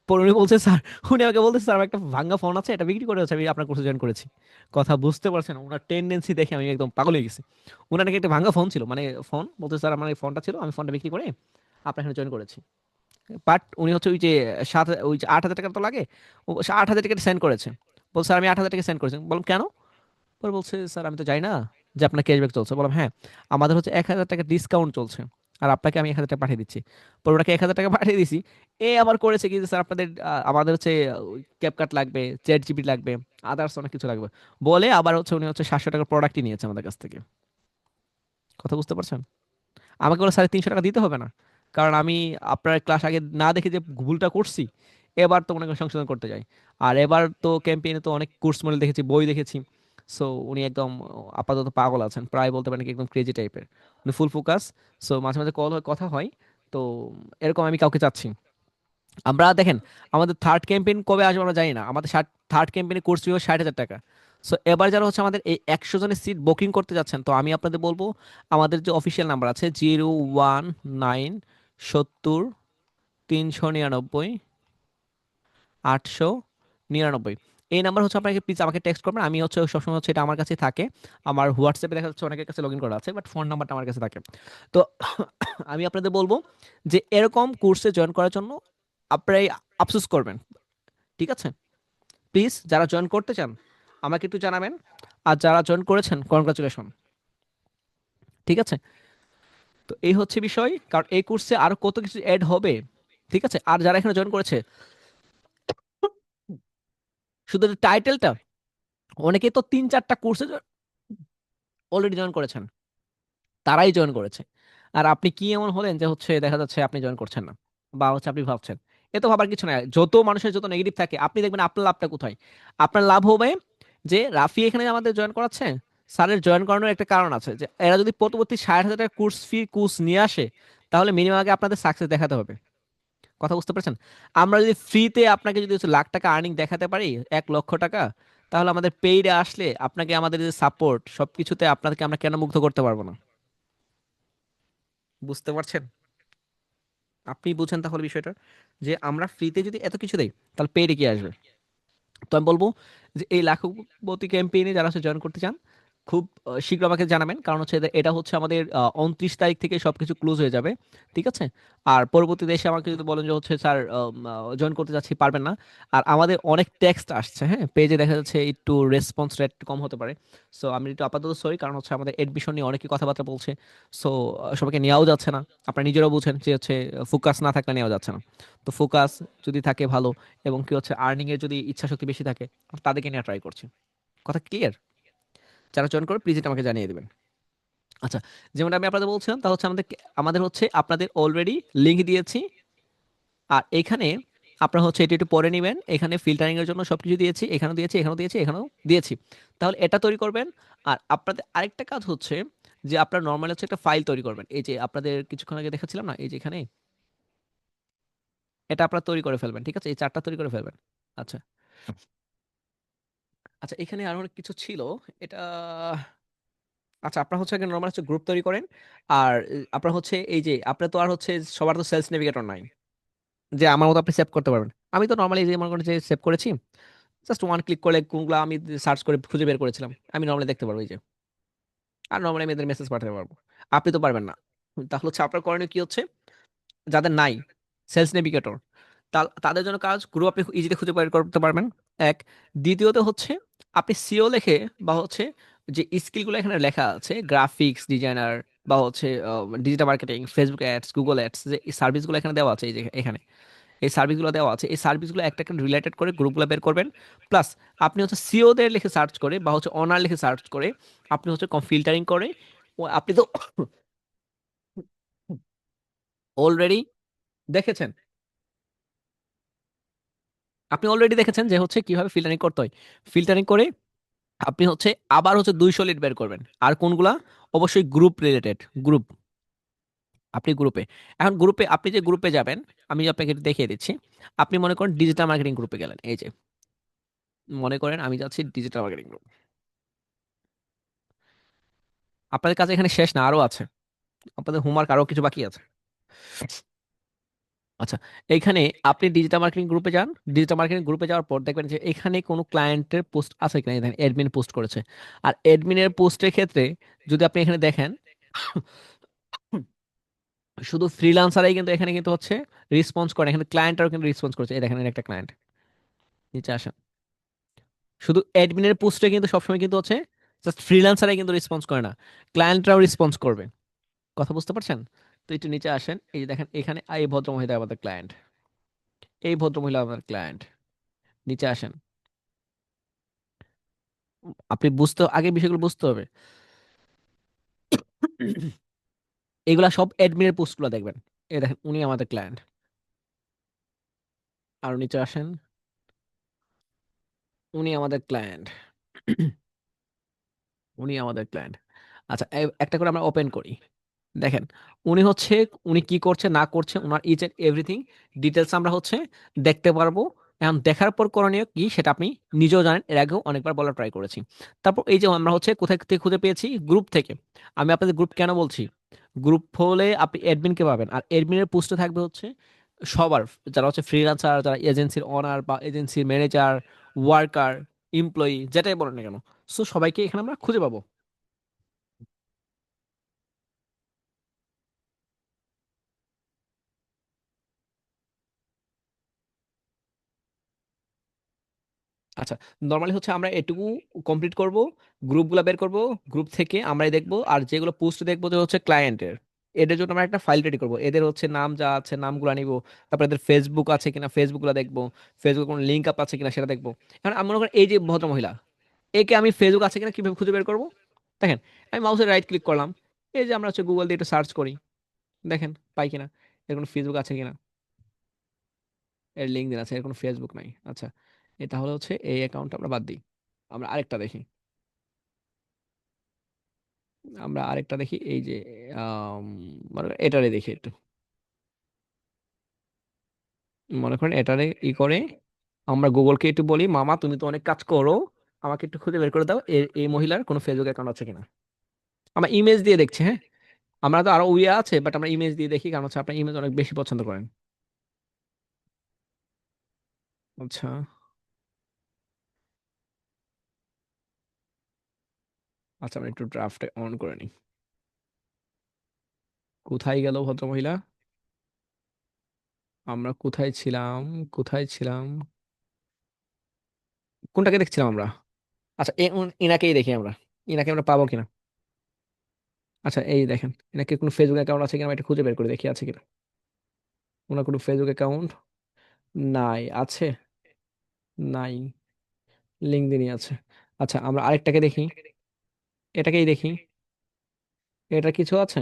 পরে উনি বলছে স্যার, উনি আমাকে বলতে স্যার আমার একটা ভাঙ্গা ফোন আছে, এটা বিক্রি করে হচ্ছে আমি আপনার কোর্সে জয়েন করেছি। কথা বুঝতে পারছেন? ওনার টেন্ডেন্সি দেখে আমি একদম পাগল হয়ে গেছি। ওনার নাকি একটা ভাঙ্গা ফোন ছিল, মানে ফোন বলতে স্যার আমার এই ফোনটা ছিল, আমি ফোনটা বিক্রি করে আপনার এখানে জয়েন করেছি। বাট উনি হচ্ছে ওই যে ওই যে 8,000 টাকা তো লাগে, ও 8,000 টাকা সেন্ড করেছে। বলছে স্যার আমি 8,000 টাকা সেন্ড করেছি। বললাম কেন? পরে বলছে স্যার আমি তো জানি না যে আপনার ক্যাশব্যাক চলছে। বললাম হ্যাঁ, আমাদের হচ্ছে 1,000 টাকা ডিসকাউন্ট চলছে, আর আপনাকে আমি 1,000 টাকা পাঠিয়ে দিচ্ছি। পরে ওনাকে 1,000 টাকা পাঠিয়ে দিছি। এ আবার করেছে কি যে স্যার আপনাদের আমাদের হচ্ছে ক্যাপকাট লাগবে, চ্যাট জিপি লাগবে, আদার্স অনেক কিছু লাগবে বলে, আবার হচ্ছে উনি হচ্ছে 700 টাকার প্রোডাক্টই নিয়েছে আমাদের কাছ থেকে। কথা বুঝতে পারছেন? আমাকে বলে 350 টাকা দিতে হবে না, কারণ আমি আপনার ক্লাস আগে না দেখে যে ভুলটা করছি, এবার তো মনে করেন সংশোধন করতে যাই। আর এবার তো ক্যাম্পেইনে তো অনেক কোর্স মডেল দেখেছি, বই দেখেছি। সো উনি একদম আপাতত পাগল আছেন, প্রায় বলতে পারেন কি একদম ক্রেজি টাইপের। উনি ফুল ফোকাস। সো মাঝে মাঝে কল হয়, কথা হয়। তো এরকম আমি কাউকে চাচ্ছি। আমরা দেখেন, আমাদের থার্ড ক্যাম্পেইন কবে আসবে আমরা জানি না। আমাদের থার্ড ক্যাম্পেইনে কোর্স ফি 60,000 টাকা। সো এবার যারা হচ্ছে আমাদের এই 100 জনের সিট বুকিং করতে যাচ্ছেন, তো আমি আপনাদের বলবো আমাদের যে অফিসিয়াল নাম্বার আছে 01970 399 899, এই নাম্বার হচ্ছে আপনাকে প্লিজ আমাকে টেক্সট করবেন। আমি হচ্ছে সবসময় হচ্ছে এটা আমার কাছে থাকে। আমার হোয়াটসঅ্যাপে দেখা যাচ্ছে অনেকের কাছে লগ ইন করা আছে, বাট ফোন নাম্বারটা আমার কাছে থাকে। তো আমি আপনাদের বলবো যে এরকম কোর্সে জয়েন করার জন্য আপনারা আফসোস করবেন। ঠিক আছে? প্লিজ যারা জয়েন করতে চান আমাকে একটু জানাবেন। আর যারা জয়েন করেছেন কনগ্রাচুলেশন। ঠিক আছে? তো এই হচ্ছে বিষয়, কারণ এই কোর্সে আরো কত কিছু অ্যাড হবে। ঠিক আছে, আর যারা এখানে জয়েন করেছে, শুধু টাইটেলটা, অনেকে তো 3-4টা কোর্সে অলরেডি জয়েন করেছেন, তারাই জয়েন করেছে। আর আপনি কি এমন হলেন যে হচ্ছে দেখা যাচ্ছে আপনি জয়েন করছেন না, বা হচ্ছে আপনি ভাবছেন? এ তো ভাবার কিছু নাই। যত মানুষের যত নেগেটিভ থাকে, আপনি দেখবেন আপনার লাভটা কোথায়। আপনার লাভ হবে যে রাফি এখানে আমাদের জয়েন করাচ্ছে, স্যারের জয়েন করানোর একটা কারণ আছে যে এরা যদি পরবর্তী 60,000 টাকা কোর্স নিয়ে আসে, তাহলে মিনিমাম আগে আপনাদের সাকসেস দেখাতে হবে। কথা বুঝতে পারছেন? আমরা যদি ফ্রিতে আপনাকে যদি হচ্ছে লাখ টাকা আর্নিং দেখাতে পারি, 1,00,000 টাকা, তাহলে আমাদের পেইডে আসলে আপনাকে আমাদের যে সাপোর্ট সবকিছুতে আপনাকে আমরা কেন মুগ্ধ করতে পারবো না? বুঝতে পারছেন? আপনি বুঝেন তাহলে বিষয়টা, যে আমরা ফ্রিতে যদি এত কিছু দেই, তাহলে পেইডে কি আসবে? তো আমি বলবো যে এই লাখপতি ক্যাম্পেইনে যারা জয়েন করতে চান, খুব শীঘ্র আমাকে জানাবেন, কারণ হচ্ছে এটা হচ্ছে আমাদের 29 তারিখ থেকে সবকিছু ক্লোজ হয়ে যাবে। ঠিক আছে? আর পরবর্তী দেশে আমাকে যদি বলেন যে হচ্ছে স্যার জয়েন করতে যাচ্ছি, পারবেন না। আর আমাদের অনেক টেক্সট আসছে, হ্যাঁ, পেজে দেখা যাচ্ছে একটু রেসপন্স রেট কম হতে পারে। সো আমি একটু আপাতত সরি, কারণ হচ্ছে আমাদের এডমিশন নিয়ে অনেকে কথাবার্তা বলছে। সো সবাইকে নেওয়াও যাচ্ছে না। আপনারা নিজেরাও বুঝেন যে হচ্ছে ফোকাস না থাকলে নেওয়া যাচ্ছে না। তো ফোকাস যদি থাকে ভালো, এবং কি হচ্ছে আর্নিং এর যদি ইচ্ছা শক্তি বেশি থাকে, তাদেরকে নিয়ে ট্রাই করছি। কথা ক্লিয়ার? যারা জয়েন করে প্লিজ এটা আমাকে জানিয়ে দেবেন। আচ্ছা, যেমন আমি আপনাদের বলছিলাম তা হচ্ছে আমাদের হচ্ছে আপনাদের অলরেডি লিঙ্ক দিয়েছি। আর এখানে আপনারা হচ্ছে এটি একটু পরে নেবেন, এখানে ফিল্টারিং এর জন্য সবকিছু দিয়েছি, এখানেও দিয়েছি, এখানেও দিয়েছি, এখানেও দিয়েছি। তাহলে এটা তৈরি করবেন। আর আপনাদের আরেকটা কাজ হচ্ছে যে আপনারা নর্মালি হচ্ছে একটা ফাইল তৈরি করবেন, এই যে আপনাদের কিছুক্ষণ আগে দেখাচ্ছিলাম না, এই যে এখানে এটা আপনারা তৈরি করে ফেলবেন, ঠিক আছে, এই চারটা তৈরি করে ফেলবেন। আচ্ছা। আচ্ছা, এখানে আরো অনেক কিছু ছিল। এটা আচ্ছা, আপনার হচ্ছে আগে নর্মাল হচ্ছে গ্রুপ তৈরি করেন। আর আপনার হচ্ছে এই যে আপনার তো আর হচ্ছে সবার তো সেলস নেভিগেটর নাই যে আমার মতো আপনি সেভ করতে পারবেন। আমি তো নর্মালি যে মনে করেন যে সেভ করেছি, জাস্ট ওয়ান ক্লিক করলে কোনগুলো আমি সার্চ করে খুঁজে বের করেছিলাম আমি নর্মালি দেখতে পারবো, এই যে। আর নর্মালি আমি এদের মেসেজ পাঠাতে পারবো, আপনি তো পারবেন না। তাহলে হচ্ছে আপনার করণীয় কি হচ্ছে, যাদের নাই সেলস নেভিগেটর, তাদের জন্য কাজ গ্রুপ আপনি ইজিলি খুঁজে বের করতে পারবেন। এক, দ্বিতীয়ত হচ্ছে আপনি সিও লেখে বা হচ্ছে যে স্কিলগুলো এখানে লেখা আছে, গ্রাফিক্স ডিজাইনার বা হচ্ছে digital marketing, Facebook ads, Google ads, যে সার্ভিসগুলো এখানে দেওয়া আছে, এই যে এখানে এই সার্ভিসগুলো দেওয়া আছে, এই সার্ভিসগুলো একটা একটা রিলেটেড করে গ্রুপগুলো বের করবেন। প্লাস আপনি হচ্ছে সিওদের লিখে সার্চ করে বা হচ্ছে অনার লিখে সার্চ করে আপনি হচ্ছে ফিল্টারিং করে আপনি তো অলরেডি দেখেছেন, আপনি অলরেডি দেখেছেন যে হচ্ছে কিভাবে ফিল্টারিং করতে হয়। ফিল্টারিং করে আপনি হচ্ছে আবার হচ্ছে 200 লিড বের করবেন। আর কোনগুলা, অবশ্যই গ্রুপ রিলেটেড গ্রুপ, আপনি গ্রুপে, এখন গ্রুপে আপনি যে গ্রুপে যাবেন আমি আপনাকে একটু দেখিয়ে দিচ্ছি। আপনি মনে করেন ডিজিটাল মার্কেটিং গ্রুপে গেলেন, এই যে মনে করেন আমি যাচ্ছি ডিজিটাল মার্কেটিং গ্রুপ। আপনাদের কাছে এখানে শেষ না, আরো আছে, আপনাদের হোমওয়ার্ক আরো কিছু বাকি আছে। আচ্ছা, এইখানে আপনি ডিজিটাল মার্কেটিং গ্রুপে যান। ডিজিটাল মার্কেটিং গ্রুপে যাওয়ার পর দেখবেন যে এখানে কোনো ক্লায়েন্টের পোস্ট আছে কিনা, দেখেন অ্যাডমিন পোস্ট করেছে। আর অ্যাডমিনের পোস্টের ক্ষেত্রে যদি আপনি এখানে দেখেন, শুধু ফ্রিল্যান্সারাই কিন্তু এখানে কিন্তু হচ্ছে রেসপন্স করে, এখানে ক্লায়েন্টরাও কিন্তু রেসপন্স করছে, এই দেখেন এর একটা ক্লায়েন্ট, নিচে আসেন। শুধু অ্যাডমিনের পোস্টে কিন্তু সবসময় কিন্তু হচ্ছে জাস্ট ফ্রিল্যান্সারাই কিন্তু রেসপন্স করে না, ক্লায়েন্টরাও রেসপন্স করবে। কথা বুঝতে পারছেন? তো একটু নিচে আসেন, এই যে দেখেন এখানে এই ভদ্রমহিলা আমাদের ক্লায়েন্ট, এই ভদ্রমহিলা আমাদের ক্লায়েন্ট, নিচে আসেন। আপনি আগে বিষয়গুলো বুঝতে হবে। এগুলা সব অ্যাডমিনের পোস্টগুলো দেখবেন, এই দেখেন উনি আমাদের ক্লায়েন্ট। আর নিচে আসেন, উনি আমাদের ক্লায়েন্ট, উনি আমাদের ক্লায়েন্ট। আচ্ছা, একটা করে আমরা ওপেন করি। দেখেন উনি হচ্ছে, উনি কি করছে না করছে, ওনার ইচ এন্ড এভরিথিং ডিটেলস আমরা হচ্ছে দেখতে পারবো। এখন দেখার পর করণীয় কি সেটা আপনি নিজেও জানেন, এর আগেও অনেকবার বলা ট্রাই করেছি। তারপর এই যে আমরা হচ্ছে কোথায় থেকে খুঁজে পেয়েছি, গ্রুপ থেকে। আমি আপনাদের গ্রুপ কেন বলছি, গ্রুপ হলে আপনি অ্যাডমিনকে পাবেন, আর অ্যাডমিনের পোস্টে থাকবে হচ্ছে সবার, যারা হচ্ছে ফ্রিল্যান্সার, যারা এজেন্সির ওনার বা এজেন্সির ম্যানেজার, ওয়ার্কার, এমপ্লয়ি, যেটাই বলেন না কেন, সো সবাইকে এখানে আমরা খুঁজে পাবো। আচ্ছা, নর্মালি হচ্ছে আমরা এটুকু কমপ্লিট করব, গ্রুপগুলো বের করব, গ্রুপ থেকে আমরাই দেখবো, আর যেগুলো পোস্ট দেখবো যে হচ্ছে ক্লায়েন্টের, এদের জন্য আমরা একটা ফাইল রেডি করব, এদের হচ্ছে নাম যা আছে নামগুলো নিব। তারপর এদের ফেসবুক আছে কিনা ফেসবুকগুলো দেখবো, ফেসবুক কোনো লিঙ্ক আপ আছে কিনা সেটা দেখবো। এখন আমি মনে করেন এই যে ভদ্রমহিলা, একে আমি ফেসবুক আছে কিনা কিভাবে খুঁজে বের করবো, দেখেন আমি মাউসের রাইট ক্লিক করলাম, এই যে আমরা হচ্ছে গুগল দিয়ে একটু সার্চ করি, দেখেন পাই কিনা, এর কোনো ফেসবুক আছে কিনা, এর লিঙ্ক দিন আছে, এর কোনো ফেসবুক নাই। আচ্ছা, এটা হলে হচ্ছে এই অ্যাকাউন্ট আমরা বাদ দিই, আমরা আরেকটা দেখি। আমরা আরেকটা দেখি, এই যে আম, মনে করেন এটারে দেখি একটু, মনে করেন এটারে ই করে আমরা গুগলকে একটু বলি, মামা তুমি তো অনেক কাজ করো, আমাকে একটু খুঁজে বের করে দাও এই মহিলার কোনো ফেসবুক অ্যাকাউন্ট আছে কিনা। আমরা ইমেজ দিয়ে দেখছি, হ্যাঁ, আমরা তো আরো উইয়া আছে, বাট আমরা ইমেজ দিয়ে দেখি, কারণ হচ্ছে আপনার ইমেজ অনেক বেশি পছন্দ করেন। আচ্ছা, আচ্ছা আমরা একটু ড্রাফটে অন করে নিই। কোথায় গেল ভদ্রমহিলা, আমরা কোথায় ছিলাম, কোথায় ছিলাম, কোনটাকে দেখছিলাম আমরা? আচ্ছা, ইনাকেই দেখি আমরা, ইনাকে আমরা পাবো কিনা। আচ্ছা, এই দেখেন এনাকে কোনো ফেসবুক অ্যাকাউন্ট আছে কিনা, আমি একটু খুঁজে বের করে দেখি আছে কিনা। ওনার কোনো ফেসবুক অ্যাকাউন্ট নাই, আছে, নাই, লিঙ্কডইনই আছে। আচ্ছা, আমরা আরেকটাকে দেখি, এটাকেই দেখি। এটা কিছু আছে?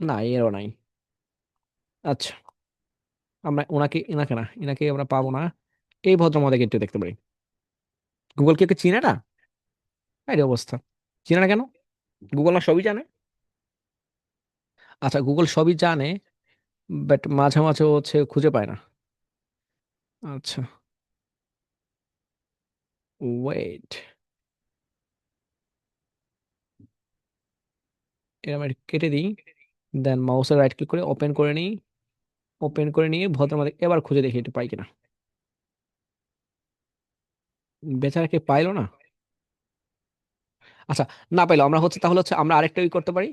না, এরও নাই। আচ্ছা, আমরা ওনাকে, ইনাকে না, ইনাকে আমরা পাবো না। এই ভদ্রমহোদয়কে একটু দেখতে পারি। গুগল কি ওকে চিনে না? এই অবস্থা, চিনে না কেন? গুগল না সবই জানে? আচ্ছা, গুগল সবই জানে, বাট মাঝে মাঝে ও হচ্ছে খুঁজে পায় না। আচ্ছা, ওয়েট, এটা আমি কেটে দিই। দেন মাউসের রাইট ক্লিক করে ওপেন করে নিই। ওপেন করে নিয়ে ভদ্রমহোদয় এবার খুঁজে দেখি একটু পাই কিনা। বেচারাকে পাইলো না। আচ্ছা, না পাইলো, আমরা হচ্ছে তাহলে হচ্ছে আমরা আরেকটা ই করতে পারি,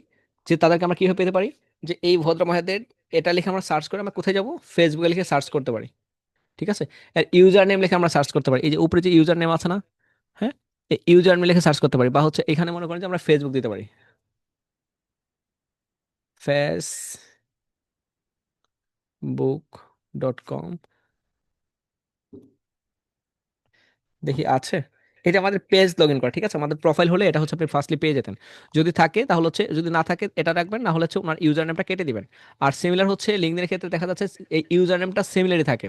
যে তাদেরকে আমরা কিভাবে পেতে পারি, যে এই ভদ্র মহিলাদের এটা লিখে আমরা সার্চ করে আমরা কোথায় যাব, ফেসবুকে লিখে সার্চ করতে পারি। ঠিক আছে, এর ইউজার নেম লিখে আমরা সার্চ করতে পারি, এই যে উপরে যে ইউজার নেম আছে না, হ্যাঁ, এই ইউজার নেম লিখে সার্চ করতে পারি, বা হচ্ছে এখানে মনে করেন যে আমরা ফেসবুক দিতে পারি, facebook.com। দেখি আছে। এটা আমাদের পেজ লগ ইন করা, ঠিক আছে, আমাদের প্রোফাইল হলে এটা হচ্ছে আপনি ফার্স্টলি পেয়ে যেতেন। যদি থাকে তাহলে হচ্ছে, যদি না থাকে এটা রাখবেন, না হলে হচ্ছে ওনার ইউজার নেমটা কেটে দিবেন। আর সিমিলার হচ্ছে লিঙ্কডইনের ক্ষেত্রে দেখা যাচ্ছে এই ইউজার নেমটা সিমিলারই থাকে।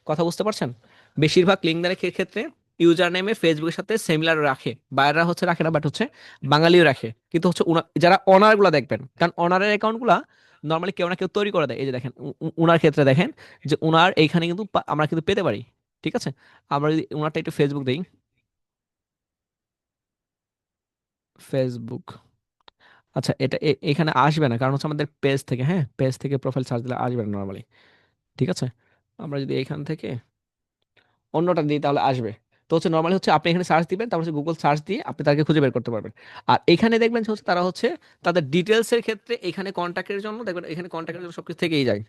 কথা বুঝতে পারছেন? বেশিরভাগ লিঙ্কডইনের ক্ষেত্রে ইউজার নেমে ফেসবুকের সাথে সিমিলার রাখে, বাইরেরা হচ্ছে রাখে না, বাট হচ্ছে বাঙালিও রাখে। কিন্তু হচ্ছে যারা অনারগুলো দেখবেন, কারণ অনারের অ্যাকাউন্টগুলো নর্মালি কেউ না কেউ তৈরি করে দেয়। এই যে দেখেন, উনার ক্ষেত্রে দেখেন যে উনার এইখানে কিন্তু আমরা কিন্তু পেতে পারি। ঠিক আছে, আমরা যদি ওনারটা একটু ফেসবুক দেই, ফেসবুক। আচ্ছা, এটা এখানে আসবে না, কারণ হচ্ছে আমাদের পেজ থেকে, হ্যাঁ, পেজ থেকে প্রোফাইল সার্চ দিলে আসবে না নর্মালি। ঠিক আছে, আমরা যদি এখান থেকে অন্যটা দিই তাহলে আসবে। তো হচ্ছে নর্মালি হচ্ছে আপনি এখানে সার্চ দিবেন, তারপর হচ্ছে গুগল সার্চ দিয়ে আপনি তাকে খুঁজে বের করতে পারবেন। আর এখানে দেখবেন যে হচ্ছে তারা হচ্ছে তাদের ডিটেলস এর ক্ষেত্রে এখানে কন্ট্যাক্টের জন্য দেখবেন, এখানে কন্ট্যাক্টের জন্য সবকিছু থেকেই যায়।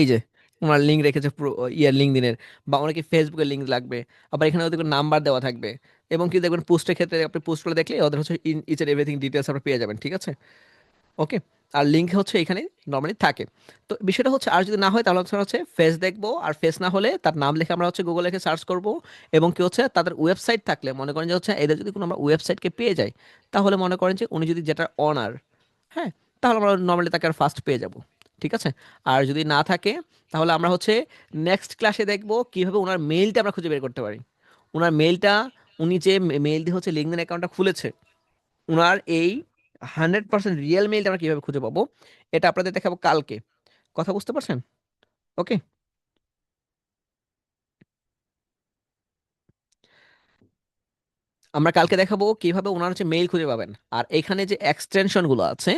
এই যে ওনার লিঙ্ক রেখেছে পুরো ইয়ার লিঙ্কডিনের, বা অনেকে ফেসবুকের লিঙ্ক লাগবে। আবার এখানে দেখবেন নাম্বার দেওয়া থাকবে। এবং কি দেখবেন পোস্টের ক্ষেত্রে আপনি পোস্ট করে দেখলে ওদের হচ্ছে ইচ এন্ড এভরিথিং ডিটেলস আপনি পেয়ে যাবেন। ঠিক আছে, ওকে। আর লিঙ্ক হচ্ছে এখানে নর্মালি থাকে। তো বিষয়টা হচ্ছে, আর যদি না হয় তাহলে হচ্ছে ফেস দেখবো, আর ফেস না হলে তার নাম লিখে আমরা হচ্ছে গুগলে লিখে সার্চ করব। এবং কি হচ্ছে তাদের ওয়েবসাইট থাকলে মনে করেন যে হচ্ছে এদের যদি কোনো আমরা ওয়েবসাইটকে পেয়ে যাই, তাহলে মনে করেন যে উনি যদি যেটা অনার, হ্যাঁ, তাহলে আমরা নর্মালি তাকে আর ফার্স্ট পেয়ে যাব। ঠিক আছে, আর যদি না থাকে তাহলে আমরা হচ্ছে নেক্সট ক্লাসে দেখব কিভাবে ওনার মেইলটা আমরা খুঁজে বের করতে পারি। ওনার মেইলটা, উনি যে মেইল দিয়ে হচ্ছে লিঙ্কডিন অ্যাকাউন্টটা খুলেছে, উনার এই 100% রিয়েল মেইলটা আমরা কিভাবে খুঁজে পাবো, এটা আপনাদের দেখাবো কালকে। কথা বুঝতে পারছেন? ওকে, আমরা কালকে দেখাবো কিভাবে ওনার হচ্ছে মেইল খুঁজে পাবেন। আর এখানে যে এক্সটেনশন গুলো আছে,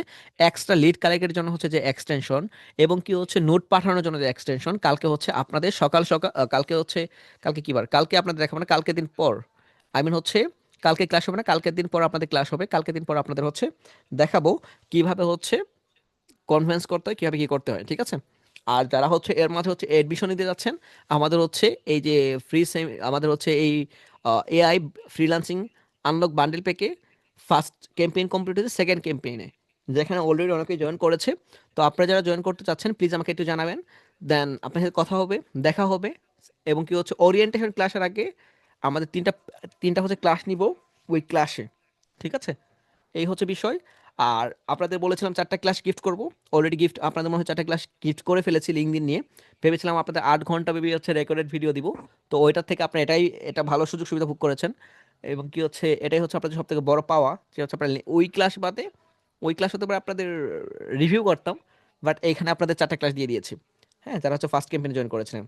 এক্সট্রা লিড কালেক্টের জন্য হচ্ছে যে এক্সটেনশন, এবং কি হচ্ছে নোট পাঠানোর জন্য যে এক্সটেনশন, কালকে হচ্ছে আপনাদের সকাল সকাল কালকে হচ্ছে, কালকে কি বার, কালকে আপনাদের দেখাবো না, কালকে দিন পর, আই মিন হচ্ছে কালকে ক্লাস হবে না, কালকের দিন পর আপনাদের ক্লাস হবে, কালকে দিন পর আপনাদের হচ্ছে দেখাবো কিভাবে হচ্ছে কনফারেন্স করতে হয়, কিভাবে কি করতে হয়। ঠিক আছে, আর যারা হচ্ছে এর মাঝে হচ্ছে এডমিশন নিতে যাচ্ছেন, আমাদের হচ্ছে এই যে আমাদের হচ্ছে এই এআই ফ্রিল্যান্সিং আনলক বান্ডেল প্যাকে ফার্স্ট ক্যাম্পেইন কমপ্লিট হয়েছে, সেকেন্ড ক্যাম্পেইনে যেখানে অলরেডি অনেকেই জয়েন করেছে। তো আপনারা যারা জয়েন করতে চাচ্ছেন প্লিজ আমাকে একটু জানাবেন। দেন আপনার সাথে কথা হবে, দেখা হবে। এবং কি হচ্ছে ওরিয়েন্টেশন ক্লাসের আগে আমাদের তিনটা তিনটা হচ্ছে ক্লাস নিব ওই ক্লাসে। ঠিক আছে, এই হচ্ছে বিষয়। আর আপনাদের বলেছিলাম 4টা ক্লাস গিফট করব, অলরেডি গিফট আপনাদের মনে হয় 4টা ক্লাস গিফট করে ফেলেছি লিঙ্কডইন নিয়ে। ভেবেছিলাম আপনাদের 8 ঘন্টা বেবি হচ্ছে রেকর্ডেড ভিডিও দিব। তো ওইটার থেকে আপনার এটা ভালো সুযোগ সুবিধা ভোগ করেছেন। এবং কি হচ্ছে এটাই হচ্ছে আপনাদের সব থেকে বড় পাওয়া, যে হচ্ছে আপনার ওই ক্লাস বাদে, ওই ক্লাস হতে পারে আপনাদের রিভিউ করতাম, বাট এইখানে আপনাদের 4টা ক্লাস দিয়ে দিয়েছি। হ্যাঁ, যারা হচ্ছে ফার্স্ট ক্যাম্পেইনে জয়েন করেছিলেন।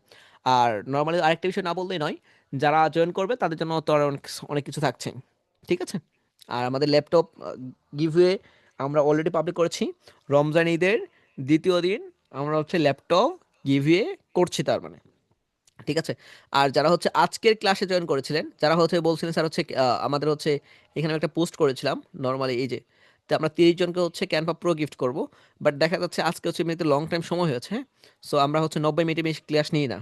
আর নর্মালি আরেকটা বিষয় না বললেই নয়, যারা জয়েন করবে তাদের জন্য তো আর অনেক অনেক কিছু থাকছে। ঠিক আছে, আর আমাদের ল্যাপটপ গিভওয়ে আমরা অলরেডি পাবলিক করেছি। রমজান ঈদের দ্বিতীয় দিন আমরা হচ্ছে ল্যাপটপ গিভওয়ে করছি তার মানে। ঠিক আছে, আর যারা হচ্ছে আজকের ক্লাসে জয়েন করেছিলেন, যারা হচ্ছে বলছিলেন স্যার হচ্ছে আমাদের হচ্ছে এখানে আমি একটা পোস্ট করেছিলাম নর্মালি, এই যে, তো আমরা 30 জনকে হচ্ছে ক্যানভা প্রো গিফট করব। বাট দেখা যাচ্ছে আজকে হচ্ছে এমনিতে লং টাইম সময় হয়েছে, হ্যাঁ। সো আমরা হচ্ছে 90 মিনিটে বেশি ক্লাস নিই না।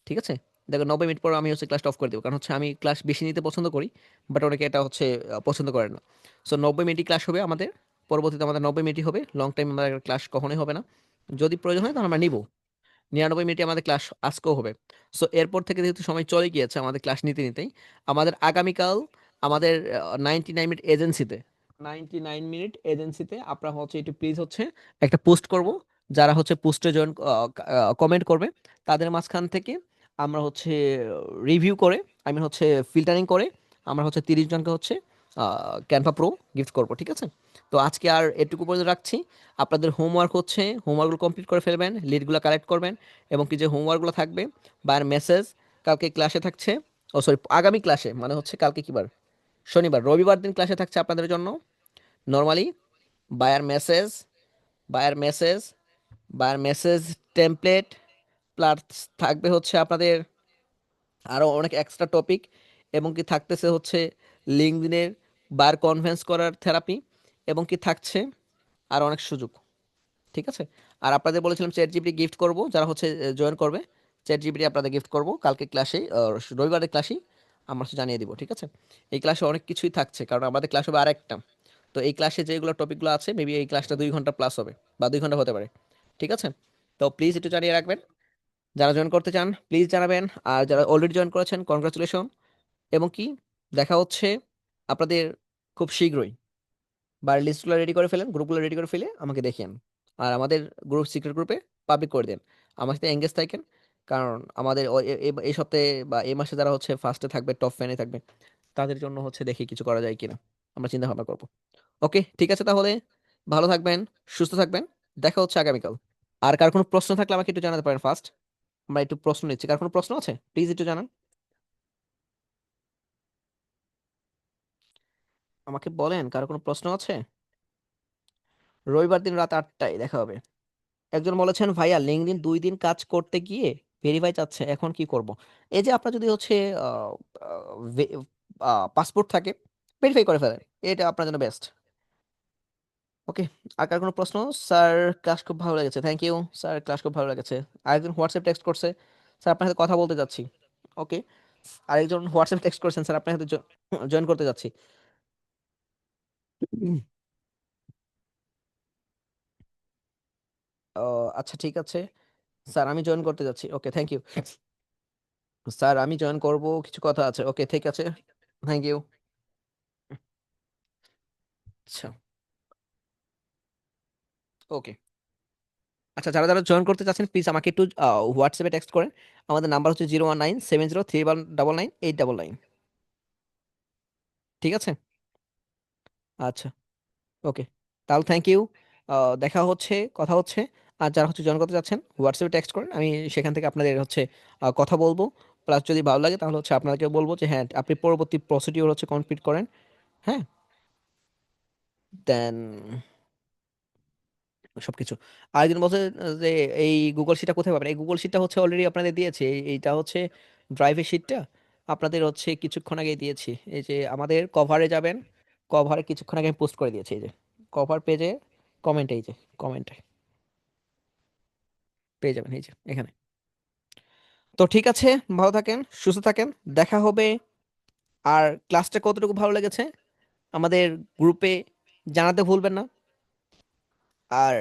ঠিক আছে, দেখো 90 মিনিট পর আমি হচ্ছে ক্লাসটা অফ করে দেবো, কারণ হচ্ছে আমি ক্লাস বেশি নিতে পছন্দ করি, বাট অনেকে এটা হচ্ছে পছন্দ করে না। সো 90 মিনিটই ক্লাস হবে আমাদের, পরবর্তীতে আমাদের 90 মিনিটই হবে, লং টাইম আমাদের ক্লাস কখনোই হবে না। যদি প্রয়োজন হয় তাহলে আমরা নিব। 99 মিনিটে আমাদের ক্লাস আজকেও হবে। সো এরপর থেকে যেহেতু সময় চলে গিয়েছে আমাদের ক্লাস নিতে নিতেই, আমাদের আগামীকাল আমাদের 99 মিনিট এজেন্সিতে আপনারা হচ্ছে একটু প্লিজ হচ্ছে একটা পোস্ট করব, যারা হচ্ছে পোস্টে জয়েন কমেন্ট করবে তাদের মাঝখান থেকে আমরা হচ্ছে রিভিউ করে, আমি হচ্ছে ফিল্টারিং করে আমরা হচ্ছে 30 জনকে হচ্ছে ক্যানভা প্রো গিফট করব, ঠিক আছে? তো আজকে আর এটুকু পর্যন্ত রাখছি। আপনাদের হোমওয়ার্ক হচ্ছে হোমওয়ার্কগুলো কমপ্লিট করে ফেলবেন, লিডগুলো কালেক্ট করবেন, এবং কি যে হোমওয়ার্কগুলো থাকবে বায়ার মেসেজ কালকে ক্লাসে থাকছে, ও সরি আগামী ক্লাসে, মানে হচ্ছে কালকে কি বার, শনিবার, রবিবার দিন ক্লাসে থাকছে আপনাদের জন্য normally buyer message, buyer message, buyer message template, plus থাকবে হচ্ছে আপনাদের আরও অনেক এক্সট্রা টপিক, এবং কি থাকতেছে হচ্ছে লিঙ্কডইনের বায়ার কনভেন্স করার থেরাপি, এবং কি থাকছে আর অনেক সুযোগ, ঠিক আছে? আর আপনাদের বলেছিলাম চ্যাট জিপিটি গিফট করব, যারা হচ্ছে জয়েন করবে চ্যাট জিপিটি আপনাদের গিফট করব কালকে ক্লাসে, রবিবারের ক্লাসেই আমরা হচ্ছে জানিয়ে দিব, ঠিক আছে? এই ক্লাসে অনেক কিছুই থাকছে, কারণ আমাদের ক্লাস হবে আরেকটা। তো এই ক্লাসে যেগুলো টপিকগুলো আছে মেবি এই ক্লাসটা 2 ঘন্টা প্লাস হবে, বা 2 ঘন্টা হতে পারে, ঠিক আছে? তো প্লিজ একটু জানিয়ে রাখবেন, যারা জয়েন করতে চান প্লিজ জানাবেন, আর যারা অলরেডি জয়েন করেছেন কনগ্রাচুলেশন, এবং কি দেখা হচ্ছে আপনাদের খুব শীঘ্রই। বার লিস্টগুলো রেডি করে ফেলেন, গ্রুপগুলো রেডি করে ফেলে আমাকে দেখিয়েন, আর আমাদের গ্রুপ সিক্রেট গ্রুপে পাবলিক করে দেন, আমার সাথে এঙ্গেজ থাকেন, কারণ আমাদের এই সপ্তাহে বা এই মাসে যারা হচ্ছে ফার্স্টে থাকবে, টপ ফ্যানে থাকবে, তাদের জন্য হচ্ছে দেখি কিছু করা যায় কিনা, আমরা চিন্তা ভাবনা করবো। ওকে, ঠিক আছে তাহলে, ভালো থাকবেন, সুস্থ থাকবেন, দেখা হচ্ছে আগামীকাল। আর কার কোনো প্রশ্ন থাকলে আমাকে একটু জানাতে পারেন ফার্স্ট, আমরা একটু প্রশ্ন নিচ্ছি, কার কোনো প্রশ্ন আছে প্লিজ একটু জানান, আমাকে বলেন কার কোনো প্রশ্ন আছে। রবিবার দিন রাত 8টায় দেখা হবে। একজন বলেছেন ভাইয়া লিঙ্কডইন 2 দিন কাজ করতে গিয়ে ভেরিফাই চাচ্ছে, এখন কি করব? এই যে আপনার যদি হচ্ছে পাসপোর্ট থাকে, ভেরিফাই করে ফেলেন, এটা আপনার জন্য বেস্ট। ওকে, আর কার কোনো প্রশ্ন? স্যার ক্লাস খুব ভালো লেগেছে, থ্যাংক ইউ স্যার, ক্লাস খুব ভালো লেগেছে। আরেকজন হোয়াটসঅ্যাপ টেক্সট করছে, স্যার আপনার সাথে কথা বলতে যাচ্ছি। ওকে, আরেকজন হোয়াটসঅ্যাপ টেক্সট করেছেন, স্যার আপনার সাথে জয়েন করতে যাচ্ছি। উম, ও আচ্ছা, ঠিক আছে স্যার, আমি জয়েন করতে যাচ্ছি, ওকে থ্যাংক ইউ স্যার, আমি জয়েন করব, কিছু কথা আছে, ওকে ঠিক আছে, থ্যাংক ইউ। আচ্ছা, ওকে। আচ্ছা, যারা যারা জয়েন করতে চাচ্ছেন প্লিজ আমাকে একটু হোয়াটসঅ্যাপে টেক্সট করেন। আমাদের নাম্বার হচ্ছে 019703199 ঠিক আছে? আচ্ছা, ওকে, তাহলে থ্যাংক ইউ, দেখা হচ্ছে, কথা হচ্ছে। আর যারা হচ্ছে জয়েন করতে চাচ্ছেন হোয়াটসঅ্যাপে টেক্সট করেন, আমি সেখান থেকে আপনাদের হচ্ছে কথা বলবো, প্লাস যদি ভালো লাগে তাহলে হচ্ছে আপনাদেরকে বলবো যে হ্যাঁ আপনি পরবর্তী প্রসিডিওর হচ্ছে কমপ্লিট করেন। হ্যাঁ, দেন সবকিছু। আরেকজন বলছে যে এই গুগল শিটটা কোথায় পাবেন? এই গুগল শিটটা হচ্ছে অলরেডি আপনাদের দিয়েছি, এইটা হচ্ছে ড্রাইভের শিটটা আপনাদের হচ্ছে কিছুক্ষণ আগে দিয়েছি। এই যে আমাদের কভারে যাবেন, কভারে কিছুক্ষণ আগে আমি পোস্ট করে দিয়েছি, এই যে কভার পেজে কমেন্ট, এই যে কমেন্টে পেয়ে যাবেন, এই যে এখানে। তো ঠিক আছে, ভালো থাকেন, সুস্থ থাকেন, দেখা হবে। আর ক্লাসটা কতটুকু ভালো লেগেছে আমাদের গ্রুপে জানাতে ভুলবেন না। আর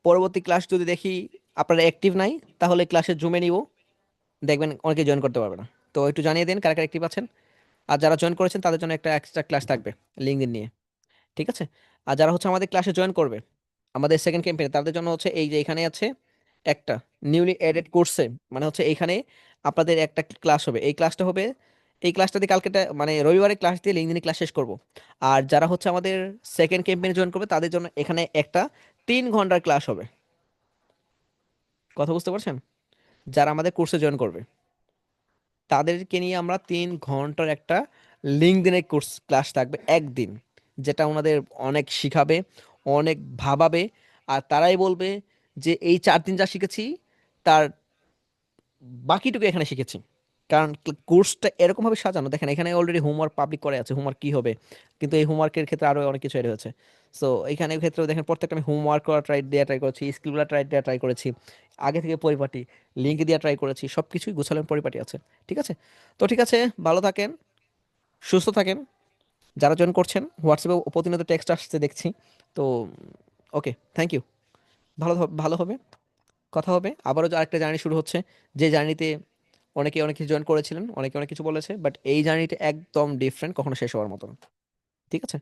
পরবর্তী ক্লাস যদি দেখি আপনারা অ্যাক্টিভ নাই, তাহলে ক্লাসে জুমে নিব, দেখবেন অনেকে জয়েন করতে পারবে না। তো একটু জানিয়ে দিন কারা কারা অ্যাক্টিভ আছেন, আর যারা জয়েন করেছেন তাদের জন্য একটা এক্সট্রা ক্লাস থাকবে লিঙ্কডইন নিয়ে, ঠিক আছে? আর যারা হচ্ছে আমাদের ক্লাসে জয়েন করবে আমাদের সেকেন্ড ক্যাম্পেইনে, তাদের জন্য হচ্ছে এই যে এখানে আছে একটা নিউলি এডেড কোর্সে, মানে হচ্ছে এইখানে আপনাদের একটা ক্লাস হবে, এই ক্লাসটা হবে, এই ক্লাসটা দিয়ে কালকেটা মানে রবিবারে ক্লাস দিয়ে লিঙ্কডইনে ক্লাস শেষ করব। আর যারা হচ্ছে আমাদের সেকেন্ড ক্যাম্পেইনে জয়েন করবে তাদের জন্য এখানে একটা 3 ঘন্টার ক্লাস হবে। কথা বুঝতে পারছেন? যারা আমাদের কোর্সে জয়েন করবে তাদেরকে নিয়ে আমরা 3 ঘন্টার একটা লিঙ্কডইনের কোর্স ক্লাস থাকবে একদিন, যেটা ওনাদের অনেক শিখাবে, অনেক ভাবাবে, আর তারাই বলবে যে এই 4 দিন যা শিখেছি তার বাকিটুকু এখানে শিখেছি। কারণ কোর্সটা এরকম ভাবে সাজানো, দেখেন এখানে অলরেডি হোমওয়ার্ক পাবলিক করে আছে, হোমওয়ার্ক কি হবে, কিন্তু এই হোমওয়ার্কের ক্ষেত্রে আরো অনেক কিছু এড হয়েছে। সো এখানে ক্ষেত্রেও দেখেন প্রত্যেকটা আমি হোমওয়ার্ক করা ট্রাই করেছি, স্কিলগুলো ট্রাই করেছি, আগে থেকে পরিপাটি, লিঙ্ক দিয়ে ট্রাই করেছি, সব কিছুই গোছালেন পরিপাটি আছে, ঠিক আছে? তো ঠিক আছে, ভালো থাকেন, সুস্থ থাকেন। যারা জয়েন করছেন হোয়াটসঅ্যাপে প্রতিনিয়ত টেক্সট আসছে দেখছি। তো ওকে, থ্যাংক ইউ, ভালো ভালো হবে, কথা হবে আবারও, আরেকটা জার্নি শুরু হচ্ছে, যে জার্নিতে অনেকে অনেক কিছু জয়েন করেছিলেন, অনেকে অনেক কিছু বলেছে, বাট এই জার্নিটা একদম ডিফারেন্ট, কখনো শেষ হওয়ার মতো না। ঠিক আছে,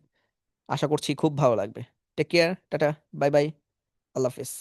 আশা করছি খুব ভালো লাগবে। Take care, tata, bye bye, আল্লাহ হাফিজ।